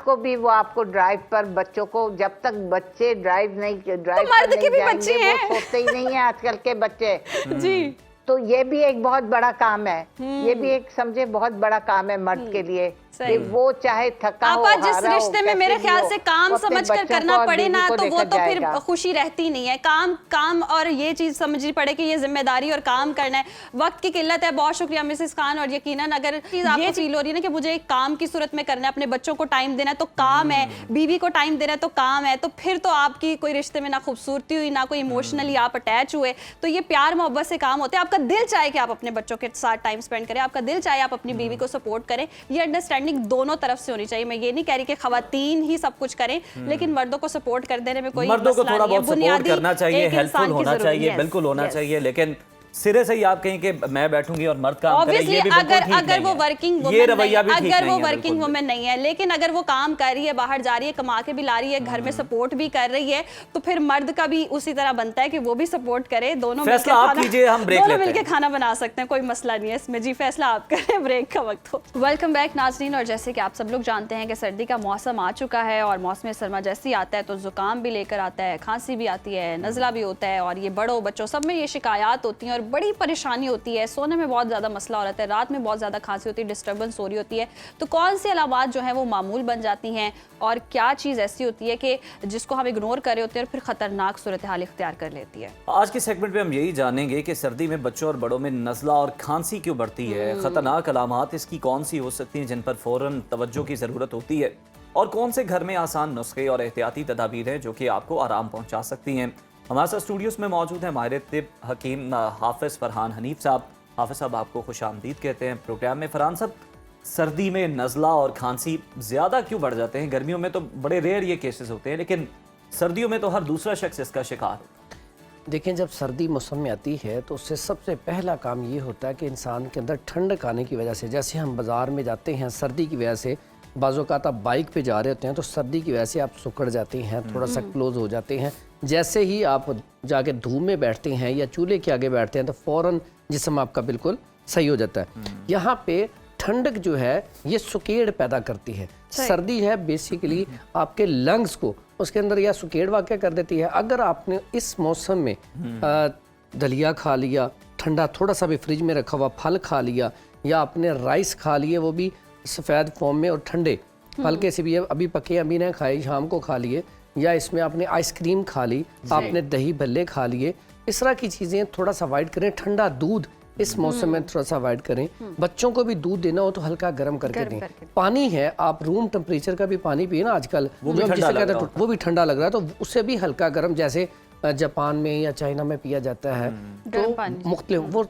को भी वो आपको ड्राइव पर, बच्चों को जब तक बच्चे ड्राइव मर्द के भी बच्चे हैं, वो सोते ही नहीं है आजकल के बच्चे जी। तो ये भी एक बहुत बड़ा काम है, ये भी एक समझे बहुत बड़ा काम है मर्द के लिए कि वो चाहे थका हो, आपा जिस हारा हो, रिश्ते में कैसे मेरे भी ख्याल हो, से काम वो अपने समझकर बच्चों करना को और पड़े बीवी ना, को तो वो लेकर तो फिर जाएगा। खुशी रहती नहीं है। काम और ये चीज समझनी पड़े कि ये जिम्मेदारी और काम करना है, वक्त की किल्लत है। बहुत शुक्रिया मिसेस खान। और यकीनन अगर ये फील हो रही है ना कि मुझे एक काम की सूरत में करना है, अपने बच्चों को टाइम देना है तो काम है, बीवी को टाइम देना है तो काम है, तो फिर तो आपकी कोई रिश्ते में ना खूबसूरती हुई, ना कोई इमोशनली आप अटैच हुए, तो ये प्यार मोहब्बत से काम होते हैं। आपका दिल चाहे कि आप अपने बच्चों के साथ टाइम स्पेंड करें, आपका दिल चाहे आप अपनी बीवी को सपोर्ट करें, ये अंडरस्टैंडिंग दोनों तरफ से होनी चाहिए। मैं ये नहीं कह रही कि खवातीन ही सब कुछ करें, लेकिन मर्दों को सपोर्ट कर देने में कोई मर्दों को मसला थोड़ा नहीं है। बहुत सपोर्ट बुनियादी करना चाहिए, एक हेल्पफुल इंसान की होना जरूरत- चाहिए, yes, बिल्कुल होना yes. चाहिए, लेकिन सिरे से ही आप कहें कि मैं बैठूंगी और मर्द काम करे, Obviously, ये भी बिल्कुल ठीक अगर नहीं वो है। वर्किंग ये वुमन रवैया भी ठीक अगर नहीं वो है, वर्किंग बिल्कुल। वुमन नहीं है, लेकिन अगर वो काम कर रही है, बाहर जा रही है, कमा के भी ला रही है, घर में सपोर्ट भी कर रही है, तो फिर मर्द का भी उसी तरह बनता है कि वो भी सपोर्ट करे। दोनों मिलकर फैसला आप कीजिए, हम ब्रेक दोनों लेते मिलकर हैं। खाना बना सकते हैं, कोई मसला नहीं है इसमें। जी, फैसला आप करें, ब्रेक का वक्त हो। वेलकम बैक नाज़रीन। और जैसे कि आप सब लोग जानते हैं कि सर्दी का मौसम आ चुका है, और मौसम सरमा जैसे ही आता है तो जुकाम भी लेकर आता है, खांसी भी आती है, नज़ला भी होता है, और ये बड़ों बच्चों सब में ये शिकायत होती हैं और बड़ी परेशानी होती है। सोने में बहुत ज़्यादा मसला हो रहा है, रात में बहुत ज़्यादा खांसी होती है, डिस्टर्बेंस हो रही होती है। तो कौन सी अलामात जो है वो मामूल बन जाती हैं, और क्या चीज़ ऐसी होती है कि जिसको हम इग्नोर कर रहे होते हैं और फिर ख़तरनाक सूरत हाल इख्तियार कर लेती है। आज के सेगमेंट में हम यही जानेंगे कि सर्दी में बच्चों और बड़ों में नज़ला और खांसी क्यों बढ़ती है, खतरनाक अलामात इसकी कौन सी हो सकती हैं जिन पर फौरन तवज्जो की ज़रूरत होती है, और कौन से घर में आसान नुस्खे और एहतियाती तदाबीर हैं जो कि आपको आराम पहुँचा सकती हैं। हमारे साथ स्टूडियोज़ में मौजूद हैं माहिर तिब हकीम हाफिज़ फरहान हनीफ साहब। हाफिज़ साहब, आपको खुशामदीद कहते हैं प्रोग्राम में। फरहान साहब, सर्दी में नज़ला और खांसी ज़्यादा क्यों बढ़ जाते हैं? गर्मियों में तो बड़े रेयर ये केसेस होते हैं, लेकिन सर्दियों में तो हर दूसरा शख्स इसका शिकार होता है। देखें, जब सर्दी मौसम में आती है तो उससे सबसे पहला काम ये होता है कि इंसान के अंदर ठंडक आने की वजह से, जैसे हम बाज़ार में जाते हैं सर्दी की वजह से, बाज़-औक़ात आप बाइक पे जा रहे होते हैं तो सर्दी की वजह से आप सुकड़ जाते हैं, थोड़ा सा क्लोज हो जाते हैं। जैसे ही आप जाके धूप में बैठते हैं या चूल्हे के आगे बैठते हैं तो फ़ौरन जिस्म आपका बिल्कुल सही हो जाता है। यहाँ पे ठंडक जो है ये सुकेड़ पैदा करती है। सर्दी है बेसिकली आपके लंग्स को उसके अंदर या सुकेड़ वाक़ कर देती है। अगर आपने इस मौसम में दलिया खा लिया, ठंडा थोड़ा सा भी फ्रिज में रखा हुआ फल खा लिया, या आपने राइस खा लिए वो भी सफ़ेद फॉर्म में और ठंडे हल्के से भी, अभी पके अभी ने खाए शाम को खा लिए, या इसमें आपने आइसक्रीम खा ली, आपने दही भल्ले खा लिए, इस तरह की चीज़ें थोड़ा सा अवॉइड करें। ठंडा दूध इस मौसम में थोड़ा सा अवॉइड करें। बच्चों को भी दूध देना हो तो हल्का गर्म करके दें। पानी है, आप रूम टेम्परेचर का भी पानी पिए ना आजकल, वो भी ठंडा लग रहा है तो उससे भी हल्का गर्म, जैसे जापान में या चाइना में पिया जाता है तो मुख्तलिफ वो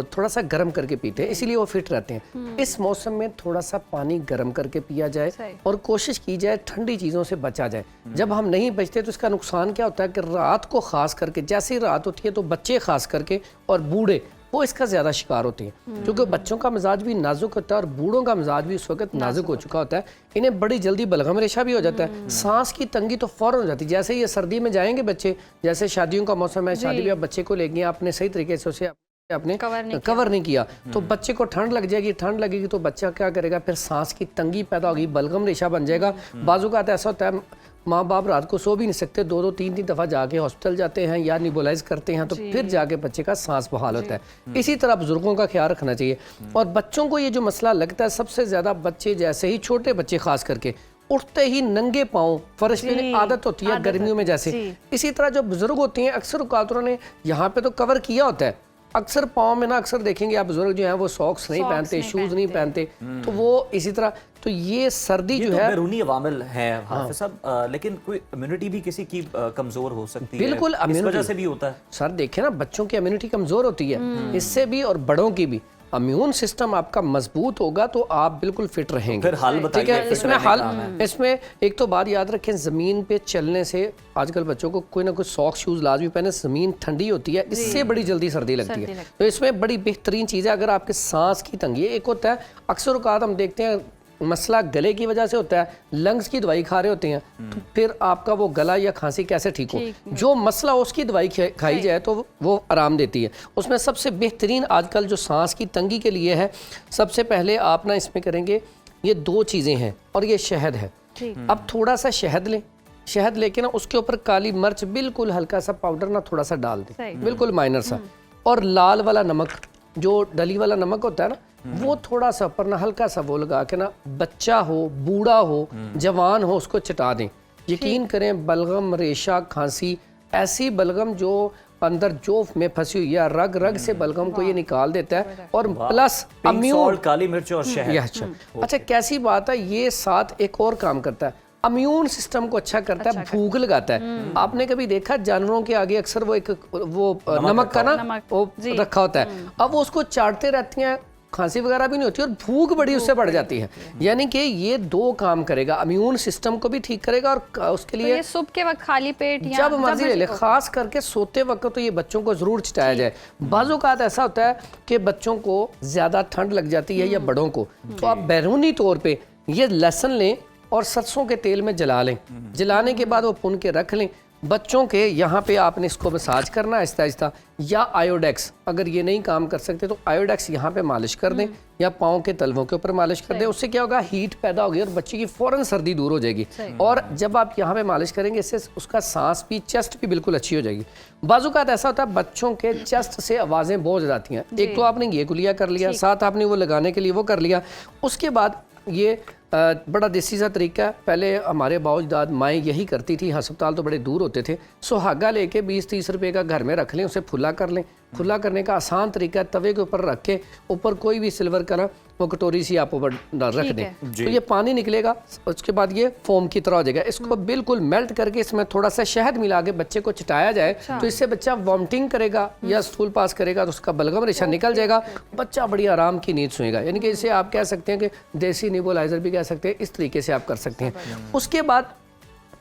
थोड़ा सा गर्म करके पीते हैं, इसीलिए वो फिट रहते हैं। इस मौसम में थोड़ा सा पानी गर्म करके पिया जाए और कोशिश की जाए ठंडी चीज़ों से बचा जाए। जब हम नहीं बचते तो इसका नुकसान क्या होता है कि रात को खास करके, जैसे ही रात होती है तो बच्चे खास करके और बूढ़े वो इसका ज़्यादा शिकार होते हैं, क्योंकि बच्चों का मिजाज भी नाजुक होता है और बूढ़ों का मिजाज भी उस वक्त नाजुक हो चुका होता है। इन्हें बड़ी जल्दी बलगम रेशा भी हो जाता है, सांस की तंगी तो फ़ौरन हो जाती है। जैसे ये सर्दी में जाएंगे बच्चे, जैसे शादियों का मौसम है, शादी में आप बच्चे को ले गए, आपने सही तरीके से उसे आपने कवर नहीं किया तो बच्चे को ठंड लग जाएगी, ठंड लगेगी तो बच्चा क्या करेगा, फिर सांस की तंगी पैदा होगी, बलगम रेशा बन जाएगा। बाजू का ऐसा होता है माँ बाप रात को सो भी नहीं सकते, 2-2 3-3 दफ़ा जाके हॉस्पिटल जाते हैं या निबोलाइज करते हैं तो फिर जाके बच्चे का सांस बहाल होता है। इसी तरह बुजुर्गों का ख्याल रखना चाहिए। और बच्चों को ये जो मसला लगता है सबसे ज़्यादा, बच्चे जैसे ही छोटे बच्चे खास करके उठते ही नंगे पाँव फर्श पे आदत होती है गर्मियों में जैसे, इसी तरह जो बुजुर्ग होते हैं अक्सर औकात उन्होंने यहाँ पे तो कवर किया होता है, अक्सर पाँव में ना अक्सर देखेंगे आप बुजुर्ग जो हैं वो सॉक्स नहीं पहनते, शूज़ नहीं पहनते, तो वो इसी तरह तो ये सर्दी जो है बैरूनी अवामिल है हाफिज़ साहब, लेकिन कोई इम्यूनिटी भी किसी की कमज़ोर हो सकती है, बिल्कुल इस वजह से भी होता है। सर देखें ना, बच्चों की इम्यूनिटी कमज़ोर होती है इससे भी, और बड़ों की भी। इम्यून सिस्टम आपका मजबूत होगा तो आप बिल्कुल फिट रहेंगे। फिर हल बताइए, ठीक है, इसमें हल, इसमें एक तो बात याद रखें, ज़मीन पे चलने से आजकल बच्चों को कोई ना कोई सॉक्स शूज़ लाजमी पहने, ज़मीन ठंडी होती है, इससे बड़ी जल्दी सर्दी लगती है। तो इसमें बड़ी बेहतरीन चीज़ है, अगर आपके सांस की तंगी है, एक होता है अक्सर औकात हम देखते हैं मसला गले की वजह से होता है, लंग्स की दवाई खा रहे होते हैं तो फिर आपका वो गला या खांसी कैसे ठीक हो, जो मसला उसकी दवाई खाई जाए तो वो आराम देती है। उसमें सबसे बेहतरीन आजकल जो सांस की तंगी के लिए है, सबसे पहले आप ना इसमें करेंगे, ये 2 चीज़ें हैं और ये शहद है। अब थोड़ा सा शहद लें, शहद लेके ना उसके ऊपर काली मिर्च बिल्कुल हल्का सा पाउडर ना थोड़ा सा डाल दें, बिल्कुल माइनर सा, और लाल वाला नमक, जो डली वाला नमक होता है ना, वो थोड़ा सा ऊपर ना हल्का सा वो लगा के ना, बच्चा हो, बूढ़ा हो, जवान हो, उसको चटा दें। यकीन करें बलगम, रेशा, खांसी, ऐसी बलगम जो अंदर जोफ में फंसी हुई है, रग रग से बलगम को ये निकाल देता है, और प्लस इम्यून, काली मिर्च और शहद। अच्छा कैसी बात है, ये साथ एक और काम करता है, इम्यून सिस्टम को अच्छा करता है, भूख लगाता है। आपने कभी देखा जानवरों के आगे अक्सर वो एक नमक का ना वो रखा होता है, अब वो उसको चाटते रहती हैं, खांसी वगैरह भी नहीं होती और भूख बड़ी उससे बढ़ जाती है। यानी कि ये दो काम करेगा, इम्यून सिस्टम को भी ठीक करेगा और उसके लिए ये सुबह के वक्त खाली पेट या जब मर्जी ले ले, खास करके सोते वक्त तो ये बच्चों को जरूर चटाया जाए। बाज़ औक़ात ऐसा होता है कि बच्चों को ज्यादा ठंड लग जाती है या बड़ों को, तो आप बैरूनी तौर पे ये लहसुन लें और सरसों के तेल में जला लें, जलाने के बाद वो भून के रख लें। बच्चों के यहाँ पे आपने इसको मसाज करना है आहिस्ता आहिस्ता, या आयोडेक्स, अगर ये नहीं काम कर सकते तो आयोडेक्स यहाँ पे मालिश कर दें या पाँव के तलवों के ऊपर मालिश कर दें। उससे क्या होगा, हीट पैदा होगी और बच्चे की फ़ौरन सर्दी दूर हो जाएगी। और जब आप यहाँ पे मालिश करेंगे इससे उसका सांस भी, चेस्ट भी बिल्कुल अच्छी हो जाएगी। बाज़-औक़ात ऐसा होता है बच्चों के चेस्ट से आवाज़ें बहुत ज़्यादा आती हैं। एक तो आपने ये कुलिया कर लिया, साथ आपने वो लगाने के लिए वो कर लिया। उसके बाद ये बड़ा देसी सा तरीका है, पहले हमारे बाउजदाद माएँ यही करती थी, अस्पताल तो बड़े दूर होते थे। सुहागा लेके 20-30 रुपए का घर में रख लें, उसे फुला कर लें। फुला करने का आसान तरीका है, तवे के ऊपर रख के ऊपर कोई भी सिल्वर का ना वो कटोरी सी आप ऊपर रख दें, तो ये पानी निकलेगा, उसके बाद ये फोम की तरह हो जाएगा। इसको बिल्कुल मेल्ट करके इसमें थोड़ा सा शहद मिला के बच्चे को चटाया जाए, तो इससे बच्चा वॉमिटिंग करेगा या स्टूल पास करेगा तो उसका बलगम रेशा निकल जाएगा, बच्चा बड़ी आराम की नींद सोएगा। यानी कि इसे आप कह सकते हैं कि देसी नेबुलाइजर भी कह सकते हैं, इस तरीके से आप कर सकते हैं। उसके बाद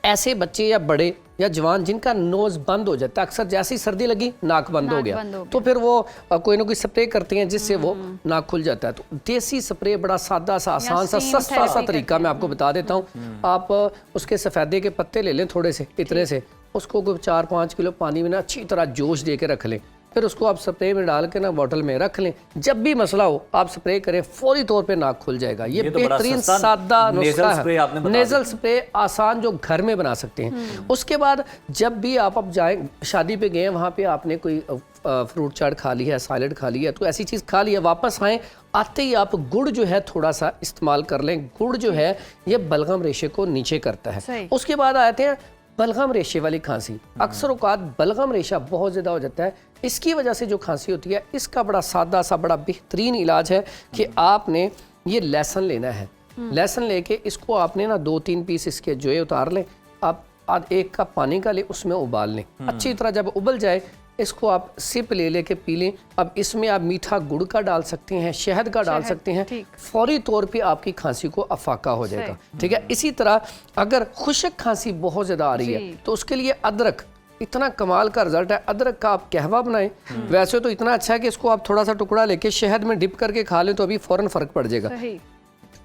ऐसे बच्चे या बड़े या जवान जिनका नोज बंद हो जाता है, अक्सर जैसी सर्दी लगी नाक बंद हो गया, तो फिर वो कोई ना कोई स्प्रे करते हैं जिससे वो नाक खुल जाता है। तो देसी स्प्रे बड़ा सादा सा, आसान सा, सस्ता सा तरीका मैं आपको बता देता हूँ। आप उसके सफ़ेदे के पत्ते ले लें थोड़े से, इतने से, उसको 4-5 किलो पानी में ना अच्छी तरह जोश दे के रख लें, फिर उसको आप स्प्रे में डाल के ना बोतल में रख लें। जब भी मसला हो आप स्प्रे करें, फौरी तौर पे नाक खुल जाएगा। ये बेहतरीन सादा नुस्खा है, नेजल स्प्रे आसान जो घर में बना सकते हैं। उसके बाद जब भी आप अब जाएं, शादी पे गए, वहाँ पे आपने कोई फ्रूट चाट खा लिया है, सैलेड खा लिया है, तो ऐसी चीज़ खा लिया, वापस आए आते ही आप गुड़ जो है थोड़ा सा इस्तेमाल कर लें। गुड़ जो है ये बलगम रेशे को नीचे करता है। उसके बाद आते हैं बलगम रेशे वाली खांसी। अक्सर औकात बलगम रेशा बहुत ज़्यादा हो जाता है, इसकी वजह से जो खांसी होती है, इसका बड़ा सादा सा बड़ा बेहतरीन इलाज है कि आपने ये लहसुन लेना है। लहसुन लेके इसको आपने ना 2-3 पीस इसके जोए उतार लें, आप 1 कप पानी का ले, उसमें उबाल लें अच्छी तरह। जब उबल जाए इसको आप सिप ले लेके पी लें। अब इसमें आप मीठा गुड़ का डाल सकते हैं, शहद का डाल सकते हैं, फौरी तौर पे आपकी खांसी को अफाका हो जाएगा। ठीक है। इसी तरह अगर खुश्क खांसी बहुत ज़्यादा आ रही है तो उसके लिए अदरक इतना कमाल का रिजल्ट है। अदरक का आप कहवा बनाएं, वैसे तो इतना अच्छा है कि इसको आप थोड़ा सा टुकड़ा लेके शहद में डिप करके खा लें तो अभी फ़ौरन फ़र्क पड़ जाएगा।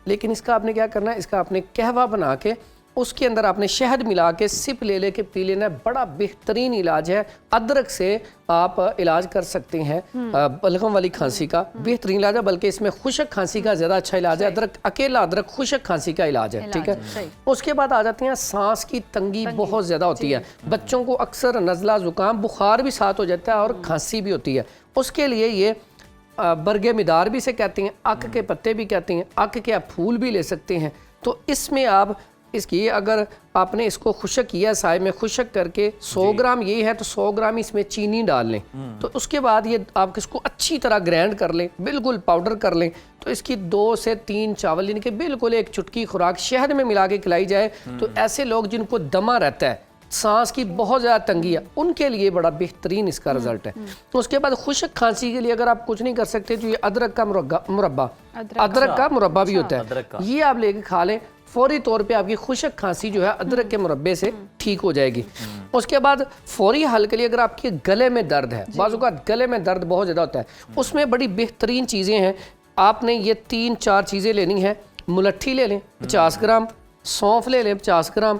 लेकिन इसका आपने क्या करना है, इसका आपने कहवा बना के उसके अंदर आपने शहद मिला के सिप ले लेके पी लेना है। बड़ा बेहतरीन इलाज है। अदरक से आप इलाज कर सकते हैं बलगम वाली खांसी का, बेहतरीन इलाज है। बल्कि इसमें खुश्क खांसी का ज़्यादा अच्छा इलाज है। अदरक, अकेला अदरक खुश्क खांसी का इलाज है। ठीक है। उसके बाद आ जाते हैं सांस की तंगी बहुत ज़्यादा होती है बच्चों को, अक्सर नज़ला ज़ुकाम बुखार भी साथ हो जाता है और खांसी भी होती है। उसके लिए ये बरगे मिदार भी से कहते हैं, अक के पत्ते भी कहते हैं, अक के आप फूल भी ले सकते हैं। तो इसमें आप इसकी अगर आपने इसको खुश्क किया, साय में खुश्क करके 100 ग्राम ये है तो 100 ग्राम इसमें चीनी डाल लें। तो उसके बाद ये आप इसको अच्छी तरह ग्राइंड कर लें, बिल्कुल पाउडर कर लें। तो इसकी 2 से 3 चावल यानी कि बिल्कुल एक चुटकी खुराक शहद में मिला के खिलाई जाए तो ऐसे लोग जिनको दमा रहता है, सांस की बहुत ज़्यादा तंगी है, उनके लिए बड़ा बेहतरीन इसका रिजल्ट है। तो उसके बाद खुश्क खांसी के लिए अगर आप कुछ नहीं कर सकते तो ये अदरक का मुरब्बा, अदरक का मुरब्बा भी होता है, ये आप लेके खा लें। फौरी तौर पे आपकी खुश्क खांसी जो है अदरक के मुरब्बे से ठीक हो जाएगी। उसके बाद फौरी हल के लिए अगर आपके गले में दर्द है, बाज़ औक़ात गले में दर्द बहुत ज़्यादा होता है, उसमें बड़ी बेहतरीन चीज़ें हैं। आपने ये 3-4 चीज़ें लेनी है। मुलट्ठी ले लें 50 ग्राम, सौंफ ले लें 50 ग्राम,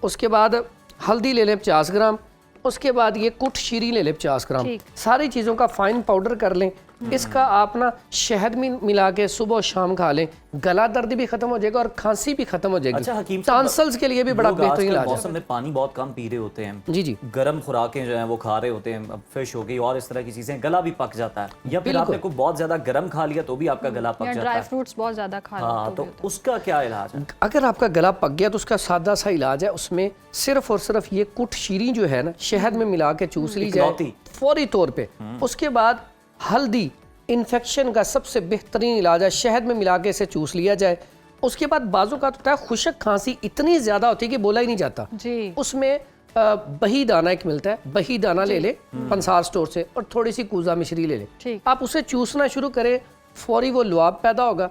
उसके बाद हल्दी ले लें 50 ग्राम, उसके बाद ये कुट शीरी ले लें 50 ग्राम। सारी चीज़ों का फाइन पाउडर कर लें। इसका आप ना शहद में मिला के सुबह और शाम खा लें, गला दर्द भी खत्म हो जाएगा और खांसी भी खत्म हो जाएगी। अच्छा हकीम साहब, टॉन्सिल्स के लिए भी बड़ा लोग बेहतरीन आजकल इलाज है। मौसम में पानी बहुत कम पी रहे होते हैं, जी जी, गर्म खुराकें जो हैं वो खा रहे होते हैं, अब फिश हो गई और इस तरह की चीजें, गला भी पक जाता है, या फिर बिल्कुल। आपने को बहुत ज्यादा गर्म खा लिया तो भी आपका गला पक या जाता ड्राई है। फ्रूट्स बहुत ज्यादा खा लो हाँ, तो भी होता है। उसका क्या इलाज है? अगर आपका गला पक गया तो उसका सादा सा इलाज है, उसमें सिर्फ और सिर्फ ये कुट शीरी जो है ना शहद में मिला के चूस ली जाए इकलौती। फौरी तौर पे। उसके बाद हल्दी इन्फेक्शन का सबसे बेहतरीन इलाज है, शहद में मिला के इसे चूस लिया जाए। उसके बाद बाजू का होता है खुशक खांसी इतनी ज्यादा होती है कि बोला ही नहीं जाता, जी उसमें बही दाना एक मिलता है, बही दाना ले ले पंसार स्टोर से और थोड़ी सी कूजा मिश्री ले ले, ठीक। आप उसे चूसना शुरू करें, फौरी वो लुआब पैदा होगा,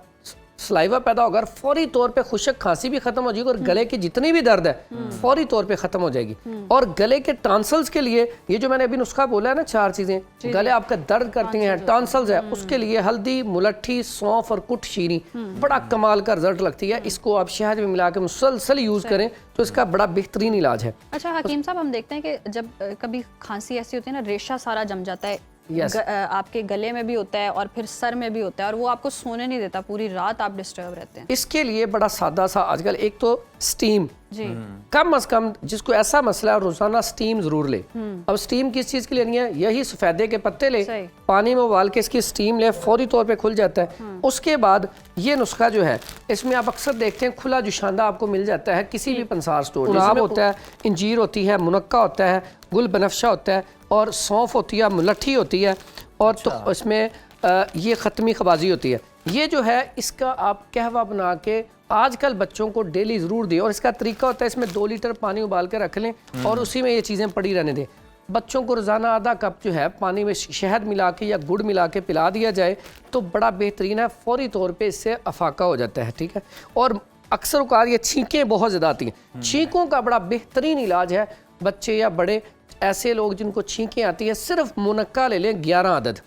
सलाइवा पैदा होगा और फौरी तौर पे खुशक खांसी भी खत्म हो जाएगी और गले की जितनी भी दर्द है फौरी तौर पे खत्म हो जाएगी। और गले के टॉन्सिल्स के लिए ये जो मैंने अभी नुस्खा बोला है ना, 4 चीजें गले आपका दर्द करती हैं, टॉन्सिल्स है, उसके लिए हल्दी, मुलट्ठी, सौंफ और कुट शीरी बड़ा कमाल का रिजल्ट लगती है। इसको आप शहद में मिला के मुसलसल यूज करें तो इसका बड़ा बेहतरीन इलाज है। अच्छा हकीम साहब, हम देखते हैं कि जब कभी खांसी ऐसी होती है ना, रेशा सारा जम जाता है, Yes. आपके गले में भी होता है और फिर सर में भी होता है और वो आपको सोने नहीं देता, पूरी रात आप डिस्टर्ब रहते हैं। इसके लिए बड़ा सादा सा आजकल एक तो स्टीम, जी कम अज कम जिसको ऐसा मसला है रोजाना स्टीम जरूर ले। अब स्टीम किस चीज के लिए नहीं है, यही सफेदे के पत्ते ले, सही। पानी में उबाल के इसकी स्टीम ले, फौरी तौर पे खुल जाता है। उसके बाद ये नुस्खा जो है इसमें आप अक्सर देखते हैं खुला जुशांदा आपको मिल जाता है किसी भी पंसार स्टोर, गुलाब होता है, इंजीर होती है, मुनक्का होता है, गुल बनफशा होता है और सौंफ होती है, मुलट्ठी होती है और तो इसमें ये ख़त्मी खबाजी होती है। ये जो है इसका आप कहवा बना के आजकल बच्चों को डेली ज़रूर दें और इसका तरीका होता है इसमें 2 लीटर पानी उबाल के रख लें और उसी में ये चीज़ें पड़ी रहने दें। बच्चों को रोज़ाना आधा कप जो है पानी में शहद मिला के या गुड़ मिला के पिला दिया जाए तो बड़ा बेहतरीन है, फौरी तौर पे इससे अफाका हो जाता है। ठीक है, और अक्सर औक़ात ये छींकें बहुत ज़्यादा आती हैं, छींकों का बड़ा बेहतरीन इलाज है। बच्चे या बड़े ऐसे लोग जिनको छींकें आती है, सिर्फ मुनक्का ले लें 11 अदद,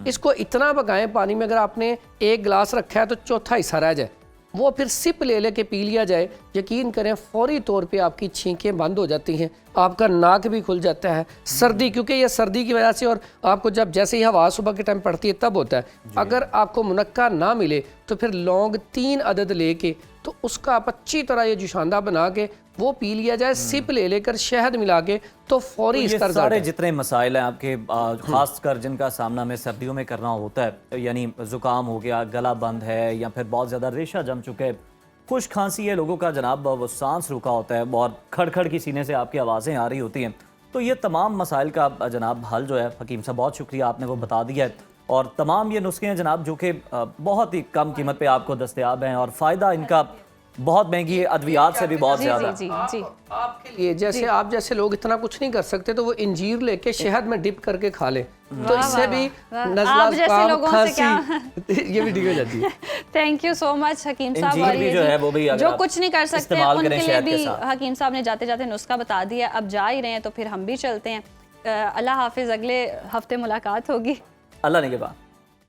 इसको इतना पकाएं पानी में, अगर आपने 1 गिलास रखा है तो चौथा हिस्सा रह जाए, वो फिर सिप ले लेके पी लिया जाए, यकीन करें फौरी तौर पे आपकी छींकें बंद हो जाती हैं, आपका नाक भी खुल जाता है। सर्दी, क्योंकि ये सर्दी की वजह से और आपको जब जैसे ही हवा सुबह के टाइम पड़ती है तब होता है। अगर आपको मुनक्का ना मिले तो फिर लौंग 3 अदद लेके तो उसका आप अच्छी तरह ये जुशांदा बना के वो पी लिया जाए, सिप ले लेकर शहद मिला के तो फौरी ये इसका सारे जितने मसाइल हैं आपके, खासकर जिनका सामना में सर्दियों में करना होता है, यानी जुकाम हो गया, गला बंद है या फिर बहुत ज़्यादा रेशा जम चुके हैं, खुश खांसी है लोगों का जनाब, वो सांस रुका होता है और खड़खड़ की सीने से आपकी आवाज़ें आ रही होती हैं, तो ये तमाम मसाइल का जनाब हल जो है हकीम साहब बहुत शुक्रिया, आपने वो बता दिया है। और तमाम ये नुस्खे हैं जनाब जो कि बहुत ही कम कीमत पे आपको दस्तयाब हैं और फ़ायदा इनका बहुत महंगी है, अद्वियात से भी बहुत ज़्यादा। जी जी आपके लिए जैसे आप जैसे लोग इतना कुछ नहीं कर सकते तो वो इंजीर लेके शहद में डिप करके खा ले तो इससे भी आप जैसे लोगों से क्या ये भी ठीक हो जाती है। थैंक यू सो मच हकीम साहब। इंजीर और भी ये जो जी, है वो भी अगर जो आप कुछ नहीं कर सकते इस्तेमाल उनके करें लिए शहद के भी साथ। हकीम साहब ने जाते जाते नुस्खा बता दिया। अब जा ही रहे हैं तो फिर हम भी चलते हैं। अल्लाह हाफिज, अगले हफ्ते मुलाकात होगी। अल्लाह ने के बाद।